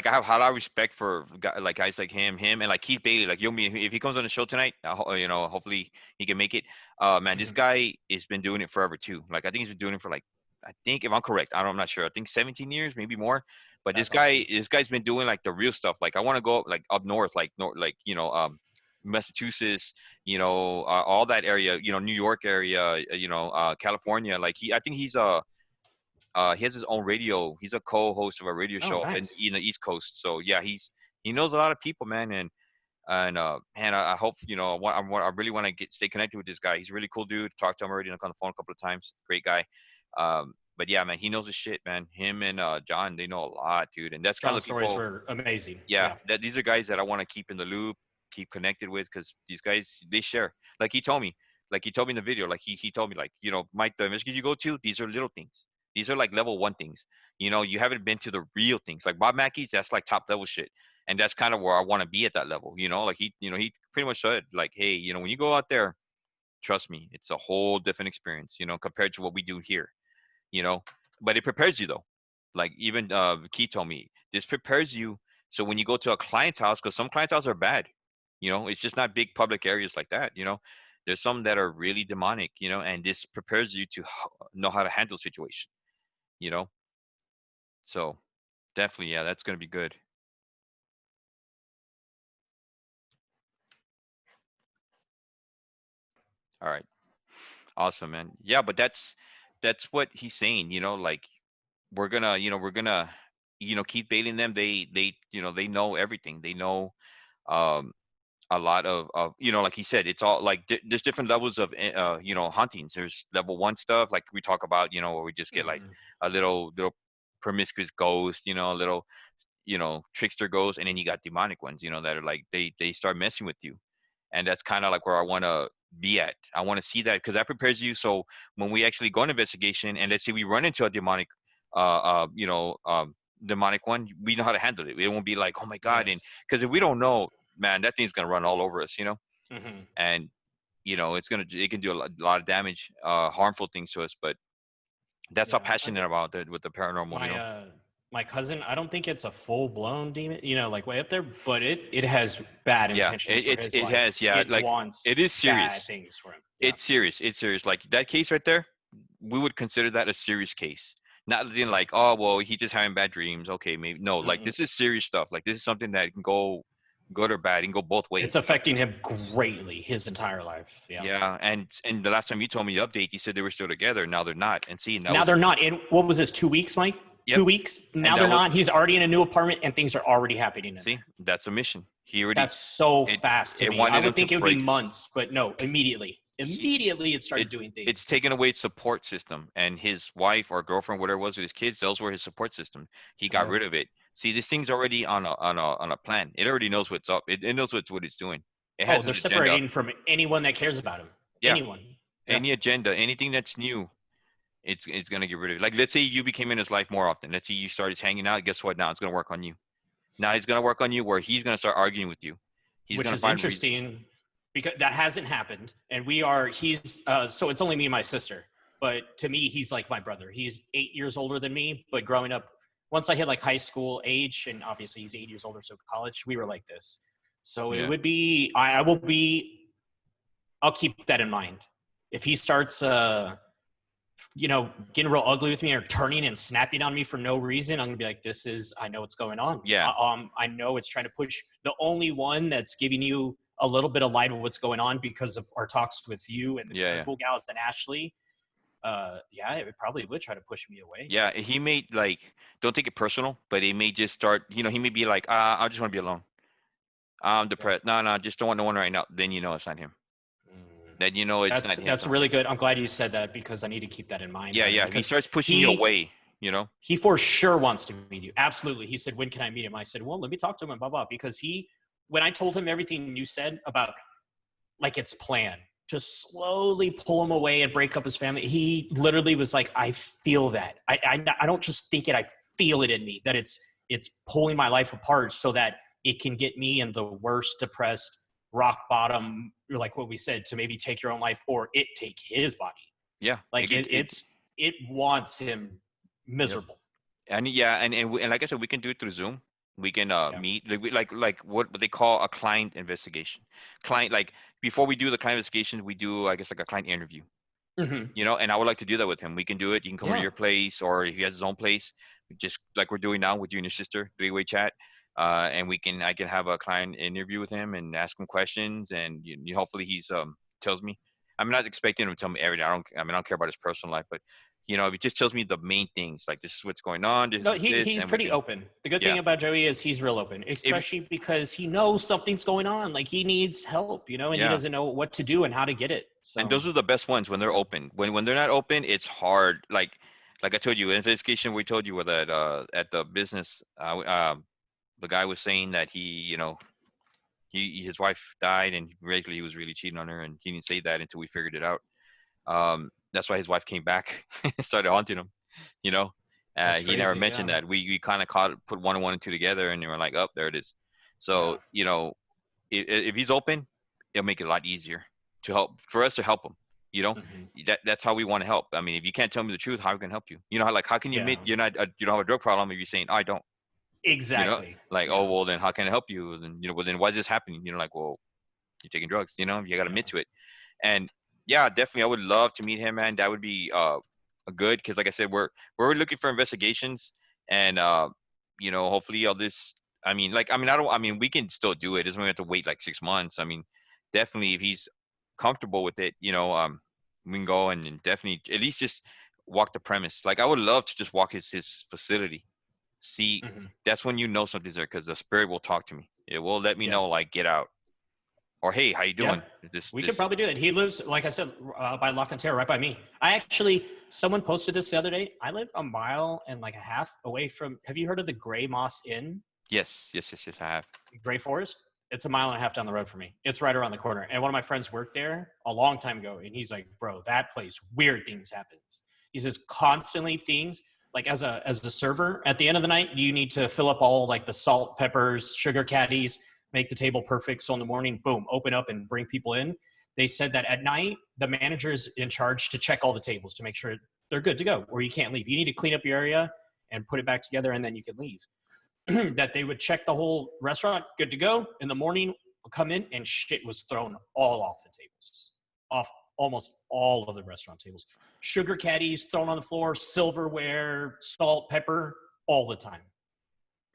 I have a lot of respect for like guys like him, and like Keith Bailey. Like you'll meet if he comes on the show tonight. Hopefully he can make it. Man, this Mhm. guy has been doing it forever too. Like I think he's been doing it for like, I think if I'm correct, I'm not sure. I think 17 years, maybe more. But That's awesome. this guy's been doing like the real stuff. Like I want to go like up north, like Massachusetts, all that area, New York area, California. Like I think he has his own radio. He's a co-host of a radio Oh, show up nice. in the East Coast. So yeah, he knows a lot of people, man. And man, I hope I really want to stay connected with this guy. He's a really cool dude. Talked to him already on the phone a couple of times. Great guy. But yeah, man, he knows his shit, man. Him and John, they know a lot, dude. And that's kind John's of the stories people. were amazing. Yeah, Yeah. that these are guys that I want to keep in the loop, keep connected with, because these guys they share. Like he told me, in the video, like he told me, like, Mike, the investigators you go to, these are little things. These are like level one things. You haven't been to the real things. Like Bob Mackey's, that's like top level shit. And that's kind of where I want to be at that level. Like he pretty much said, like, hey, when you go out there, trust me, it's a whole different experience, compared to what we do here, you know. But it prepares you though. Like even Key told me, this prepares you so when you go to a client's house, because some client's houses are bad, it's just not big public areas like that, there's some that are really demonic, and this prepares you to know how to handle situation, you know. So definitely, yeah, that's gonna be good. All right, awesome, man. Yeah, but that's what he's saying, like we're gonna Keith Bailey and them, they know everything. They know um a lot of like he said, it's all like there's different levels of hauntings. There's level one stuff like we talk about, where we just get like Mhm. a little promiscuous ghost, a little trickster ghost. And then you got demonic ones, that are like they start messing with you. And that's kind of like where I want to be at. I want to see that because that prepares you. So when we actually go on investigation, and let's say we run into a demonic demonic one, we know how to handle it. It won't be like, oh my god. And Yes. because if we don't know, man, that thing's gonna run all over us, Mm-hmm. and it can do a lot of damage, harmful things to us. But that's how Yeah. passionate about it with the paranormal, My my cousin, I don't think it's a full blown demon, like way up there, but it has bad Yeah, intentions for his it life. has, yeah, It like wants it is bad serious. things for him. Yeah. It's serious. Like that case right there, we would consider that a serious case. Not being Yeah. like, oh well, he just having bad dreams. Okay, maybe no. Like Mm-mm. this is serious stuff. Like this is something that can go good or bad. It can go both It's ways. affecting him greatly his entire life. Yeah. Yeah, and the last time you told me the update, you said they were still together. Now they're not. And see, that Now was a they're not in. What was this? 2 weeks, Mike? yep. 2 weeks. And Now they're that was not. He's already in a new apartment, and things are already happening in see, there. that's a mission. He already That's so it fast to it me. I wanted him would to think it would be break. months, but no, immediately. He, Immediately, it started it doing it's things. taken away his support system, and his wife or girlfriend, whatever it was with his kids, those were his support system. He got Yep. rid of it. See, this thing's already on a plan. It already knows what's up. It knows what it's doing. It Oh, has they're his agenda. separating from anyone that cares about him. Yeah, Anyone. Yeah. any agenda, anything that's new, it's gonna get rid of it. Like let's say you became in his life more often. Let's say you started hanging out. Guess what? Now it's gonna work on you. Now he's gonna work on you where he's gonna start arguing with you. He's Which gonna is find reasons. interesting because that hasn't happened. And he's, so it's only me and my sister. But to me, he's like my brother. He's 8 years older than me. But growing up, once I hit like high school age, and obviously he's 8 years older, so college, we were like this. So it Yeah. would be, I will be, I'll keep that in mind. If he starts, getting real ugly with me or turning and snapping on me for no reason, I'm gonna be like, I know what's going on. Yeah. I know it's trying to push. The only one that's giving you a little bit of light of what's going on because of our talks with you and the Yeah. cool gals and Ashley. It probably would try to push me away. Yeah, he may like don't take it personal, but he may just start. He may be like, I just want to be alone. I'm Yeah. depressed. No, just don't want no one right now. Then it's not him. Then it's not him. That's really good. I'm glad you said that because I need to keep that in mind. Yeah. If he Because starts pushing you away, he for sure wants to meet you. Absolutely. He said, when can I meet him? I said, well, let me talk to him and blah, blah, because when I told him everything you said about like it's planned to slowly pull him away and break up his family, he literally was like, I feel that. I don't just think it, I feel it in me that it's pulling my life apart so that it can get me in the worst depressed rock bottom, like what we said, to maybe take your own life or it take his body. Yeah. Like it wants him miserable. Yep. And like I said, we can do it through Zoom. We can meet like what they call a client investigation. Client, like before we do the client investigation, we do, I guess, like a client interview. Mm-hmm. And I would like to do that with him. We can do it. You can come to your place, or if he has his own place, just like we're doing now with you and your sister, three-way chat. And I can have a client interview with him and ask him questions, and hopefully he's tells me. I'm not expecting him to tell me everything. I don't care about his personal life, but if he just tells me the main things, like this is what's going on. No, he's pretty open. The good thing about Joey is he's real open, especially because he knows something's going on. Like he needs help, and he doesn't know what to do and how to get it. So. And those are the best ones when they're open. When they're not open, it's hard. Like I told you, investigation we told you that at the business, the guy was saying that his wife died and regularly he was really cheating on her, and he didn't say that until we figured it out. That's why his wife came back and started haunting him. He crazy, never mentioned that. We kind of put one and one and two together, and they were like, oh, there it is. So if he's open, it'll make it a lot easier for us to help him. That's how we want to help. I mean, if you can't tell me the truth, how can I help you? How can you admit you don't have a drug problem if you're saying I don't? Exactly. Oh, well, then how can I help you? And well, then why is this happening? Well, you're taking drugs. You got to admit to it. And yeah, definitely, I would love to meet him, man. That would be a good, because like I said, we're looking for investigations, and hopefully all this. We can still do it. It doesn't mean we have to wait like 6 months. I mean, definitely, if he's comfortable with it, we can go and definitely at least just walk the premise. Like I would love to just walk his facility. See, that's when something's there, because the spirit will talk to me. It will let me know, like, get out, or hey, how you doing? We could probably do that. He lives, like I said, by La Cantera, right by me. Someone posted this the other day. I live a mile and like a half away from. Have you heard of the Gray Moss Inn? Yes, I have. Gray Forest. It's a mile and a half down the road from me. It's right around the corner. And one of my friends worked there a long time ago, and he's like, "Bro, that place, weird things happen." He says constantly things. Like as a server, at the end of the night, you need to fill up all like the salt, peppers, sugar caddies. make the table perfect. So in the morning, boom, open up and bring people in. They said that at night, the manager is in charge to check all the tables to make sure they're good to go, or you can't leave. You need to clean up your area and put it back together, and then you can leave. That they would check the whole restaurant, good to go. In the morning, come in, and shit was thrown all off the tables, off almost all of the restaurant tables. Sugar caddies thrown on the floor, silverware, salt, pepper, all the time.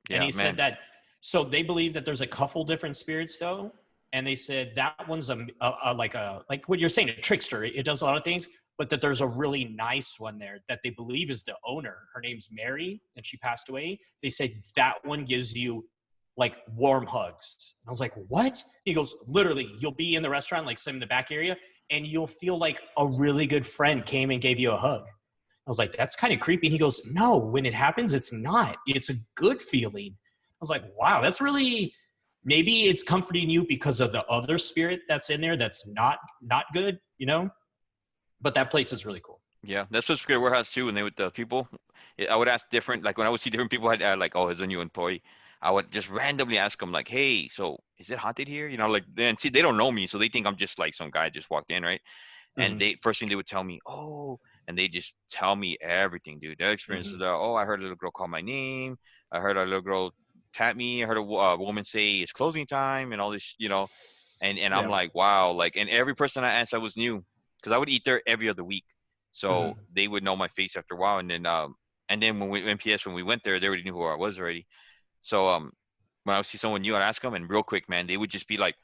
Yeah, And he man. said that, so they believe that there's a couple different spirits though. And they said that one's like what you're saying, a trickster. It does a lot of things, but that there's a really nice one there that they believe is the owner. Her name's Mary, and she passed away. They said that one gives you like warm hugs. I was like, what? He goes, literally, you'll be in the restaurant, like some in the back area, and you'll feel like a really good friend came and gave you a hug. I was like, that's kind of creepy. And he goes, no, when it happens, it's not. It's a good feeling. I was like, wow, that's really, maybe it's comforting you because of the other spirit that's in there that's not good, you know? But that place is really cool. Yeah, that's what Spirit Warehouse too. When they would people, I would ask different. Like when I would see different people, I'd like, oh, here's a new employee. I would just randomly ask them like, hey, so is it haunted here? You know, like then see they don't know me, so they think I'm just like some guy just walked in, right? And they first thing they would tell me, oh, and they just tell me everything, dude. Their experiences are, oh, I heard a little girl call my name. I heard a little girl tap me. I heard a woman say it's closing time and all this, you know. And I'm like, wow, like, and every person I asked, I was new because I would eat there every other week, so they would know my face after a while. And then when we MPS when we went there, they already knew who I was already. So when I would see someone new, I'd ask them, and real quick, man, they would just be like,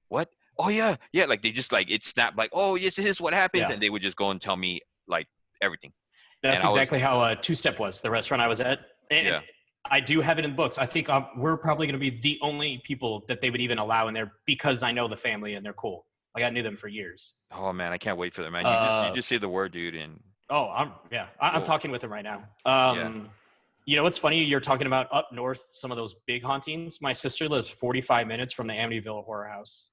what? Oh yeah, yeah, like they just like it snapped like, oh yes, this is what happens, and they would just go and tell me like everything. That's exactly how Two Step was, the restaurant I was at. And I do have it in the books. I think we're probably going to be the only people that they would even allow in there because I know the family and they're cool. Like I knew them for years. Oh man, I can't wait for that, man. You just say the word, dude, and I'm talking with them right now. You know what's funny? You're talking about up north, some of those big hauntings. My sister lives 45 minutes from the Amityville Horror House.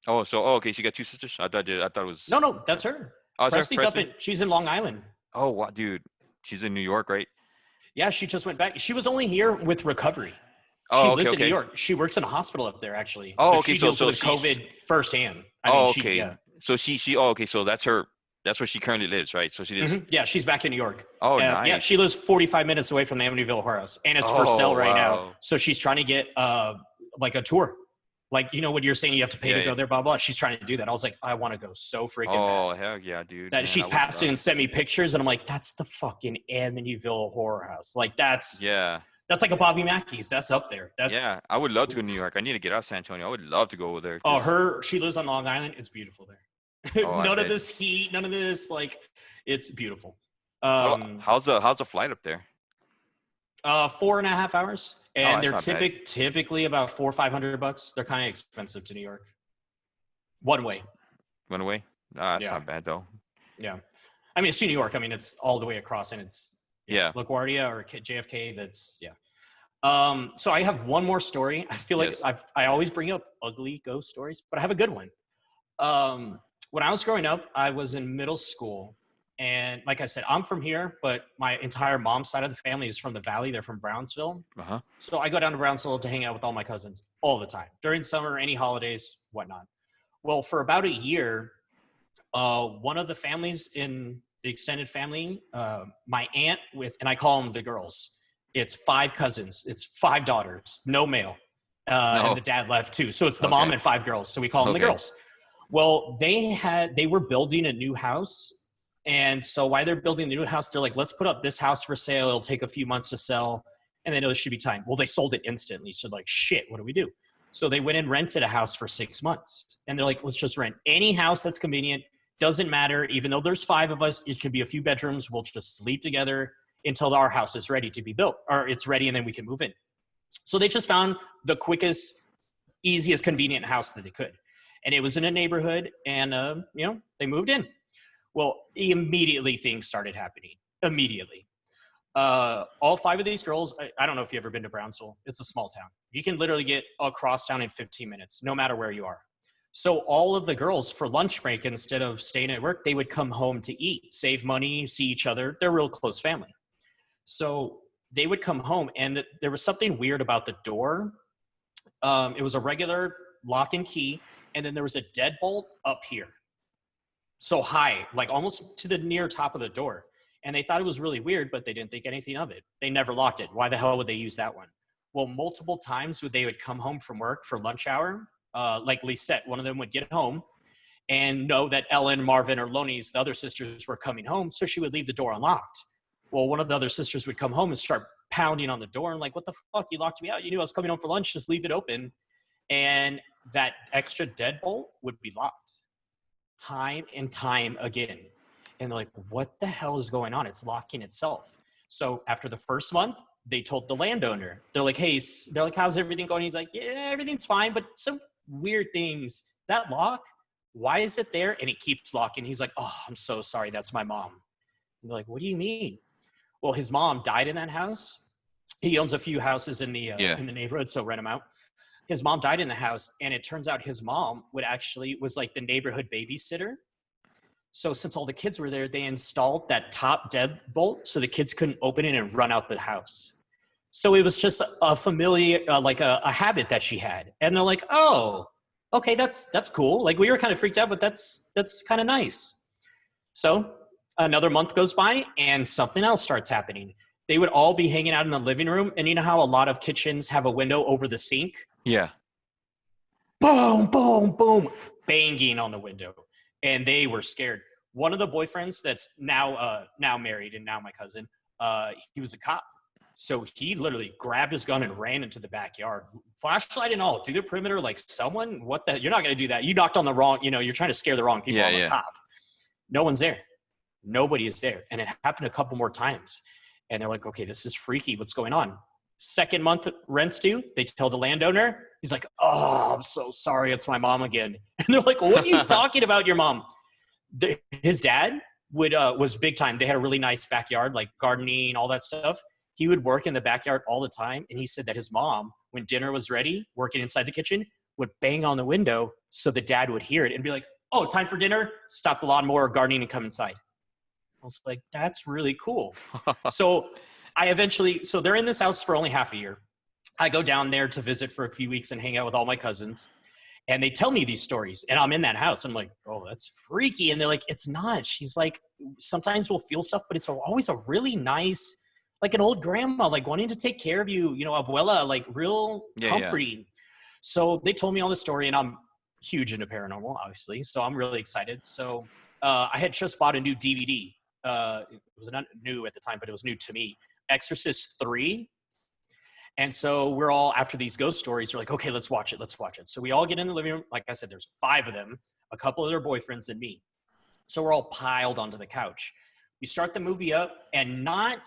Oh, so okay, so you got two sisters? I thought it was. No, that's her. Oh, Presley's Presley? She's in Long Island. Oh, wow, dude, she's in New York, right? Yeah, she just went back. She was only here with recovery. Oh, she lives in New York. She works in a hospital up there, actually. Oh, so okay. She deals with COVID firsthand. Okay. So she. Oh, okay. So that's her. That's where she currently lives, right? So she lives. Yeah, she's back in New York. Oh, nice. Yeah, she lives 45 minutes away from the Amityville Horror House, and it's for sale right now. So she's trying to get like a tour. Like, you know what you're saying, you have to pay to go there, blah, blah. She's trying to do that. I was like, I want to go so freaking bad. Oh, hell yeah, dude. That she's passed it and sent me pictures, and I'm like, that's the fucking Amityville Horror House. Like, that's like a Bobby Mackey's. That's up there. I would love to go to New York. I need to get out of San Antonio. I would love to go over there. She lives on Long Island. It's beautiful there. None of this heat, none of this, like, it's beautiful. How's the flight up there? 4.5 hours, and they're typically about $400 or $500. They're kind of expensive to New York. One way. That's not bad though. Yeah, I mean it's to New York. I mean it's all the way across, and it's LaGuardia or JFK. That's So I have one more story. I feel like I always bring up ugly ghost stories, but I have a good one. When I was growing up, I was in middle school. And like I said, I'm from here, but my entire mom's side of the family is from the Valley. They're from Brownsville. So I go down to Brownsville to hang out with all my cousins all the time. During summer, any holidays, whatnot. Well, for about a year, one of the families in the extended family, my aunt and I call them the girls. It's 5 cousins. It's 5 daughters, no male. And the dad left too. So it's the mom and 5 girls. So we call them the girls. Well, they were building a new house. And so while they're building the new house, they're like, let's put up this house for sale. It'll take a few months to sell. And they know it should be time. Well, they sold it instantly. So like, shit, what do we do? So they went and rented a house for 6 months. And they're like, let's just rent any house that's convenient. Doesn't matter. Even though there's 5 of us, it could be a few bedrooms. We'll just sleep together until our house is ready to be built, or it's ready and then we can move in. So they just found the quickest, easiest, convenient house that they could. And it was in a neighborhood, and they moved in. Well, immediately things started happening. Immediately. All 5 of these girls, I don't know if you've ever been to Brownsville. It's a small town. You can literally get across town in 15 minutes, no matter where you are. So all of the girls, for lunch break, instead of staying at work, they would come home to eat, save money, see each other. They're a real close family. So they would come home, and there was something weird about the door. It was a regular lock and key, and then there was a deadbolt up here. So high, like almost to the near top of the door. And they thought it was really weird, but they didn't think anything of it. They never locked it. Why the hell would they use that one? Well, multiple times they would come home from work for lunch hour. Like Lisette, one of them would get home and know that Ellen, Marvin, or Lonnie's, the other sisters, were coming home. So she would leave the door unlocked. Well, one of the other sisters would come home and start pounding on the door and like, what the fuck? You locked me out. You knew I was coming home for lunch. Just leave it open. And that extra deadbolt would be locked time and time again. And they're like, what the hell is going on? It's locking itself. So after the first month, they told the landowner, they're like, hey, how's everything going? He's like, yeah, everything's fine, but some weird things. That lock, why is it there? And it keeps locking. He's like, oh, I'm so sorry. That's my mom. And they're like, what do you mean? Well, his mom died in that house. He owns a few houses in the neighborhood, so rent them out. His mom died in the house, and it turns out his mom was like the neighborhood babysitter. So since all the kids were there, they installed that top deadbolt so the kids couldn't open it and run out the house. So it was just a familiar, like a habit that she had. And they're like, oh, okay, that's cool. Like we were kind of freaked out, but that's kind of nice. So another month goes by and something else starts happening. They would all be hanging out in the living room. And you know how a lot of kitchens have a window over the sink? Yeah. Boom, boom, boom, banging on the window. And they were scared. One of the boyfriends that's now married and now my cousin, he was a cop. So he literally grabbed his gun and ran into the backyard, flashlight and all, to the perimeter, like someone, you're not going to do that. You knocked on the wrong, you're trying to scare the wrong people. I'm a cop. No one's there. Nobody is there. And it happened a couple more times. And they're like, okay, this is freaky. What's going on? Second month rent's due. They tell the landowner. He's like, oh, I'm so sorry. It's my mom again. And they're like, what are you talking about, your mom? His dad was big time. They had a really nice backyard, like gardening, all that stuff. He would work in the backyard all the time. And he said that his mom, when dinner was ready, working inside the kitchen, would bang on the window so the dad would hear it and be like, oh, time for dinner. Stop the lawnmower, gardening, and come inside. I was like, that's really cool. So they're in this house for only half a year. I go down there to visit for a few weeks and hang out with all my cousins. And they tell me these stories. And I'm in that house. I'm like, oh, that's freaky. And they're like, it's not. She's like, sometimes we'll feel stuff, but it's always a really nice, like an old grandma, like wanting to take care of you, abuela, like real comforting. Yeah. So they told me all the story, and I'm huge into paranormal, obviously. So I'm really excited. So I had just bought a new DVD. It was not new at the time, but it was new to me. Exorcist 3. And so we're all, after these ghost stories, we're like, okay, let's watch it. So we all get in the living room. Like I said, there's 5 of them, a couple of their boyfriends and me. So we're all piled onto the couch. We start the movie up, and not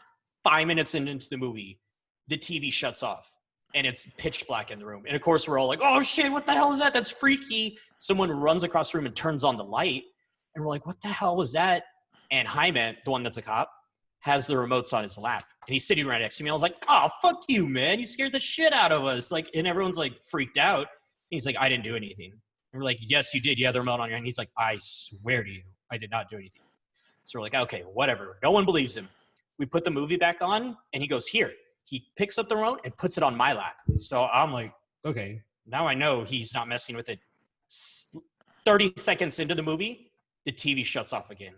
5 minutes into the movie, the TV shuts off and it's pitch black in the room. And of course we're all like, oh shit, what the hell is that? That's freaky. Someone runs across the room and turns on the light. And we're like, what the hell was that? And Jaime, the one that's a cop, has the remotes on his lap. And he's sitting right next to me. I was like, oh, fuck you, man. You scared the shit out of us. Like, and everyone's like freaked out. And he's like, I didn't do anything. And we're like, yes, you did. You had the remote on your hand. He's like, I swear to you, I did not do anything. So we're like, okay, whatever. No one believes him. We put the movie back on, and he goes, here. He picks up the remote and puts it on my lap. So I'm like, okay, now I know he's not messing with it. 30 seconds into the movie, the TV shuts off again.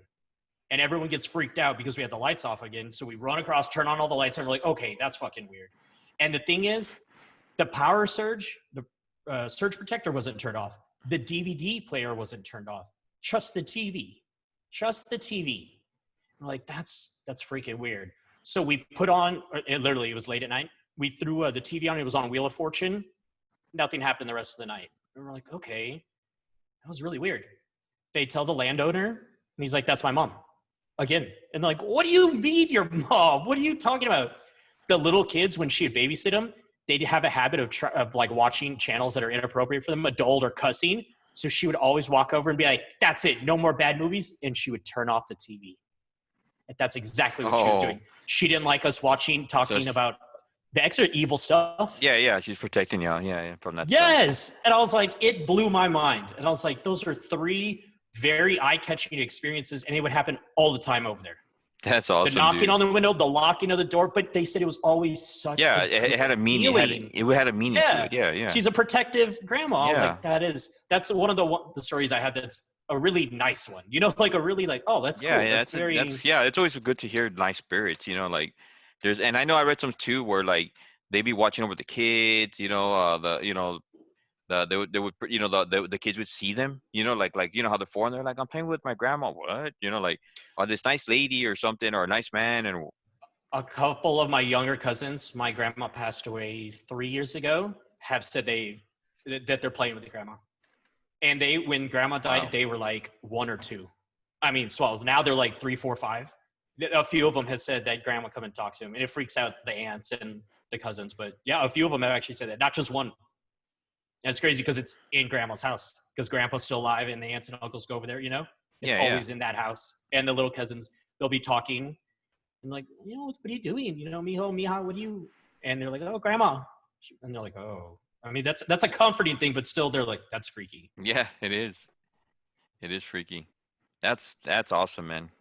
And everyone gets freaked out because we have the lights off again. So we run across, turn on all the lights, and we're like, okay, that's fucking weird. And the thing is, the power surge, the surge protector wasn't turned off. The DVD player wasn't turned off. Just the TV. We're like, that's freaking weird. So we put on, it was late at night. We threw the TV on. It was on Wheel of Fortune. Nothing happened the rest of the night. And we're like, okay, that was really weird. They tell the landowner, and he's like, that's my mom. Again. And they're like, what do you mean your mom? What are you talking about? The little kids, when she would babysit them, they'd have a habit of like watching channels that are inappropriate for them, adult or cussing. So she would always walk over and be like, that's it. No more bad movies. And she would turn off the TV. And that's exactly what she was doing. She didn't like us talking about the extra evil stuff. Yeah. She's protecting you. Yeah. From that Yes. stuff. And I was like, it blew my mind. And I was like, those are 3 very eye-catching experiences, and it would happen all the time over there. That's The awesome, knocking dude. on the window, the locking of the door, but they said it was always such Yeah, a good it had a meaning. feeling. It had a meaning to Yeah, it. Yeah, yeah, she's a protective grandma. I was yeah, like, that's one of the stories I had. That's a really nice one. You know, like a really like, oh, that's yeah, cool. yeah. That's very Yeah. It's always good to hear nice spirits. Like there's, and I know I read some too where like they be watching over the kids. They would the kids would see them. Like how they're foreign. They're like, I'm playing with my grandma. What? Like, or this nice lady or something or a nice man and a couple of my younger cousins. My grandma passed away 3 years ago. Have said that they're playing with the grandma, and they when grandma died, wow. they were like 1 or 2. I mean, 12. Now they're like 3, 4, 5. A few of them have said that grandma come and talk to him, and it freaks out the aunts and the cousins. But yeah, a few of them have actually said that, not just one. And it's crazy because it's in grandma's house because grandpa's still alive and the aunts and uncles go over there, It's Yeah, yeah. always in that house. And the little cousins, they'll be talking and like, what are you doing? Mijo, mija, what do you? And they're like, oh, grandma. And they're like, oh. I mean, that's a comforting thing, but still they're like, that's freaky. Yeah, it is. It is freaky. That's awesome, man.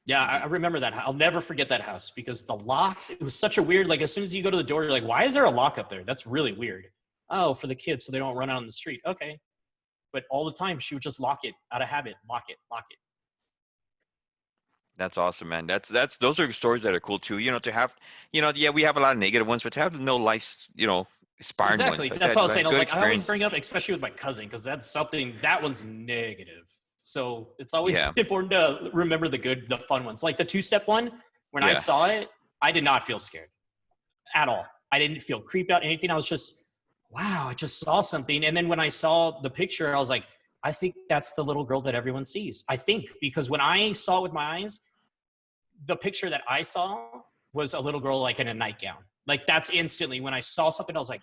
Yeah, I remember that. I'll never forget that house because the locks, it was such a weird, like as soon as you go to the door, you're like, why is there a lock up there? That's really weird. Oh, for the kids so they don't run out on the street. Okay. But all the time she would just lock it out of habit. Lock it, lock it. That's awesome, man. That's those are stories that are cool too. To have, yeah, we have a lot of negative ones, but to have no nice, inspiring ones Exactly. like That's that, what I was saying. like I was good like, I always experience. bring up, especially with my cousin, because that's something that one's negative. So it's always Yeah, important to remember the good, the fun ones. Like the 2-step one, when I yeah, saw it, I did not feel scared at all. I didn't feel creeped out, anything. I was just, wow, I just saw something. And then when I saw the picture, I was like, I think that's the little girl that everyone sees. I think because when I saw it with my eyes, the picture that I saw was a little girl like in a nightgown. Like that's instantly when I saw something, I was like,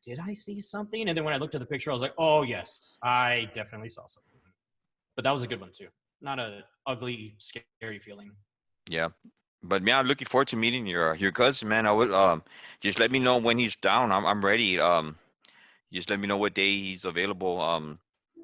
did I see something? And then when I looked at the picture, I was like, oh yes, I definitely saw something. But that was a good one too. Not a ugly, scary feeling. yeah. But man, I'm looking forward to meeting your cousin, man. I would just let me know when he's down. I'm ready. Just let me know what day he's available.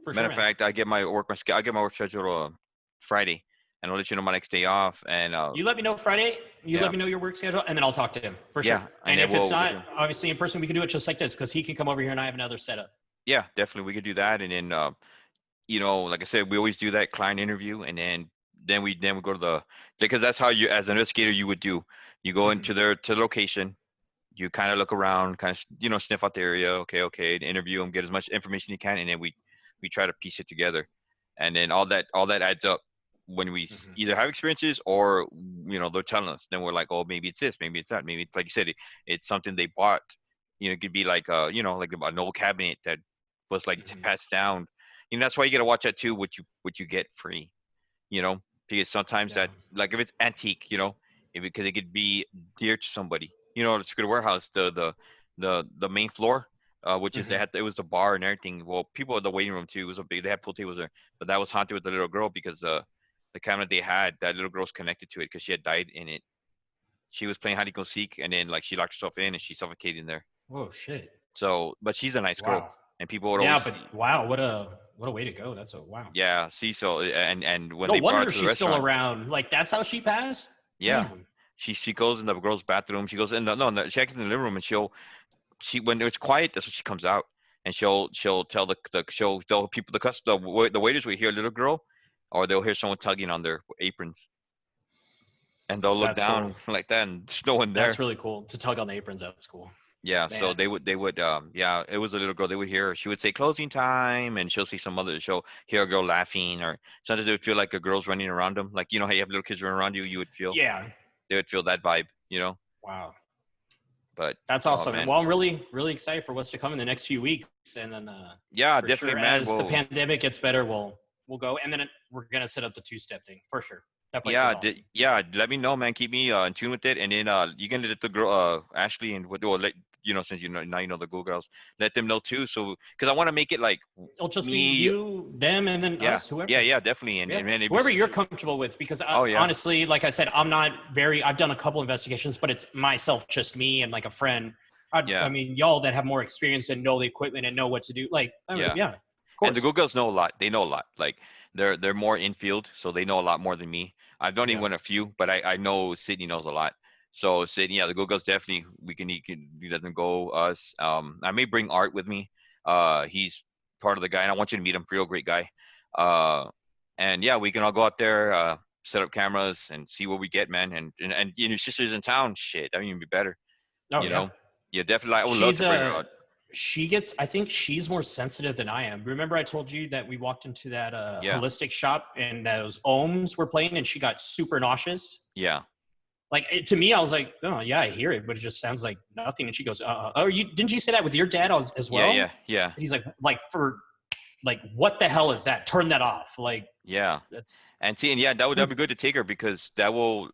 For Matter sure, of man. fact, I get my work schedule Friday, and I'll let you know my next day off. And You let me know Friday. You let yeah, me know your work schedule, and then I'll talk to him for sure. yeah, and And then if it's we'll not do. obviously in person, we can do it just like this because he can come over here and I have another setup. Yeah, definitely we could do that, and then like I said, we always do that client interview, and then we go to because that's how you as an investigator you would do. You go Mm-hmm. into to the location, you kind of look around, kind of sniff out the area. Okay, interview them, get as much information you can, and then we try to piece it together, and then all that adds up when we Mm-hmm. either have experiences or they're telling us. Then we're like, oh, maybe it's this, maybe it's that, maybe it's like you said, it's something they bought. It could be like like an old cabinet that was like Mm-hmm. passed down. That's why you gotta watch that too. What you get free, you know, because sometimes Yeah. that like if it's antique, if because it could be dear to somebody. The Secret Warehouse, the main floor, which is Mm-hmm. it was a bar and everything. Well, people in the waiting room too. It was a big. They had pool tables there, but that was haunted with the little girl because the cabinet they had, that little girl's connected to it because she had died in it. She was playing hide and go seek, and then like she locked herself in and she suffocated in there. Oh shit. So, but she's a nice girl, Wow. and people would Yeah, always but see. wow, what a way to go. That's a wow. Yeah, see, so and when No they brought her wonder to the she's still restaurant, around. Like that's how she passed. yeah, Damn. she goes in the girl's bathroom. She goes in the no, no she exits in the living room, and she when it's quiet, that's when she comes out, and she'll tell she'll tell people the waiters will hear a little girl, or they'll hear someone tugging on their aprons, and they'll look That's cool. down like that, and there's no one That's there. really cool. To tug on the aprons, that's cool. Yeah, so Man. they would yeah, it was a little girl. They would hear her. She would say closing time, and she'll see some other. She'll hear a girl laughing, or sometimes they would feel like a girl's running around them. Like how you have little kids running around you, you would feel Yeah. they would feel that vibe. Wow. But That's oh awesome. And man, well, I'm really, really excited for what's to come in the next few weeks. And then yeah, for definitely, sure, man. as the Well, pandemic gets better, we'll go. And then we're gonna set up the 2-step thing for sure. That place is yeah, awesome. yeah. Let me know, man. Keep me in tune with it, and then you can let the girl, Ashley, and what well, let since now the Google girls, let them know too. So because I want to make it like It'll just be me, you, them, and then yeah, us, whoever. yeah, definitely, and Yeah, and man, it'd be, whoever you're comfortable with. Because oh yeah, honestly, like I said, I'm not very. I've done a couple investigations, but it's myself, just me, and like a friend. I yeah, mean, y'all that have more experience and know the equipment and know what to do. Like, yeah. yeah, of And the course. Google girls know a lot. They know a lot. Like they're more infield, so they know a lot more than me. I've only Yeah. won a few, but I know Sydney knows a lot. So Sydney, yeah, the Go Girls definitely you let them go. Us, I may bring Art with me. He's part of the guy, and I want you to meet him. Real great guy. Uh, and yeah, we can all go out there, set up cameras, and see what we get, man. And your sister's in town. Shit, that would even be better. Oh You yeah. know, yeah, definitely. I would love She's to bring her out. she gets, I think she's more sensitive than I am. Remember I told you that we walked into that Yeah, holistic shop and those ohms were playing and she got super nauseous? yeah, Like to me, I was like, oh yeah, I hear it, but it just sounds like nothing. And she goes, oh, didn't you say that with your dad as yeah, well? yeah, yeah, And he's like for like, what the hell is that? Turn that off. Like yeah. that's, And yeah, that'd be good to take her because that will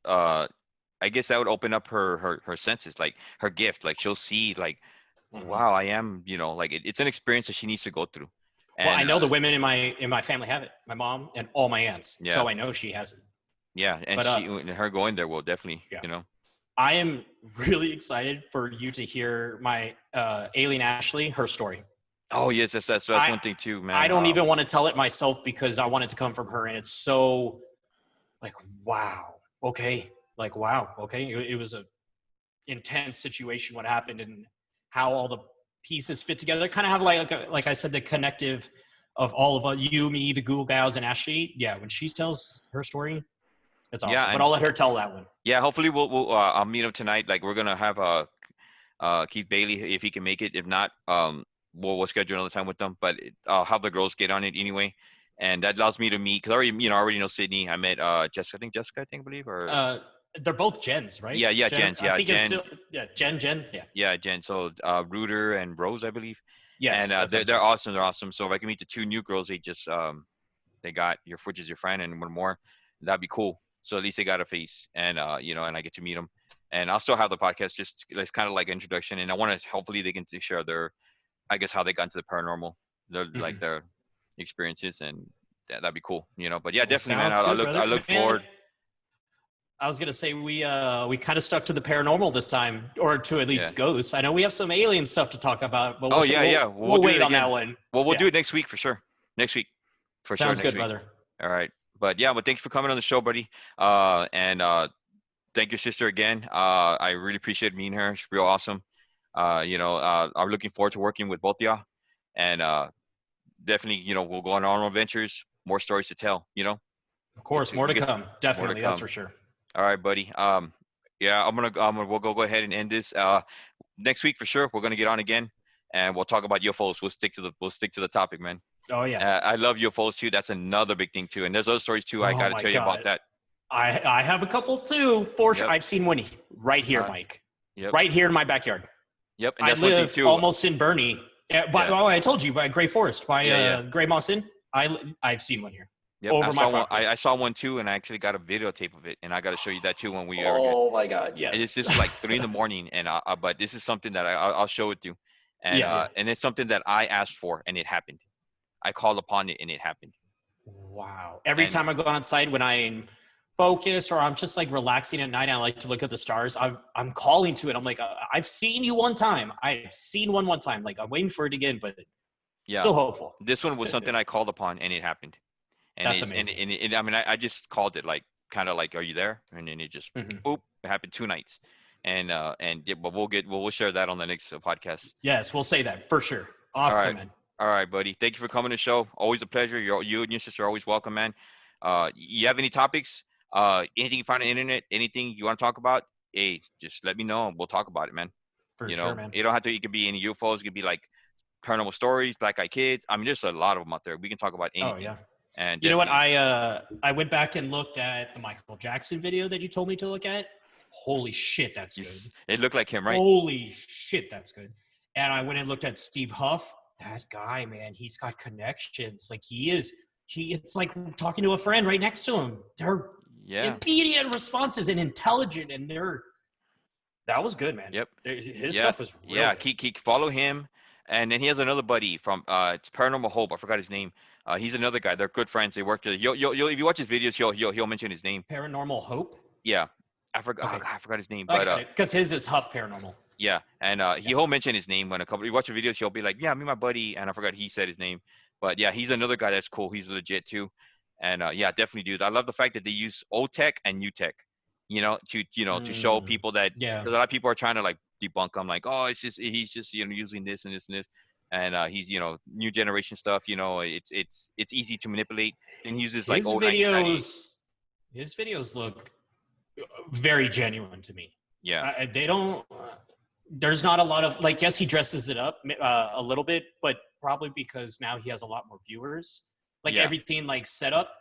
I guess that would open up her senses, like her gift. Like she'll see like, Mhm. wow, I am, like it's an experience that she needs to go through. Well, And I know the women in my family have it, my mom and all my aunts. yeah, So I know she has it. yeah, and But her going there will definitely, yeah. I am really excited for you to hear my Alien Ashley, her story. Oh yes, that's I one thing too, I man. don't even want to tell it myself because I want it to come from her, and it's so like wow, okay, like wow, okay. It was a intense situation what happened and how all the pieces fit together. Kind of have like I said, the connective of all of you, me, the Google Gals, and Ashley. Yeah, when she tells her story, it's Yeah, awesome. But and I'll let her tell that one. yeah, hopefully we'll I'll meet him tonight. Like we're gonna have Keith Bailey if he can make it. If not, we'll schedule another time with them. But I'll have the girls get on it anyway, and that allows me to meet because I already know Sydney. I met Jessica. I believe, or Uh, they're both Jens, right? yeah, Jen, Jens, I yeah, think it's Jen, still, yeah, Jen, yeah. yeah, Jen. So Rooter and Rose, I believe, and Yes, that sounds they're good. awesome. They're awesome. So if I can meet the two new girls, they got your which is your friend and one more, that'd be cool. So at least they got a face, and and I get to meet them, and I'll still have the podcast just it's kind of like introduction, and I want to hopefully they can share their, I guess how they got into the paranormal, Mhm. their experiences, and that'd be cool. But yeah, Well, definitely, man. sounds good, I brother. look Man, forward. I was gonna say we kind of stuck to the paranormal this time, or to at Yeah. least ghosts. I know we have some alien stuff to talk about, but Oh yeah, yeah. We'll we'll do it wait on that again. one. Well, we'll do Yeah, it next week for sure. Next week, for sure. sounds Next good, week. brother. All right. But yeah, but thanks for coming on the show, buddy. And thank your sister again. I really appreciate meeting her. She's real awesome. I'm looking forward to working with both of y'all, and definitely, we'll go on our own adventures. More stories to tell. Of course, more We to get come. more to Definitely, that's come. for sure. All right, buddy. Yeah, we'll go ahead and end this. Next week for sure. We're gonna get on again, and we'll talk about UFOs. We'll stick to the topic, man. Oh yeah. I love UFOs too. That's another big thing too. And there's other stories too. I Oh got to my tell you about god. that. I have a couple too. For sure. Yep. I've seen one right here, Uh, Mike. yep. Right here in my backyard. Yep. And I that's one thing live too. almost in Bernie. Yeah. I told you by Gray Forest, by Yeah. Yeah. Gray Mawson. I've seen one here Yep. I over my saw one. property. I saw one too, and I actually got a videotape of it, and I got to show you that too when we ever get. Oh my god, And it's yes. just like 3 in the morning, and but this is something that I'll show it to you, and Yeah, yeah. and it's something that I asked for, and it happened. I called upon it, and it happened. Wow. Every And time I go outside when I'm focused or I'm just like relaxing at night, I like to look at the stars. I'm calling to it. I'm like, I've seen you one time. I've seen one time. Like I'm waiting for it again, but yeah, still hopeful. this one was something I called upon, and it happened. And That's it's amazing. and it, I mean, I just called it like kind of like, are you there? And then it just Mhm. boop, it happened 2 nights. And yeah, but we'll share that on the next podcast. Yes, we'll say that for sure. All Awesome, right, man. all right, buddy. Thank you for coming to the show. Always a pleasure. You and your sister are always welcome, man. You have any topics? Anything you find on the internet? Anything you want to talk about? Hey, just let me know and we'll talk about it, man. For sure, man. You don't have to. It could be any UFOs. It could be like paranormal stories, black eyed kids. I mean, there's a lot of them out there. We can talk about Oh anything. yeah. And You know what? definitely, I went back and looked at the Michael Jackson video that you told me to look at. Holy shit, that's good. it looked like him, right? Holy shit, that's good. And I went and looked at Steve Huff. That guy, man, he's got connections. Like it's like talking to a friend right next to him. They're Yeah. immediate responses and intelligent, and that was good, man. Yep. His Yeah. stuff was real Yeah. good. Keep follow him, and then he has another buddy from it's Paranormal Hope. I forgot his name. He's another guy. They're good friends. They work together. You'll if you watch his videos, he'll mention his name. Paranormal Hope. Yeah. I forgot. Oh, Okay, God, I forgot his name. I But got it because his is Huff Paranormal. yeah, and he'll mention his name when you watch the videos. He'll be like, "Yeah, me and my buddy," and I forgot he said his name. But yeah, he's another guy that's cool. He's legit too, And yeah, definitely, dude. I love the fact that they use old tech and new tech, to show people that, Yeah. because a lot of people are trying to like debunk them, like, oh, it's just he's just using this and this and this, and he's new generation stuff. It's easy to manipulate. And he uses like His old 1990. videos, his videos look very genuine to me. Yeah, They don't. There's not a lot of like. Yes, he dresses it up a little bit, but probably because now he has a lot more viewers. Like yeah, everything like set up,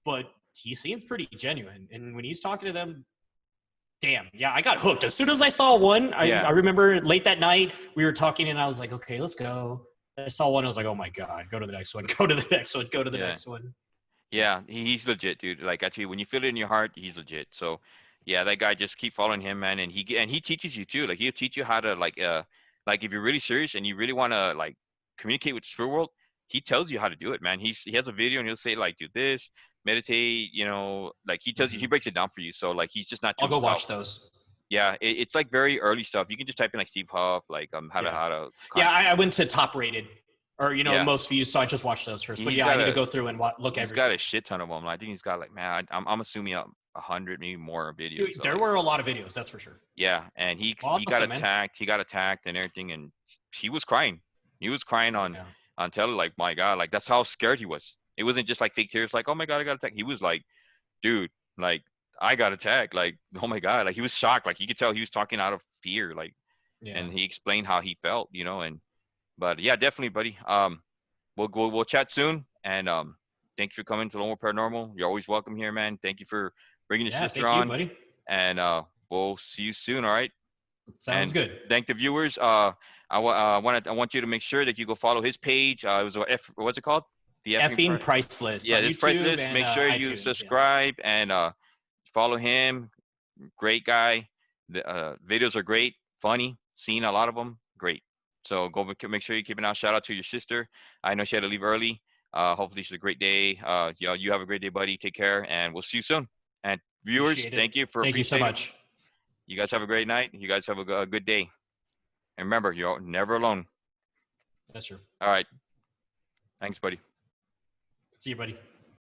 but he seems pretty genuine. And when he's talking to them, damn, yeah, I got hooked as soon as I saw one. I yeah, remember late that night we were talking, and I was like, okay, let's go. I saw one. I was like, oh my god, go to the next one. Go to the next one. Go to the yeah. next one. Yeah, he's legit, dude. Like I tell you, when you feel it in your heart, he's legit. So, yeah, that guy, just keep following him, man. And he teaches you too. Like he'll teach you how to like if you're really serious and you really want to like communicate with the spirit world, he tells you how to do it, man. He has a video and he'll say like do this, meditate, like he tells you, he Mhm. breaks it down for you. So like he's just not to I'll go himself. watch those. Yeah, it's like very early stuff. You can just type in like Steve Huff, like how to Yeah. how to Yeah, I went to top rated or yeah. most views, so I just watched those first. But He's yeah, I got need to a go through and look he's got everything. a shit ton of them. I think he's got like, man, I'm assuming 100, maybe more videos. Dude, So there like, were a lot of videos, that's for sure. yeah, and he got Awesome, man. attacked. He got attacked and everything, and he was crying. He was crying on Yeah. tele, like, my God, like that's how scared he was. It wasn't just like fake tears, like, oh my God, I got attacked. He was like, dude, like I got attacked, like, oh my God, like he was shocked, like you could tell he was talking out of fear, like, Yeah. and he explained how he felt, and but yeah, definitely, buddy. We'll chat soon, and thanks for coming to Lonewolf Paranormal. You're always welcome here, man. Thank you for bringing your Yeah, sister thank you, on, buddy. and we'll see you soon. All right. Sounds And good. thank the viewers. I want you to make sure that you go follow his page. It was what's it called? The effing Effing priceless yeah, on this price YouTube list. and Make sure you iTunes. Yeah. subscribe and follow him. Great guy. The videos are great, funny. Seen a lot of them. Great. So go make sure you keep an eye. Shout out to your sister. I know she had to leave early. Hopefully she's a great day. You have a great day, buddy. Take care, and we'll see you soon. And viewers, Appreciate it. thank you for Thank you so appreciating. much. You guys have a great night. You guys have a good day. And remember, you're never alone. That's true. All right. Thanks, buddy. See you, buddy.